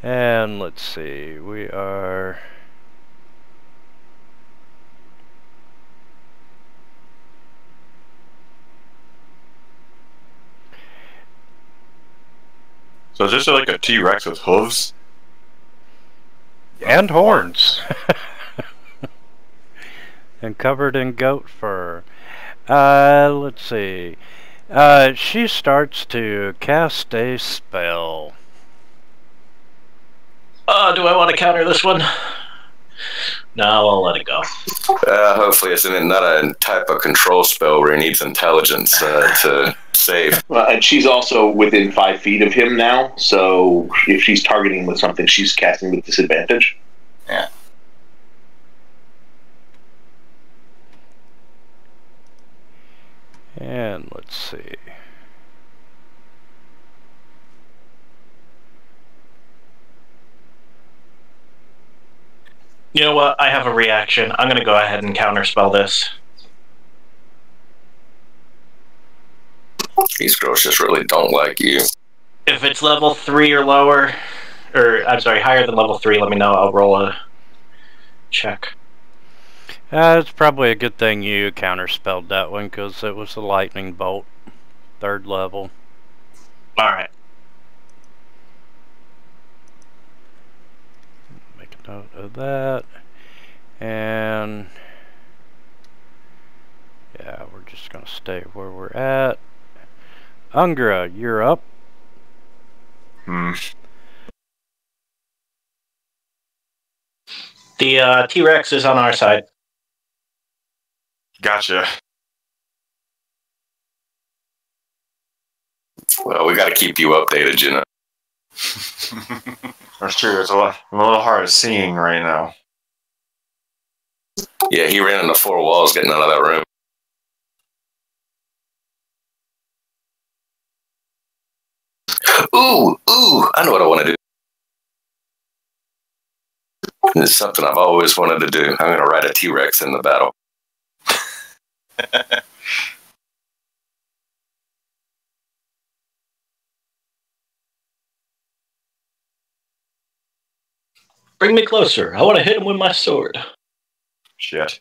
And let's see, we are. So is this like a T-Rex with hooves? And horns. And covered in goat fur. Let's see. She starts to cast a spell. Do I want to counter this one? No, I'll let it go. Hopefully it's not a type of control spell where he needs intelligence to save. And she's also within 5 feet of him now, so if she's targeting with something, she's casting with disadvantage. Yeah. And let's see. You know what? I have a reaction. I'm going to go ahead and counterspell this. These girls just really don't like you. If it's level 3 or lower, or I'm sorry, higher than level 3, let me know. I'll roll a check. It's probably a good thing you counterspelled that one because it was a lightning bolt, 3rd level. Alright. Make a note of that. And yeah, we're just gonna stay where we're at. Ungra, you're up. The T-Rex is on our side. Gotcha. Well, we got to keep you updated, you know. That's true. It's a little hard seeing right now. Yeah, he ran into 4 walls getting out of that room. Ooh, I know what I want to do. It's something I've always wanted to do. I'm going to ride a T-Rex in the battle. Bring me closer. I want to hit him with my sword. Shit.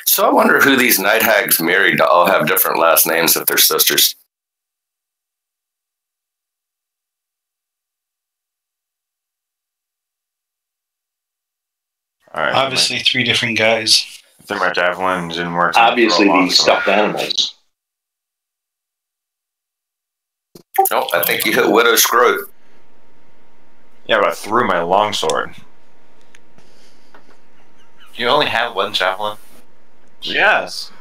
So I wonder who these night hags married to all have different last names if they're sisters. All right. Obviously, 3 different guys. I think my javelin didn't work. Obviously, these stuffed animals. Oh, I think you hit Widow's scrote. Yeah, but I threw my longsword. You only have one javelin. Yes.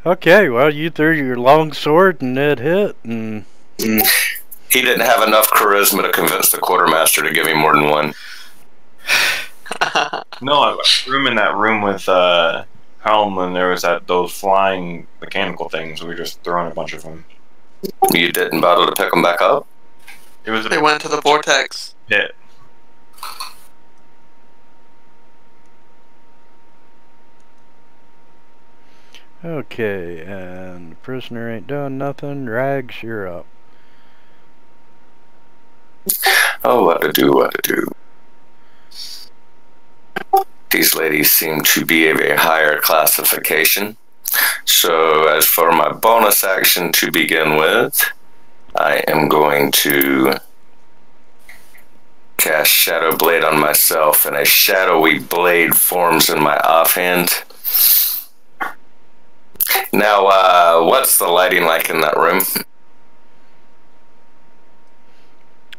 Okay, well, you threw your long sword and it hit, and He didn't have enough charisma to convince the quartermaster to give him more than one. No, I threw him in that room with Helm when there was those flying mechanical things. We were just throwing a bunch of them. You didn't bother to pick them back up? It was They went to the vortex. pit. okay, and the prisoner ain't doing nothing. Rags, you're up. Oh, what to do. These ladies seem to be of a higher classification. So as for my bonus action to begin with, I am going to cast Shadow Blade on myself, and a shadowy blade forms in my offhand. Now, what's the lighting like in that room?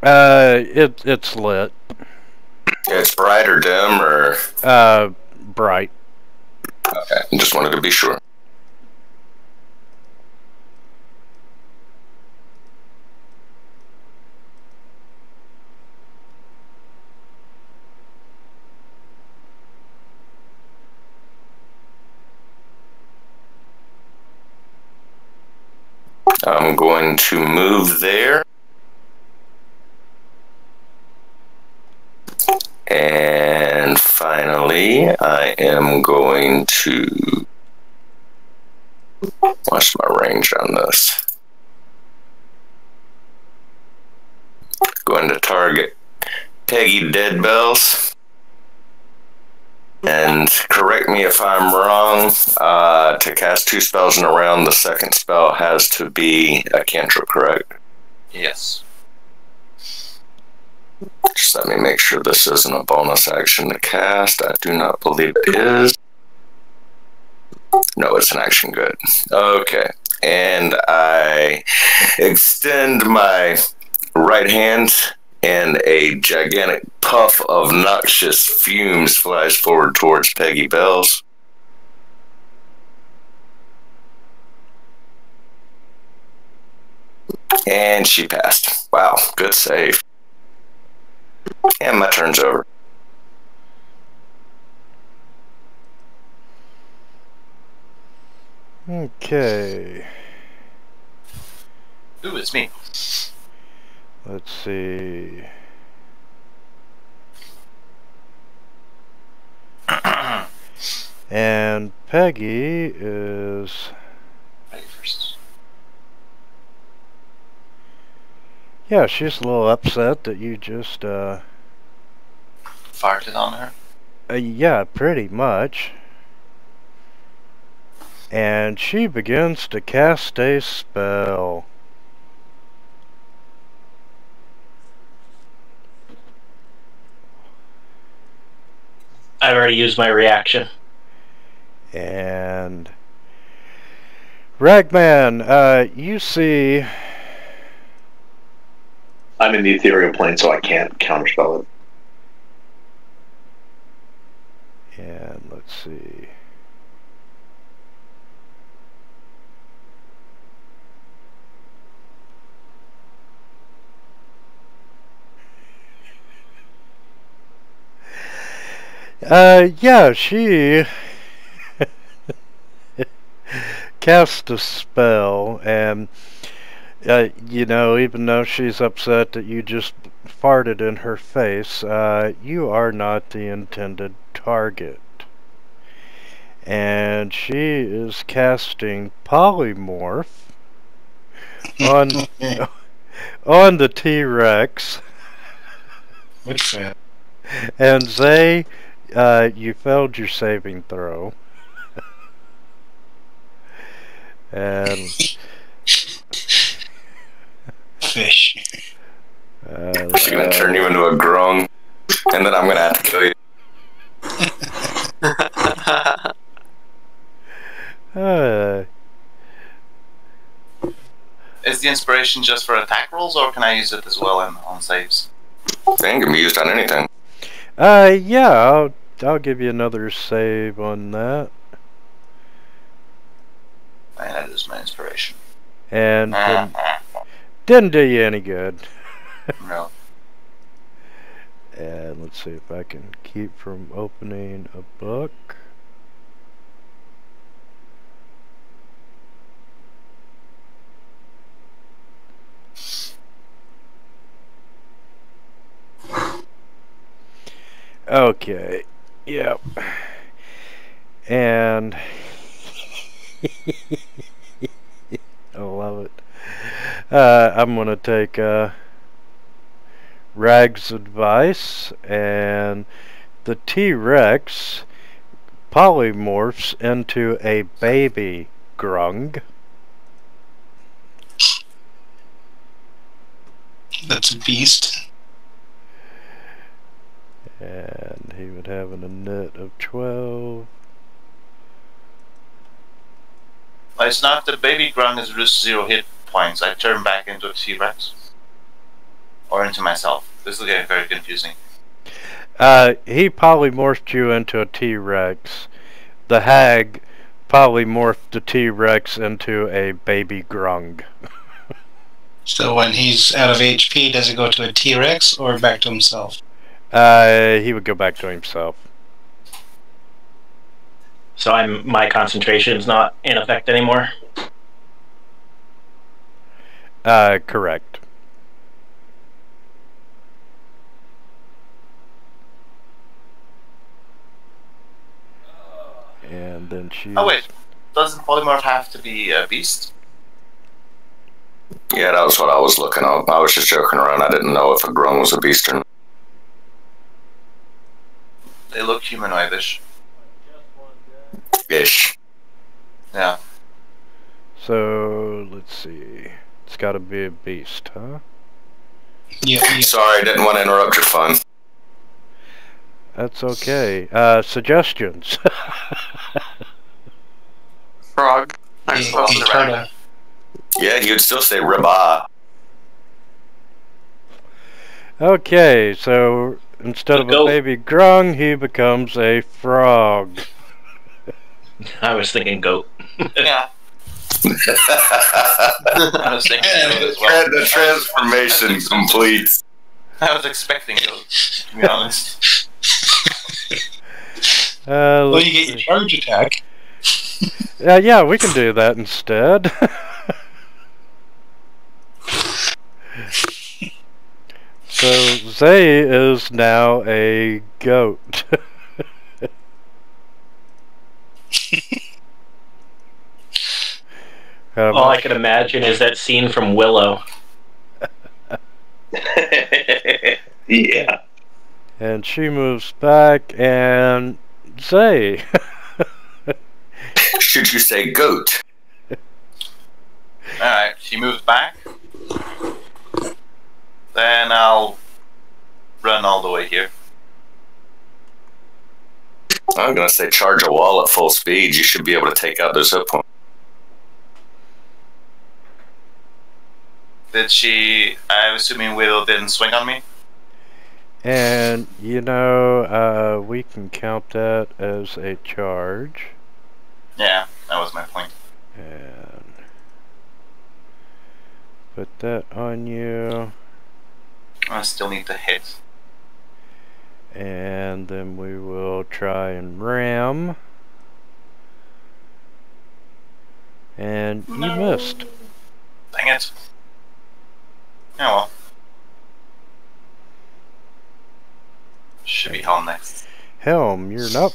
It's lit. It's bright or dim, or... Bright. Okay, I just wanted to be sure. I'm going to move there. And finally, I am going to... What's my range on this? Going to target Peggy Deadbells. And correct me if I'm wrong, to cast 2 spells in a round, the second spell has to be a cantrip, correct? Yes. Just let me make sure this isn't a bonus action to cast. I do not believe it is. No, it's an action, good. Okay, and I extend my right hand, and a gigantic puff of noxious fumes flies forward towards Peggy Bells. And she passed. Wow, good save. And my turn's over. Okay. Ooh, it's me. Let's see. And Peggy is... Ready first. Yeah, she's a little upset that you just, Farted on her. yeah, pretty much. And she begins to cast a spell. I've already used my reaction. And Ragman, you see I'm in the ethereal plane, so I can't counterspell it. And let's see. Yeah, she cast a spell, and you know, even though she's upset that you just farted in her face, you are not the intended target. And she is casting polymorph on on the T-Rex. Which fail? And Zay, you failed your saving throw. And Fish. She's gonna turn you into a grung, and then I'm gonna have to kill you. Is the inspiration just for attack rolls, or can I use it as well on saves? It can be used on anything. Yeah, I'll give you another save on that. And that is my inspiration. And didn't do you any good. No. And let's see if I can keep from opening a book. Okay, yep. And I love it. I'm gonna take Rag's advice, and the T-Rex polymorphs into a baby grung. That's a beast. And he would have a net of 12. It's not the baby grung is just 0 hit points. I turn back into a T-Rex. Or into myself. This is getting very confusing. He polymorphed you into a T-Rex. The hag polymorphed the T-Rex into a baby grung. So when he's out of HP, does it go to a T-Rex or back to himself? He would go back to himself. So my concentration's not in effect anymore? Correct. And then she. Oh wait, doesn't polymorph have to be a beast? Yeah, that was what I was looking at. I was just joking around. I didn't know if a grung was a beast or not. They look humanoidish. Ish. Yeah. So let's see. It's got to be a beast, huh? Yeah. Sorry, I didn't want to interrupt your fun. That's okay. Suggestions. Frog. I'm supposed to turtle. Yeah, he would still say riba. Okay, so instead of a baby grung, he becomes a frog. I was thinking goat. Yeah. I was thinking goat as well. The transformation complete. I was expecting goat, to be honest. Well, you get your charge attack. Yeah, we can do that instead. So Zay is now a goat. All I can imagine is that scene from Willow. Yeah. And she moves back, and Zay. Should you say goat? Alright, she moves back. Then I'll run all the way here. I'm gonna say charge a wall at full speed. You should be able to take out those hit points. Did she? I'm assuming Widow didn't swing on me. And, you know, we can count that as a charge. Yeah, that was my point. And put that on you. I still need to hit. And then we will try and ram. And you missed. Dang it. Oh well. Should be Helm next. Helm, you're up.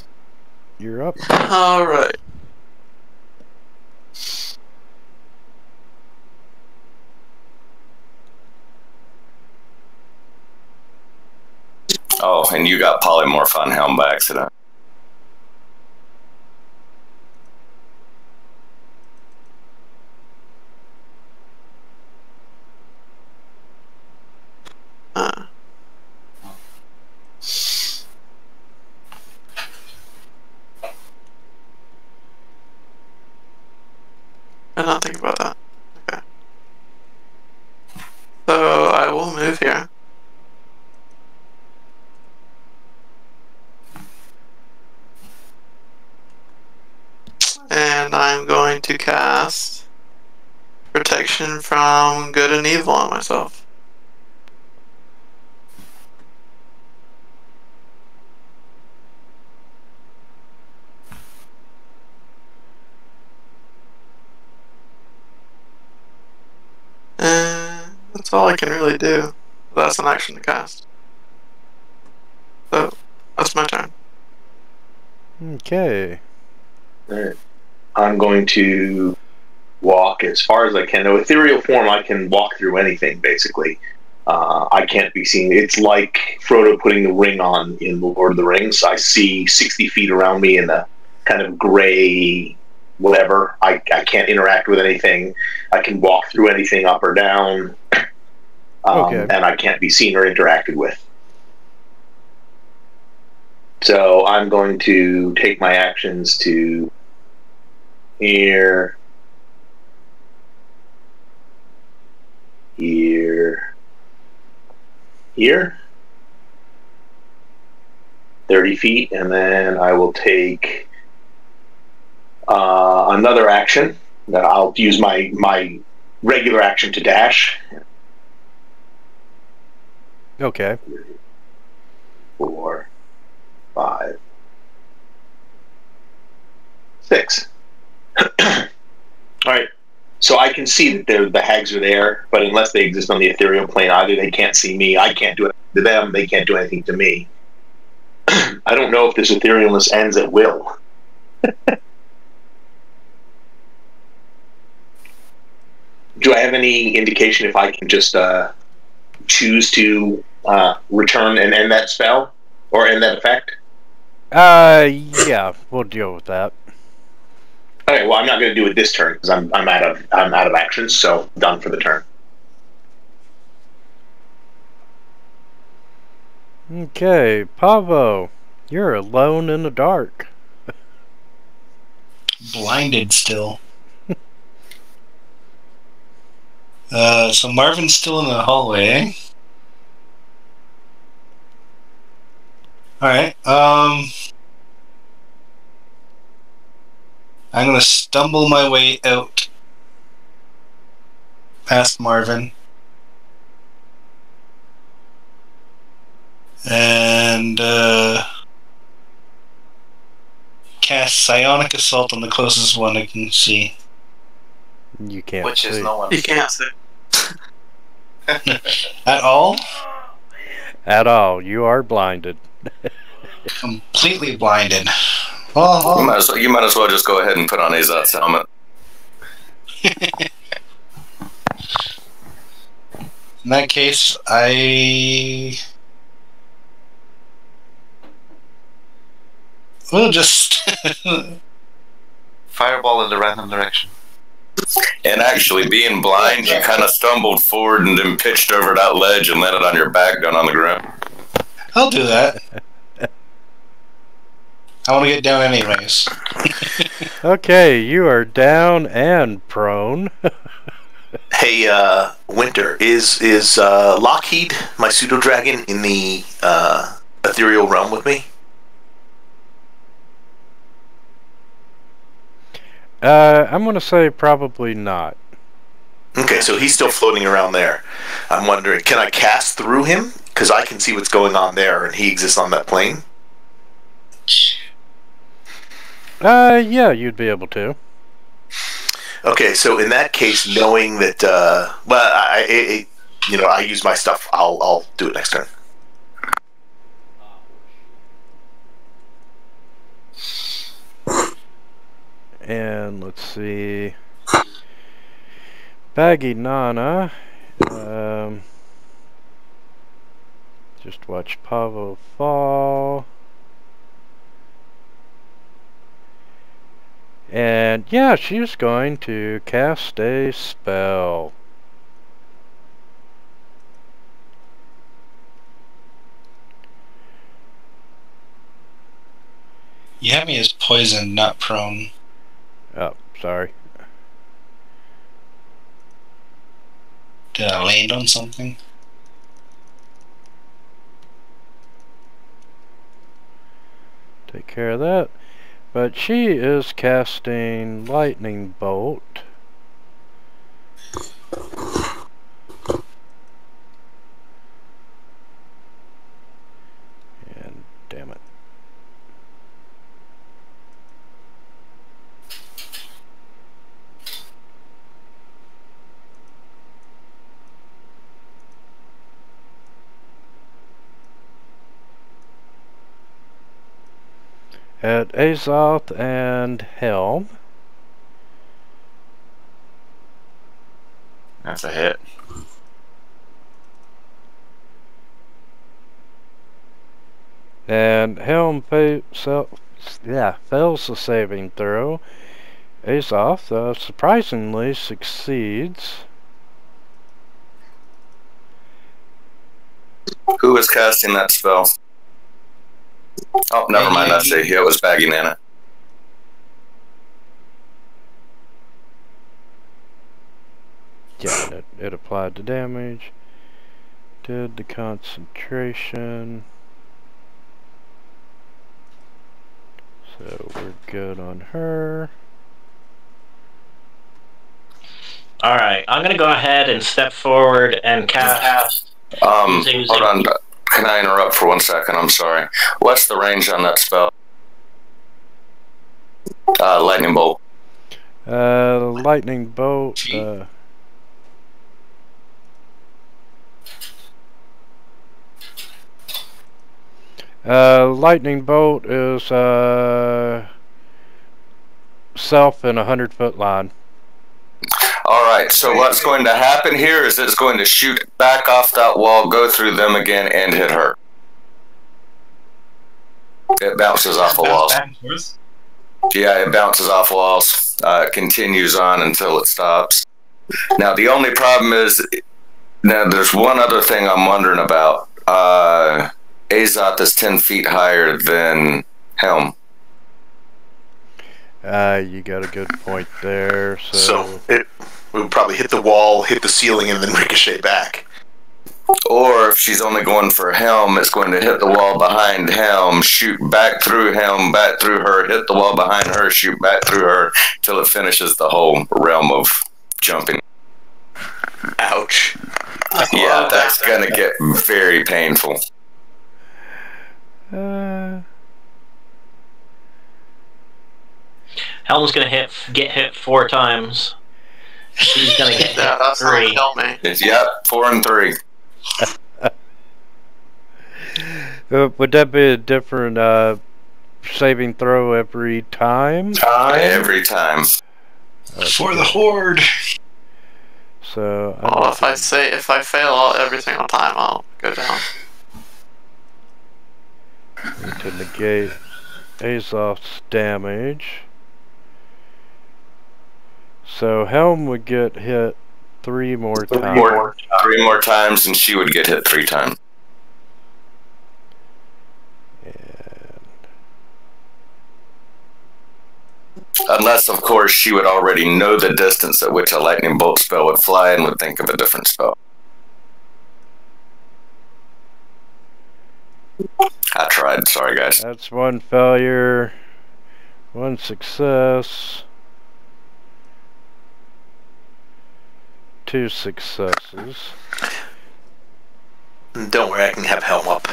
You're up. Alright. Oh, and you got polymorph on Helm by accident. I did not think about that. Okay. So I will move here. And I'm going to cast Protection from Good and Evil on myself. And that's all I can really do. That's an action to cast. So, that's my turn. Okay. Alright. I'm going to walk as far as I can. No, ethereal form, I can walk through anything, basically. I can't be seen. It's like Frodo putting the ring on in The Lord of the Rings. I see 60 feet around me in a kind of gray whatever. I can't interact with anything. I can walk through anything up or down. And I can't be seen or interacted with. So I'm going to take my actions to here, 30 feet, and then I will take another action. I'll use my regular action to dash. Okay. 4, 5, 6. Alright, so I can see that the hags are there, but unless they exist on the ethereal plane, either they can't see me, I can't do anything to them, they can't do anything to me. I don't know if this etherealness ends at will. Do I have any indication if I can just choose to return and end that spell? Or end that effect? Yeah, we'll deal with that. Okay, well, I'm not going to do it this turn because I'm out of actions, so done for the turn. Okay, Pavo, you're alone in the dark. Blinded still. So Marvin's still in the hallway, eh? Alright, I'm gonna stumble my way out past Marvin. And cast Psionic Assault on the closest one I can see. You can't Which see. is no one. You can't see. At all? At all. You are blinded. Completely blinded. Well, You might as well just go ahead and put on Azat's helmet. in that case, I will just Fireball in the random direction. And actually, being blind, you kind of stumbled forward and then pitched over that ledge and landed on your back down on the ground. I'll do that. I want to get down anyways. Okay, you are down and prone. Hey, Winter, is Lockheed, my pseudo dragon, in the ethereal realm with me? I'm gonna say probably not. Okay, so he's still floating around there. I'm wondering, can I cast through him? Because I can see what's going on there, and he exists on that plane. Yeah, you'd be able to. Okay, so in that case, knowing that, well, I use my stuff. I'll do it next turn. And let's see. Baggy Nana. Just watch Pavo fall. And yeah, she's going to cast a spell. You have me as poisoned, not prone. Oh, sorry. Did I land on something? Take care of that. But she is casting Lightning Bolt. And damn it. At Azoth and Helm. That's a hit. And Helm fails the saving throw. Azoth surprisingly succeeds. Who is casting that spell? Oh, never mind. I see. Yeah, it was Baggy Nana. Yeah, it applied the damage. Did the concentration. So we're good on her. Alright, I'm going to go ahead and step forward and cast. Hold on. Can I interrupt for 1 second? I'm sorry. What's the range on that spell? Lightning bolt. Lightning bolt. Lightning bolt is self in 100-foot line. Alright, so what's going to happen here is it's going to shoot back off that wall, go through them again, and hit her. It bounces off the walls. Yeah, it bounces off walls. It continues on until it stops. Now, the only problem is, now there's one other thing I'm wondering about. Azoth is 10 feet higher than Helm. You got a good point there. So it would probably hit the wall, hit the ceiling, and then ricochet back. Or if she's only going for Helm, it's going to hit the wall behind Helm, shoot back through Helm, back through her, hit the wall behind her, shoot back through her, till it finishes the whole realm of jumping. Ouch. Yeah, that's going to get very painful. Helm's going to get hit 4 times. She's going to get hit 3. Yep, 4 and 3. Would that be a different saving throw every time? Every time. For the horde. So. Well, if I fail every single time, I'll go down. To negate Azoth's damage. So Helm would get hit 3 more times. 3 more times, and she would get hit 3 times. Unless, of course, she would already know the distance at which a lightning bolt spell would fly and would think of a different spell. I tried. Sorry, guys. That's one failure, one success, 2 successes. Don't worry, I can have Helm up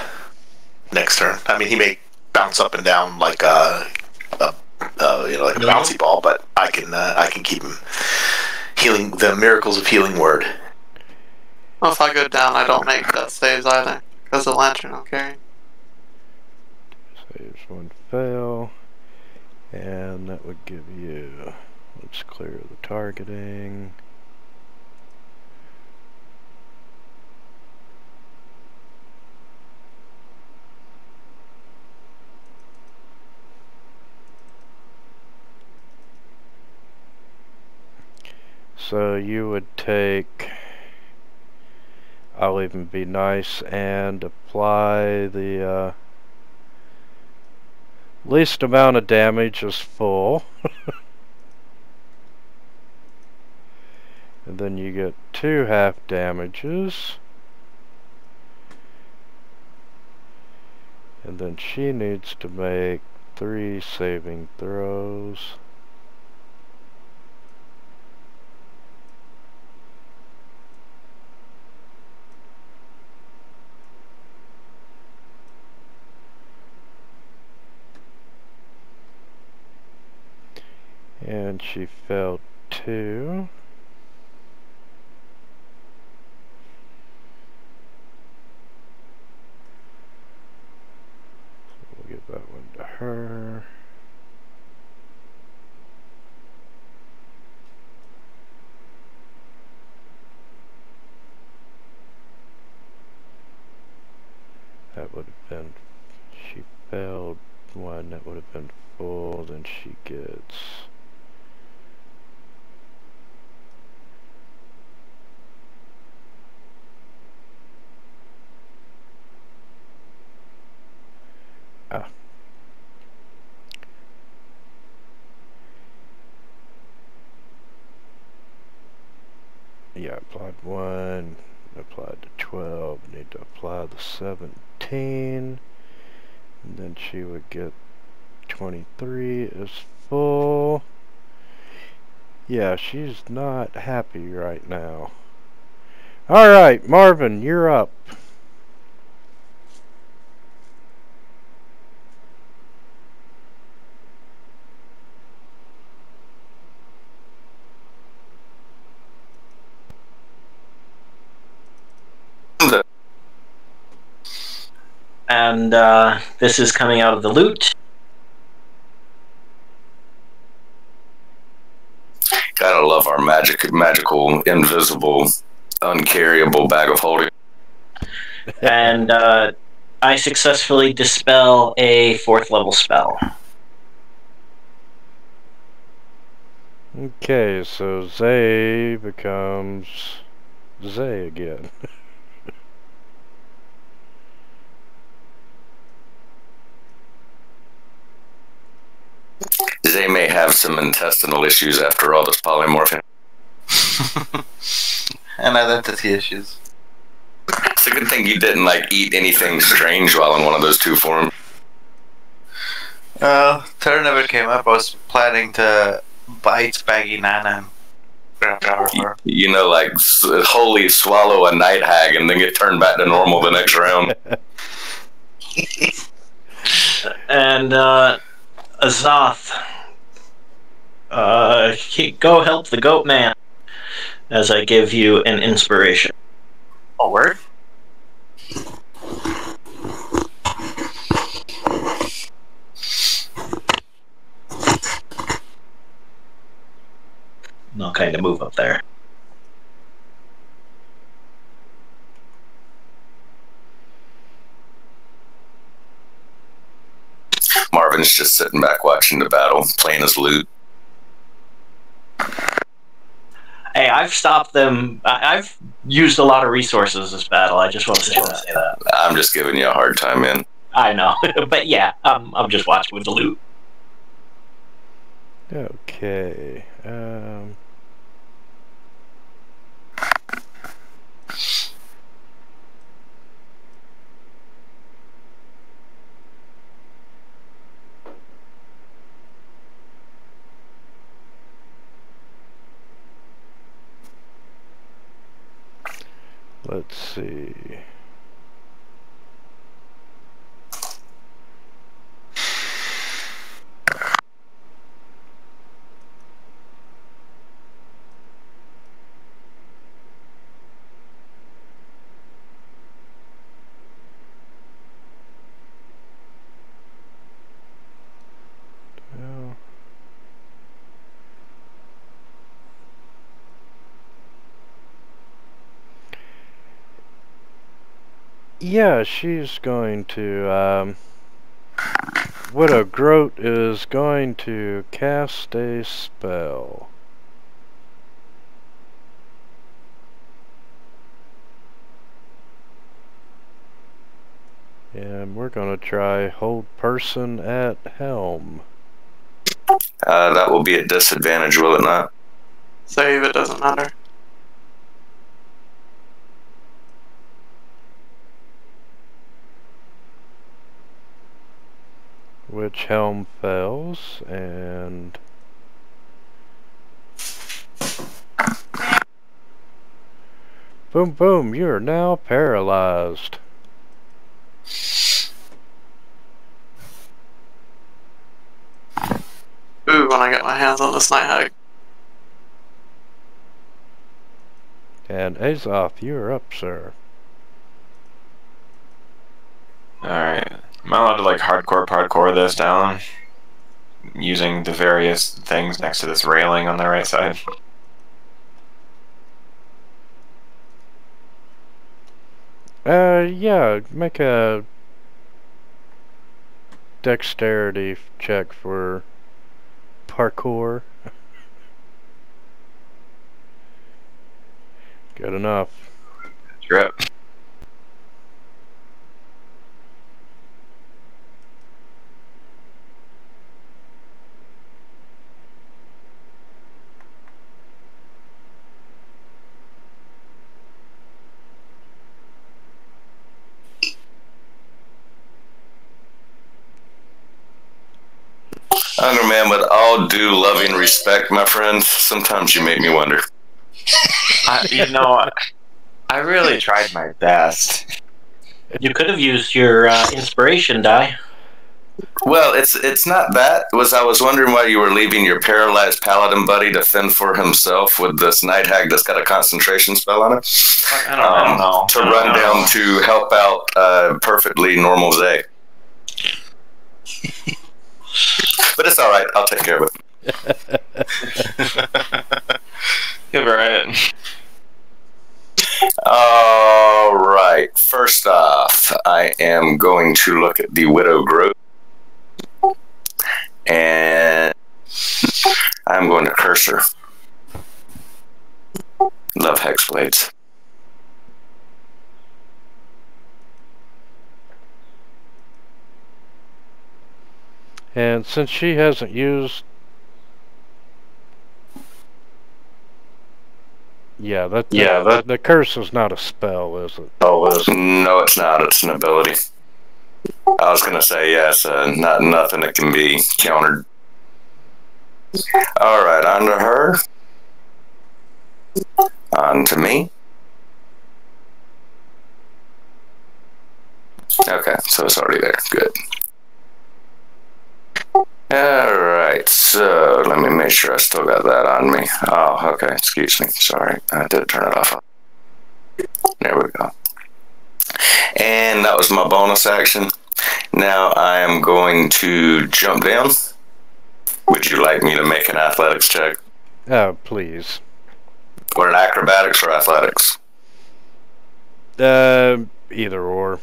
next turn. I mean, he may bounce up and down like a bouncy ball, but I can keep him healing. The miracles of healing word. Well, if I go down, I don't make death saves either because the lantern I'll carry. Saves 1 fail, and that would give you. Let's clear the targeting. So you would take, I'll even be nice and apply the least amount of damage as full. And then you get 2 half damages. And then she needs to make 3 saving throws. And she failed 2. So we'll give that one to her. That would have been, she failed 1, that would have been full, then she gets yeah, applied 1, applied to 12, need to apply the 17, and then she would get 23 is full. Yeah, she's not happy right now. Alright, Marvin, you're up. And this is coming out of the loot. Gotta love our magical, invisible, uncarryable bag of holding. And I successfully dispel a 4th level spell. Okay, so Zay becomes Zay again. They may have some intestinal issues after all this polymorphing. And identity issues. It's a good thing you didn't eat anything strange while in one of those 2 forms. Turn never came up. I was planning to bite Baggy Nana and grab power for her. You know, wholly swallow a night hag and then get turned back to normal the next round. And Azoth, go help the goat man as I give you an inspiration. Oh, word? And I'll kind of move up there. Marvin's just sitting back watching the battle, playing his lute. Hey, I've stopped them. I've used a lot of resources this battle. I just want to say that. I'm just giving you a hard time, man. I know, but yeah, I'm just watching with the loot. Okay. Let's see. Well, yeah, she's going to, Widow Groat is going to cast a spell. And we're going to try hold person at helm. That will be a disadvantage, will it not? Save, it doesn't matter. Which helm fails, and boom boom, you are now paralyzed. Ooh, when I get my hands on this night hag. And Azoth, you are up, sir. Alright. Am I allowed to like parkour this down? Using the various things next to this railing on the right side? Yeah, make a dexterity check for parkour. Good enough. Trip. Underman, with all due loving respect, my friend, sometimes you make me wonder. You know, I really tried my best. You could have used your inspiration die. Well, it's not that. I was wondering why you were leaving your paralyzed paladin buddy to fend for himself with this night hag that's got a concentration spell on it. I don't know. To run down to help out perfectly normal Zay. But it's alright, I'll take care of it. You're right. Alright, first off, I am going to look at the Widow Groat. And I'm going to curse her. Love Hexblades. And since she hasn't used... the curse is not a spell, is it? No, it's not. It's an ability. I was going to say, yes, nothing that can be countered. Alright, on to her. On to me. Okay, so it's already there. Good. Alright, so let me make sure I still got that on me. Oh, okay, excuse me. Sorry, I did turn it off. There we go. And that was my bonus action. Now I am going to jump down. Would you like me to make an athletics check? Oh, please. Or an acrobatics or athletics? Either or.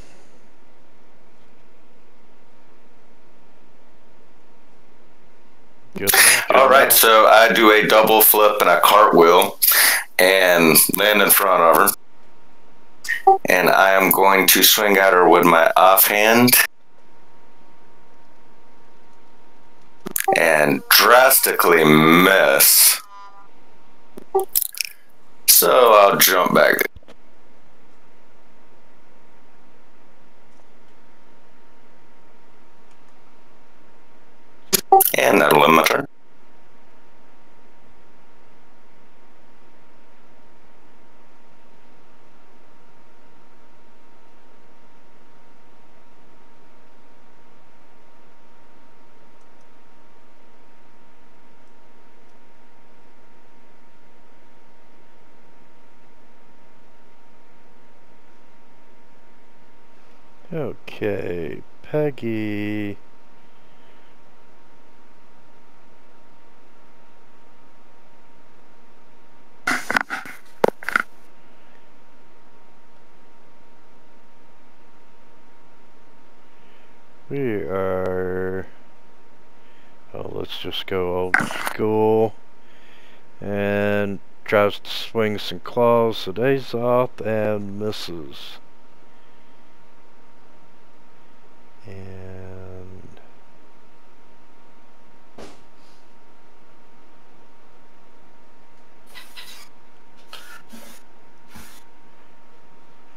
Alright, so I do a double flip and a cartwheel and land in front of her. And I am going to swing at her with my offhand and drastically miss. So I'll jump back. And that'll end my turn. Okay, Peggy. We are... Oh, let's just go old school. And tries to swing some claws, so days off and misses.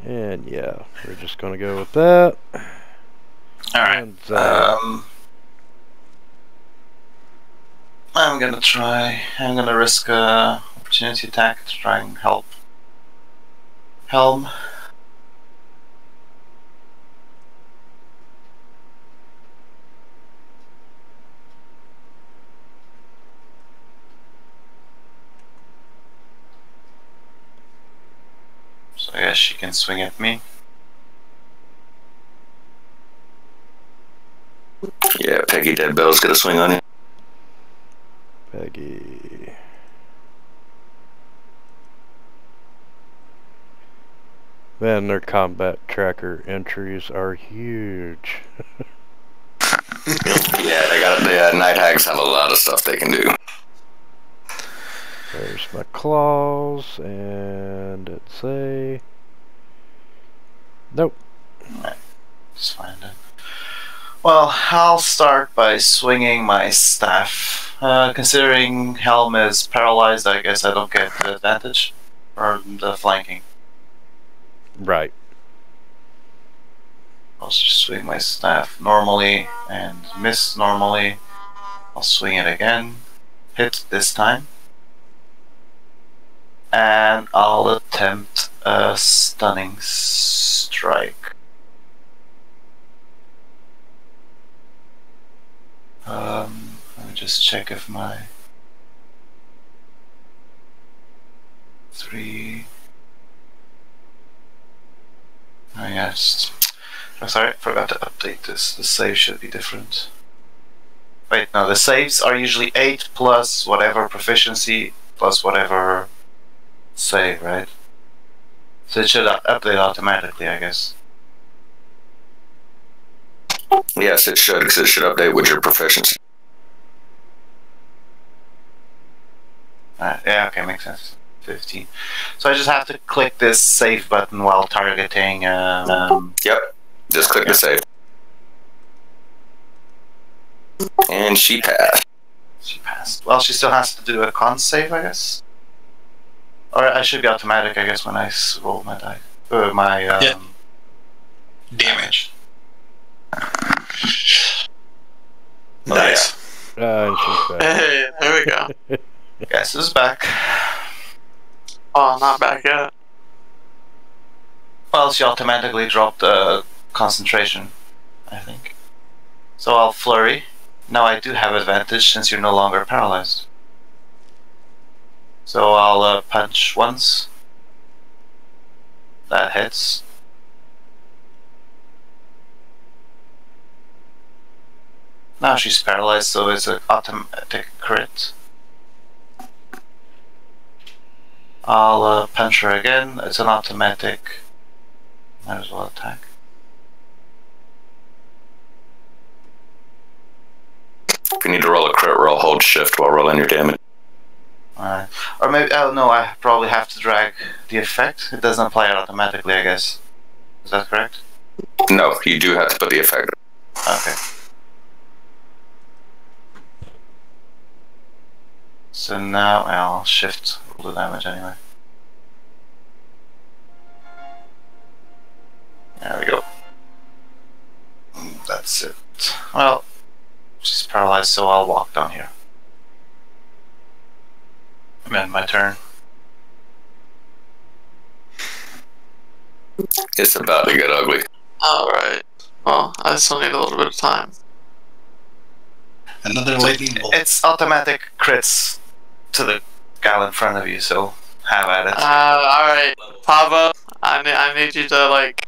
And yeah, we're just gonna go with that. Alright. I'm gonna risk a opportunity attack to try and help Helm. So I guess she can swing at me. Yeah, Peggy Deadbell's gonna swing on you. Peggy. Man, their combat tracker entries are huge. Yeah, they got the Night Hags have a lot of stuff they can do. There's my claws, and it's a... Nope. Alright, let's find it. Well, I'll start by swinging my staff. Considering Helm is paralyzed, I guess I don't get the advantage. Or the flanking. Right. I'll just swing my staff normally and miss normally. I'll swing it again. Hit this time. And I'll attempt a stunning strike. Let me just check if my 3. Oh yes. Oh, sorry, forgot to update this. The save should be different. Wait, no, the saves are usually 8 plus whatever proficiency plus whatever save, right? So it should update automatically, I guess. Yes, it should, because it should update with your proficiency. Yeah, okay, makes sense. 15. So I just have to click this save button while targeting. Yep, just click the save. And she passed. She passed. Well, she still has to do a con save, I guess. Or I should be automatic, I guess, when I roll my die. Yeah. Damage. Nice. And she's back. Hey, there we go. Guess who's back? Oh, not back yet. Well, she automatically dropped concentration, I think. So I'll flurry. Now I do have advantage since you're no longer paralyzed. So I'll punch once. That hits. Now she's paralyzed, so it's an automatic crit. I'll punch her again. It's an automatic. Might as well attack. If you need to roll a crit roll, hold shift while rolling your damage. Alright. Or maybe, oh no, I probably have to drag the effect. It doesn't apply automatically, I guess. Is that correct? No, you do have to put the effect. Okay. So now I'll shift all the damage anyway. There we go. That's it. Well, she's paralyzed, so I'll walk down here. And my turn. It's about to get ugly. Alright. Well, I still need a little bit of time. Another lightning bolt. It's automatic crits to the gal in front of you, so have at it. Alright. Pavo, I need you to, like,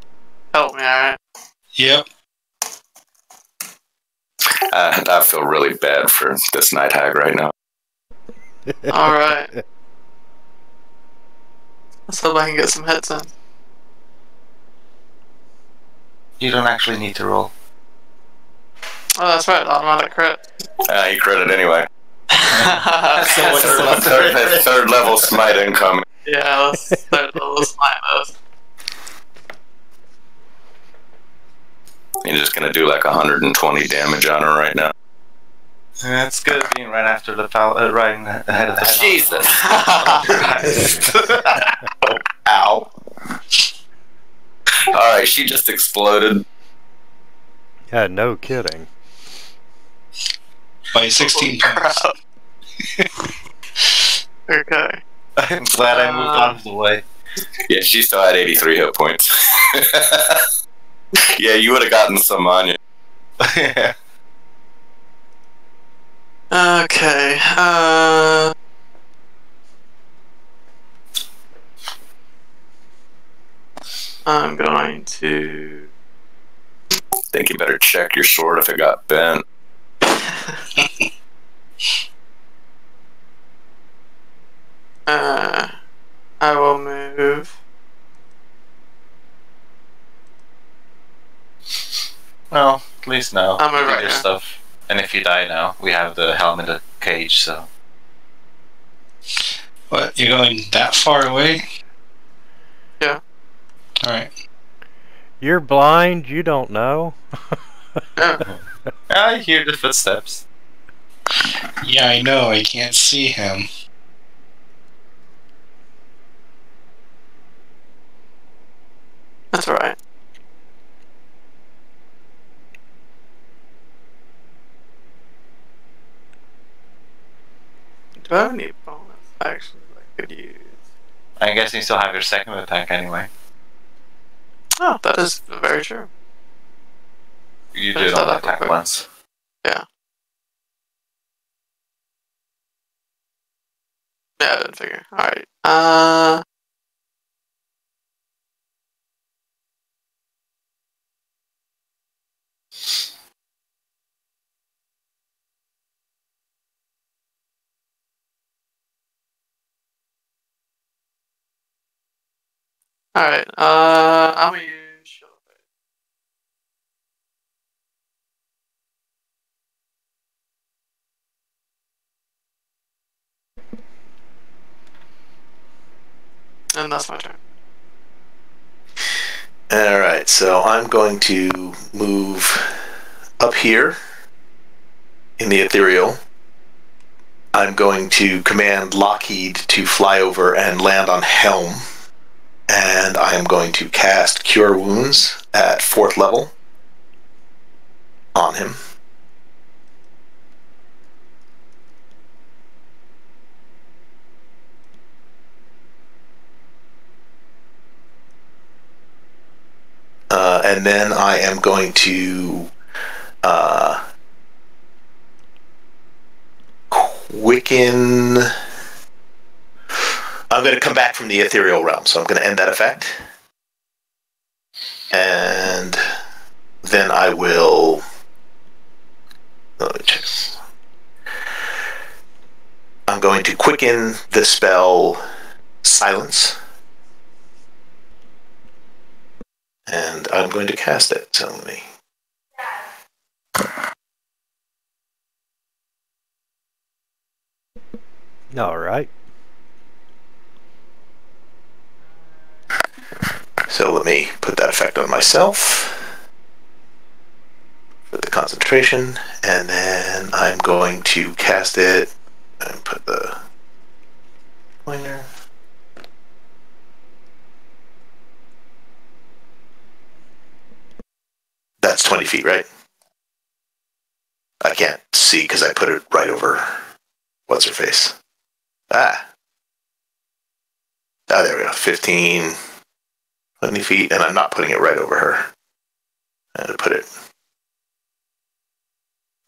help me, alright? Yep. I feel really bad for this night hag right now. Alright. Let's hope I can get some hits in. You don't actually need to roll. Oh, that's right, automatic crit. You crit it anyway. So Third level smite incoming. yeah, let's start those smite those. You're just gonna do like 120 damage on her right now. That's good being right after the right ahead of the head. Jesus! Ow. Alright, she just exploded. Yeah, no kidding. By 16 points. Okay. I'm glad I moved out of the way. Yeah, she still had 83 hit points. Yeah, you would have gotten some on you. Yeah. Okay, I'm going to... Think you better check your sword if it got bent. I will move. Well, at least now. I'm you over did your here. stuff. And if you die now, we have the helm in the cage, so. What, you're going that far away? Yeah. Alright. You're blind, you don't know. Yeah. I hear the footsteps. Yeah, I know, I can't see him. That's alright. Do I have any bonus actions I could use? I guess you still have your second attack anyway. Oh, that is very true. You Finish did that only up real attack quick. once. Yeah. Yeah, I didn't figure. Alright. Alright, I'm gonna use Shield of Faith. And that's my turn. Alright, so I'm going to move up here in the ethereal. I'm going to command Lockheed to fly over and land on Helm. And I am going to cast Cure Wounds at 4th level on him. And then I am going to quicken. I'm going to come back from the ethereal realm, so I'm going to end that effect. And then I will. Let me check. I'm going to quicken the spell Silence. And I'm going to cast it, so let me. Alright. So let me put that effect on myself. Put the concentration, and then I'm going to cast it and put the 20 feet, right? I can't see because I put it right over what's her face. Ah, there we go. 15, 20 feet, and I'm not putting it right over her. I had to put it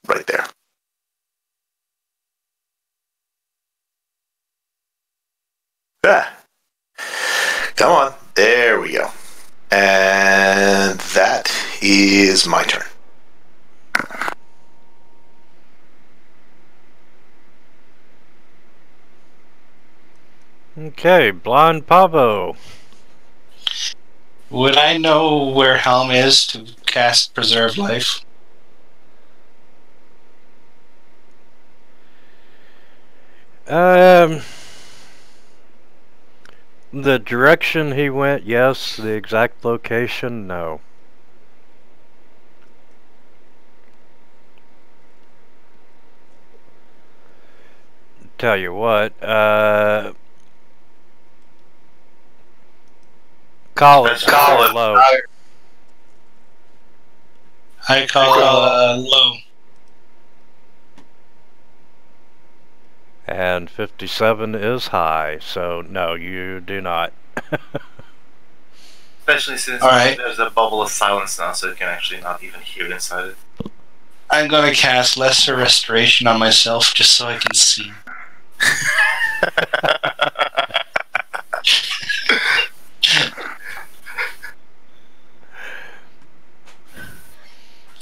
right there. Ah, come on. There we go. And that is my turn. Okay, Blonde Pavo. Would I know where Helm is to cast Preserve Life? The direction he went, yes. The exact location, no. Tell you what, call it low. I call low. And 57 is high, so no, you do not. Especially since there's a bubble of silence now, so you can actually not even hear inside it. I'm gonna cast Lesser Restoration on myself just so I can see.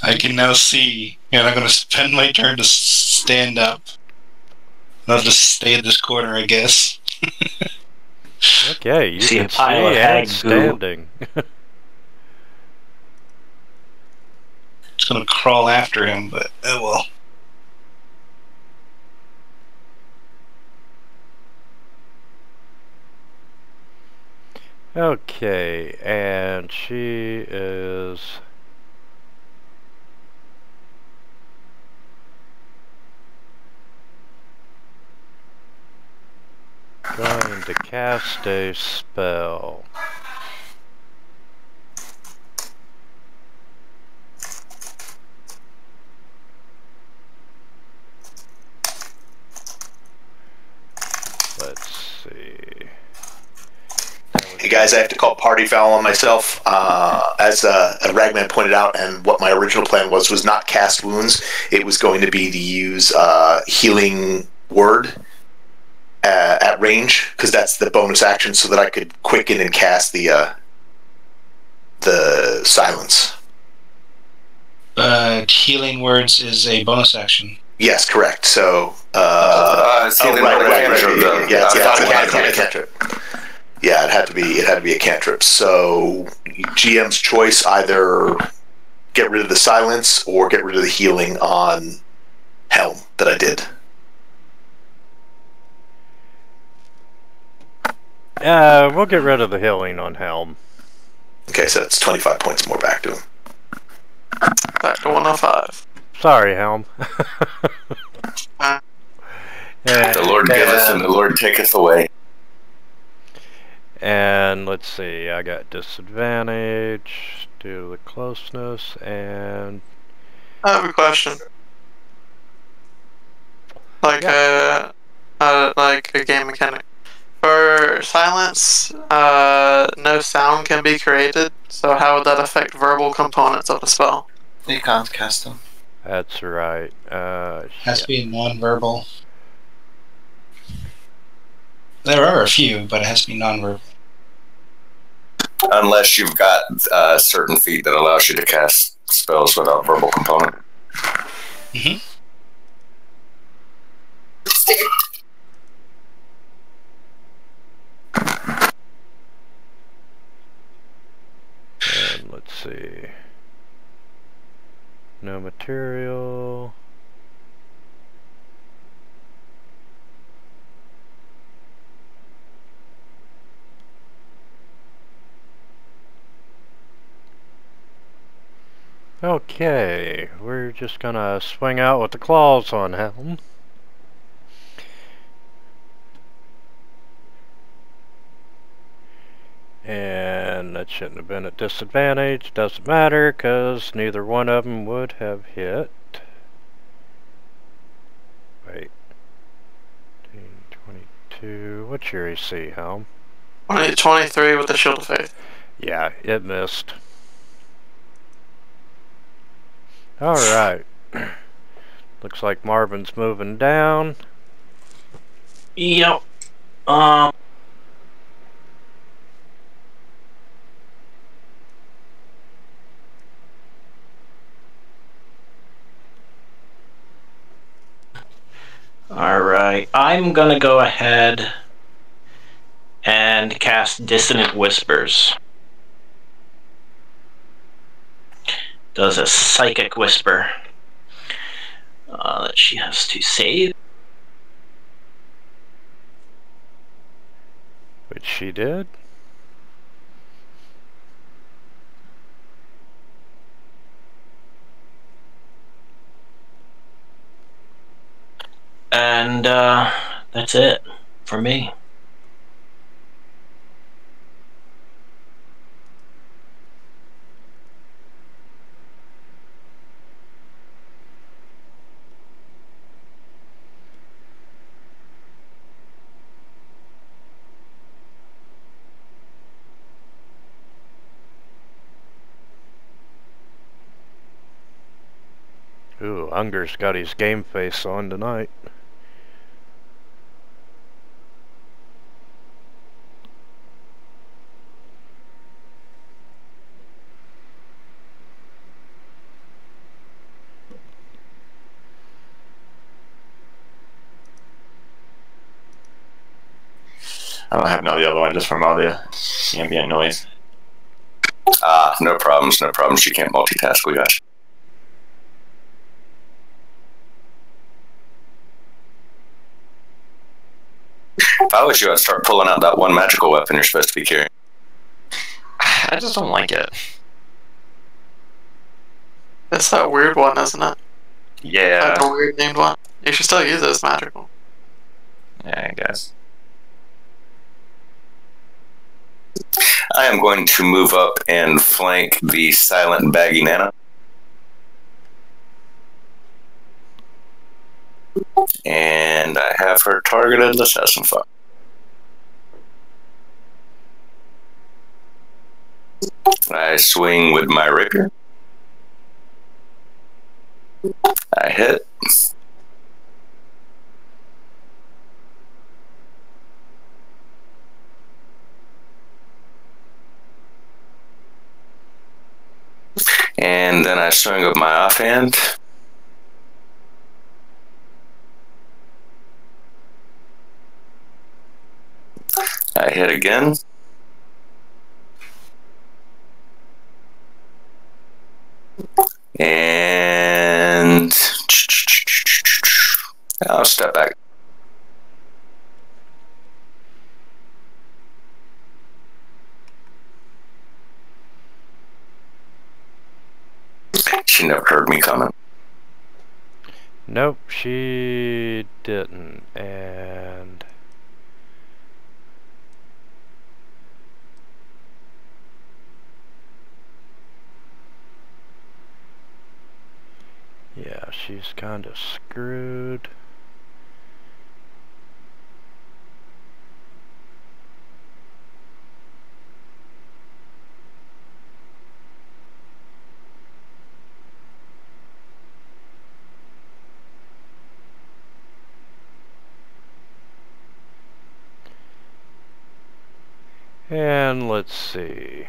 I can now see, and I'm gonna spend my turn to stand up. I'll just stay in this corner, I guess. Okay, you See can a pile of see hag and standing. Just gonna crawl after him, but oh well. Okay, and she is going to cast a spell. Let's see. Hey guys, I have to call party foul on myself. As Ragman pointed out, and what my original plan was not cast wounds. It was going to be to use healing word at range, because that's the bonus action, so that I could quicken and cast the silence. Healing words is a bonus action. Yes, correct. So, right. Cantrip. Yeah, it had to be a cantrip. So, GM's choice: either get rid of the silence or get rid of the healing on Helm that I did. We'll get rid of the healing on Helm. Okay, so that's 25 points more back to him. Back to 105. Sorry, Helm. The Lord giveth and the Lord taketh away. And let's see, I got disadvantage due to the closeness, and I have a question. Like a game mechanic. For silence, no sound can be created, so how would that affect verbal components of the spell? You can't cast them. that's right. Has to be non-verbal. There are a few, but it has to be non-verbal. Unless you've got a certain feat that allows you to cast spells without verbal component. Mm-hmm. And let's see. No material. Okay, we're just gonna swing out with the claws on Helm. And and that shouldn't have been at disadvantage. Doesn't matter, because neither one of them would have hit. Wait. 22. What's your AC, Helm? 23 with the Shield of Faith. Yeah, it missed. Alright. Looks like Marvin's moving down. Yep. Alright, I'm gonna go ahead and cast Dissonant Whispers. Does a psychic whisper that she has to save. Which she did. And that's it for me. Ooh, Unger's got his game face on tonight. I don't have no the other one just from all the ambient noise. No problems, no problems. You can't multitask, we got you. If I was you, I'd start pulling out that one magical weapon you're supposed to be carrying. I just don't like it. It's that weird one, isn't it? Yeah. Like a weird named one. You should still use it as magical. Yeah, I guess. I am going to move up and flank the silent baggy Nana. And I have her targeted. Let's have some fun. I swing with my rapier. I hit. And then I swing with my offhand. I hit again. And I'll step back. She never heard me coming. Nope, she didn't. And yeah, she's kind of screwed. And let's see.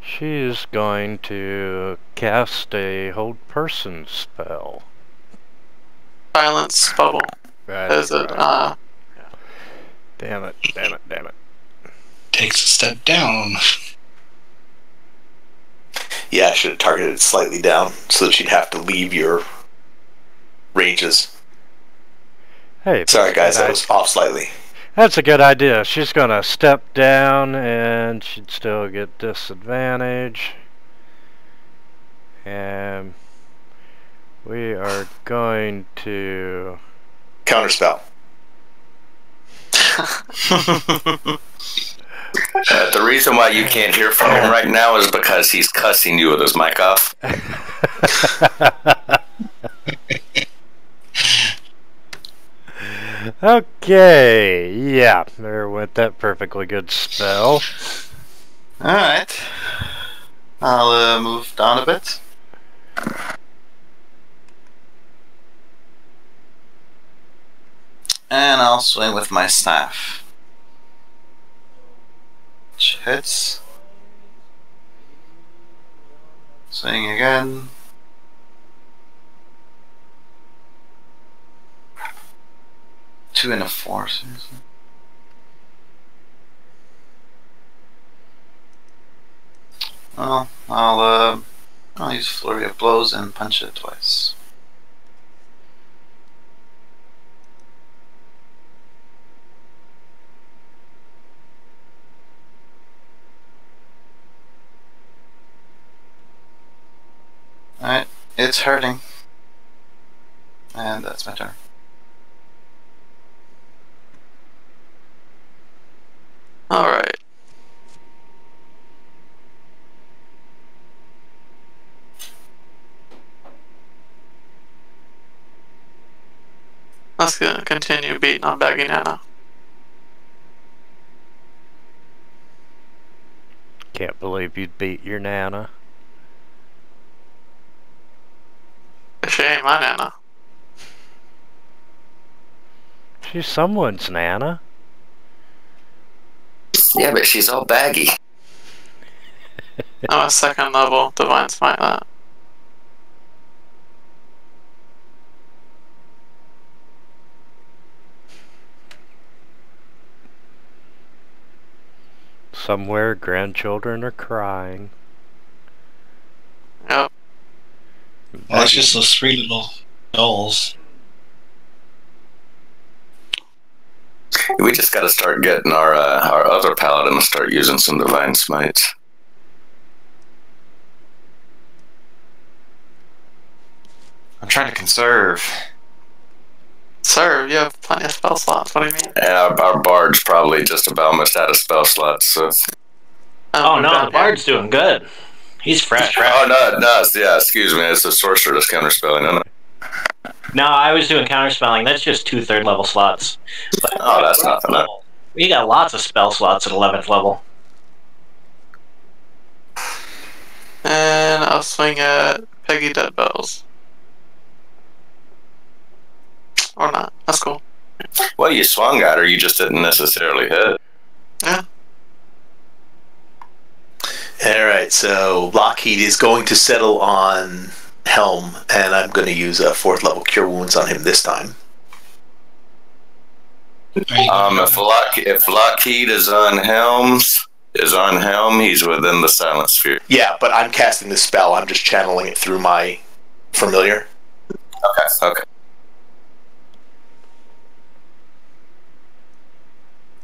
She's going to cast a hold person spell. Silence bubble. That's Is it, right. Damn it, damn it, damn it. Takes a step down. Yeah, I should have targeted it slightly down so that she'd have to leave your ranges. Hey, Sorry guys, I was off slightly. that's a good idea. She's gonna step down and she'd still get disadvantage. And we are going to Counterspell. The reason why you can't hear from him right now is because he's cussing you with his mic off. Okay, yeah, there went that perfectly good spell. Alright. I'll move down a bit. And I'll swing with my staff. Which hits. Swing again. Two and a 4, seriously. Well, I'll use Flurry of Blows and punch it twice. Alright, it's hurting. And that's my turn. Alright. Let's continue beating on Baggy Nana. Can't believe you'd beat your Nana. She ain't my Nana. She's someone's Nana. Yeah, but she's all baggy. I'm a second level Divine Smite that. Somewhere grandchildren are crying. Yep. Well, it's just those 3 little dolls. We just got to start getting our other paladin to start using some divine smites. I'm trying to conserve. Sir, you have plenty of spell slots. What do you mean? And our bard's probably just about almost out of spell slots. So. Oh no, the bard's doing good. He's fresh. Oh no, yeah. Excuse me, it's the sorcerer that's counterspelling, isn't it? No, I was doing counterspelling. That's just 2 3rd level slots. But Oh, that's nothing. we got lots of spell slots at 11th level. And I'll swing at Peggy Deadbells. Or not. That's cool. Well, you swung at her, you just didn't necessarily hit. Yeah. Alright, so Lockheed is going to settle on Helm, and I'm going to use a 4th level Cure Wounds on him this time. If Lockheed is on Helm, he's within the silent sphere. Yeah, but I'm casting the spell. I'm just channeling it through my familiar. Okay.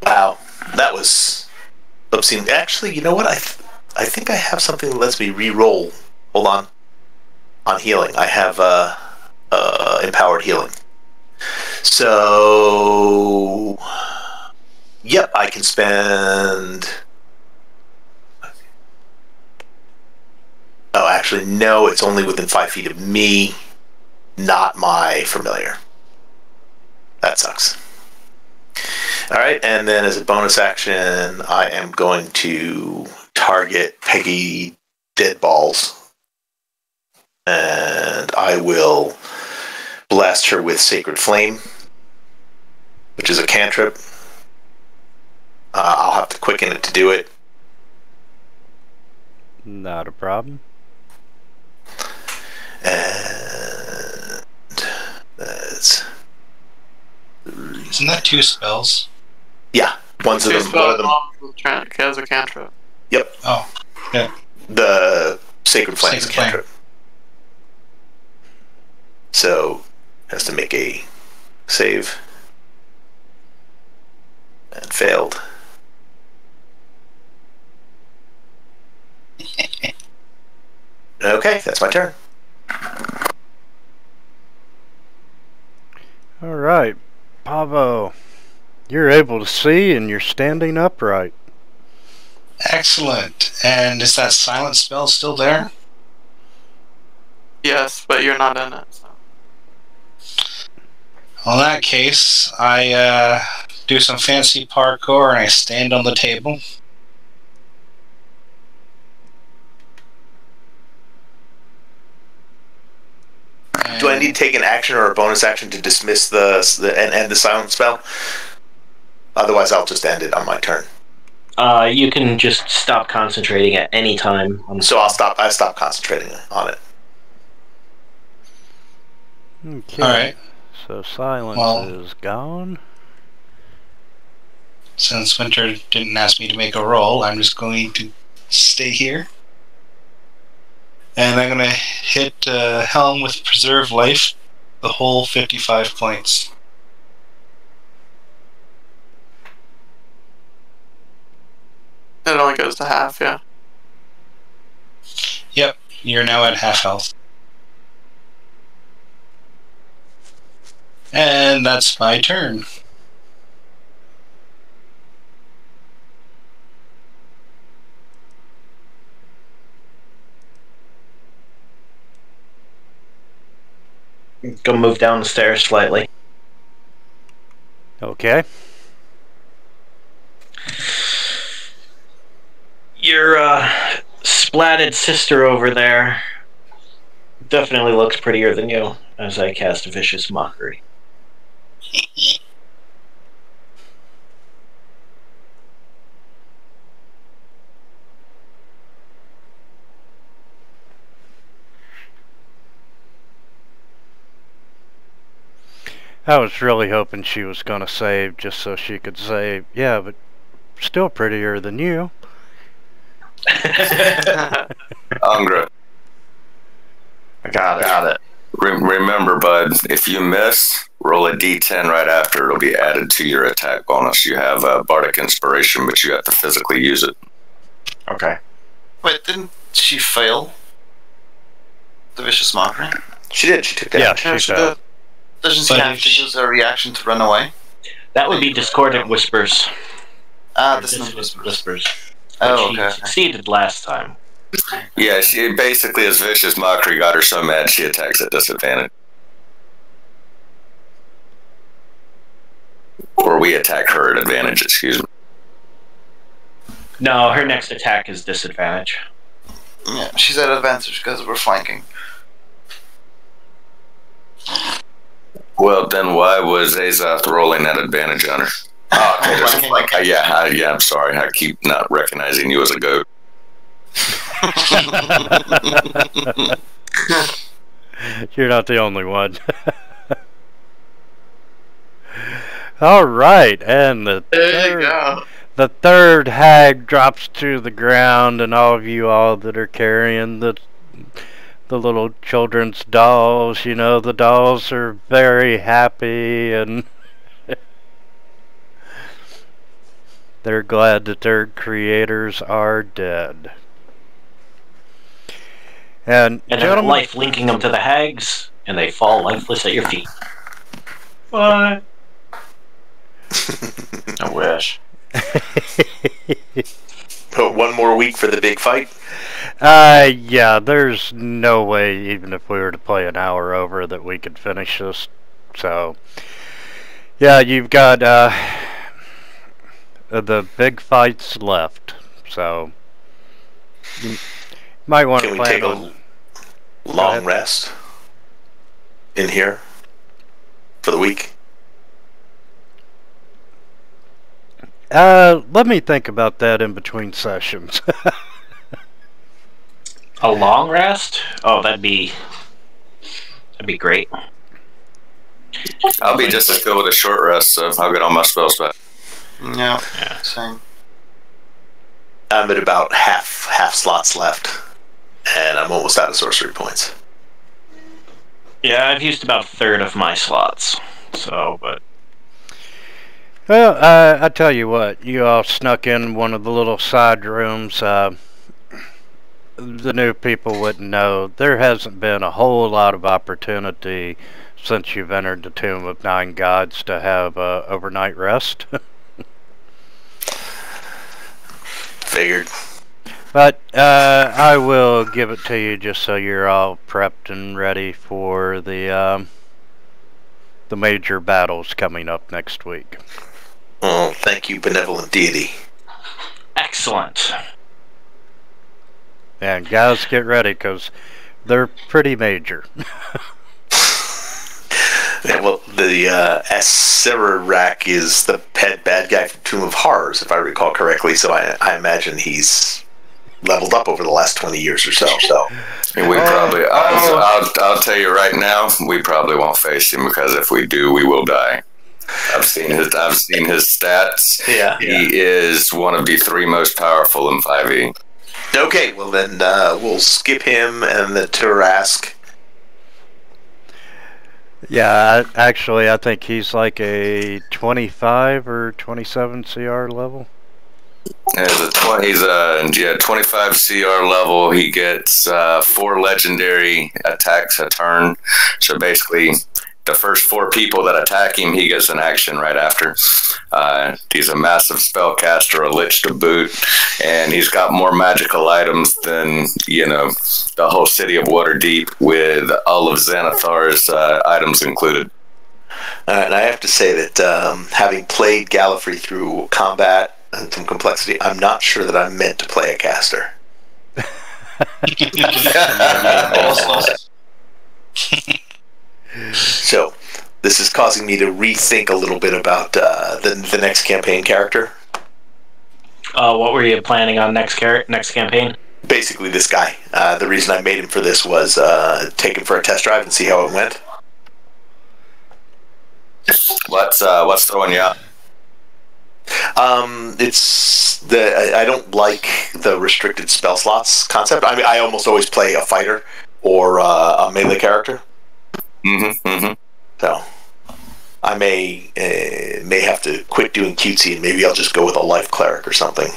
Wow, that was obscene. Actually, you know what? I think I have something that lets me re-roll. Hold on. On healing, I have empowered healing. So, yep, I can spend. Oh, actually, no. It's only within 5 feet of me, not my familiar. That sucks. All right, and then as a bonus action, I am going to target Peggy Deadballs. And I will blast her with Sacred Flame, which is a cantrip. I'll have to quicken it to do it. Not a problem. And that's... Isn't that 2 spells? Yeah, one of them. Has a cantrip. Yep. Oh, yeah. The Sacred Flame is a Sacred Flame. cantrip. So, has to make a save. And failed. Okay, that's my turn. Alright, Pavo. You're able to see and you're standing upright. Excellent. And is that silent spell still there? Yes, but you're not in it. So. Well, in that case, I do some fancy parkour and I stand on the table. Do I need to take an action or a bonus action to dismiss and end the silent spell? Otherwise, I'll just end it on my turn. You can just stop concentrating at any time. So I stop concentrating on it. Okay. All right. So silence is gone. Since Winter didn't ask me to make a roll, I'm just going to stay here. And I'm going to hit Helm with Preserve Life, the whole 55 points. It only goes to half, yeah. Yep, you're now at half health. And that's my turn. Go move down the stairs slightly. Okay. Your splatted sister over there definitely looks prettier than you, as I cast a vicious mockery. I was really hoping she was going to save just so she could say, yeah, but still prettier than you. Angra. I got it. Remember, bud, if you miss, roll a d10 right after. It'll be added to your attack bonus. You have a Bardic Inspiration, but you have to physically use it. Okay. Wait, didn't she fail the Vicious Mockery? She did. She took damage. Yeah, she fell. Doesn't she have to use her reaction to run away? That would be Discordant Whispers. Dissonant Whispers. Oh, She okay. succeeded last time. Yeah, she basically, as Vicious Mockery got her so mad, she attacks at disadvantage. Or we attack her at advantage, excuse me. No, her next attack is disadvantage. Yeah, she's at advantage because we're flanking. Well, then why was Azoth rolling at advantage on her? Oh, okay, there's Flanking. yeah, I'm sorry. I keep not recognizing you as a goat. You're not the only one. All right, and There you go. the third hag drops to the ground, and all of you all that are carrying the little children's dolls, you know, the dolls are very happy, and they're glad that their creators are dead. And And then gentlemen, life linking them to the hags, and they fall lifeless at your feet. What? I wish. But one more week for the big fight. yeah, there's no way, even if we were to play an hour over, that we could finish this. So, yeah, you've got the big fights left. So, you might want to Can we plan take on. a long rest in here for the week? Let me think about that in between sessions. A long rest? Oh, that'd be great. I'll be just as good with a short rest, so I'll get all my spells back. Yeah, same. I'm at about half slots left, and I'm almost out of sorcery points. Yeah, I've used about a third of my slots. So, but Well, I tell you what, you all snuck in one of the little side rooms. The new people wouldn't know. There hasn't been a whole lot of opportunity since you've entered the Tomb of Nine Gods to have overnight rest. Figured. But I will give it to you just so you're all prepped and ready for the major battles coming up next week. Oh, thank you, benevolent deity. Excellent. And guys, get ready, because they're pretty major. Yeah, well, the Aserarak is the head bad guy from Tomb of Horrors, if I recall correctly, so I imagine he's leveled up over the last 20 years or so. We probably, I'll tell you right now, we probably won't face him, because if we do, we will die. I've seen his stats. Yeah. He is one of the 3 most powerful in 5e. Okay, well then we'll skip him and the Tarask. Yeah, actually, I think he's like a 25 or 27 CR level. He's a 25 CR level. He gets 4 legendary attacks a turn. So basically, the first 4 people that attack him, he gets an action right after. He's a massive spellcaster, a lich to boot, and he's got more magical items than, the whole city of Waterdeep, with all of Xanathar's items included. And I have to say that having played Gallifrey through combat and some complexity, I'm not sure that I'm meant to play a caster. So, this is causing me to rethink a little bit about the next campaign character. What were you planning on next campaign? Basically, this guy. The reason I made him for this was take him for a test drive and see how it went. What's throwing you out? I don't like the restricted spell slots concept. I mean, I almost always play a fighter or a melee character. So I may have to quit doing cutesy and maybe I'll just go with a life cleric or something.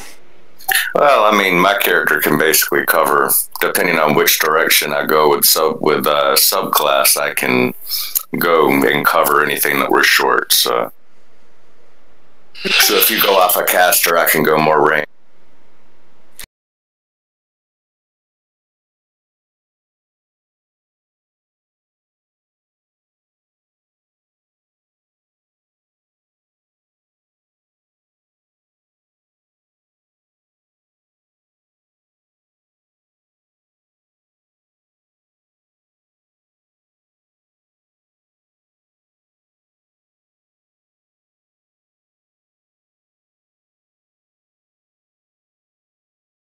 Well, I mean, my character can basically cover, depending on which direction I go with subclass, I can go and cover anything that we're short. So if you go off a caster, I can go more range.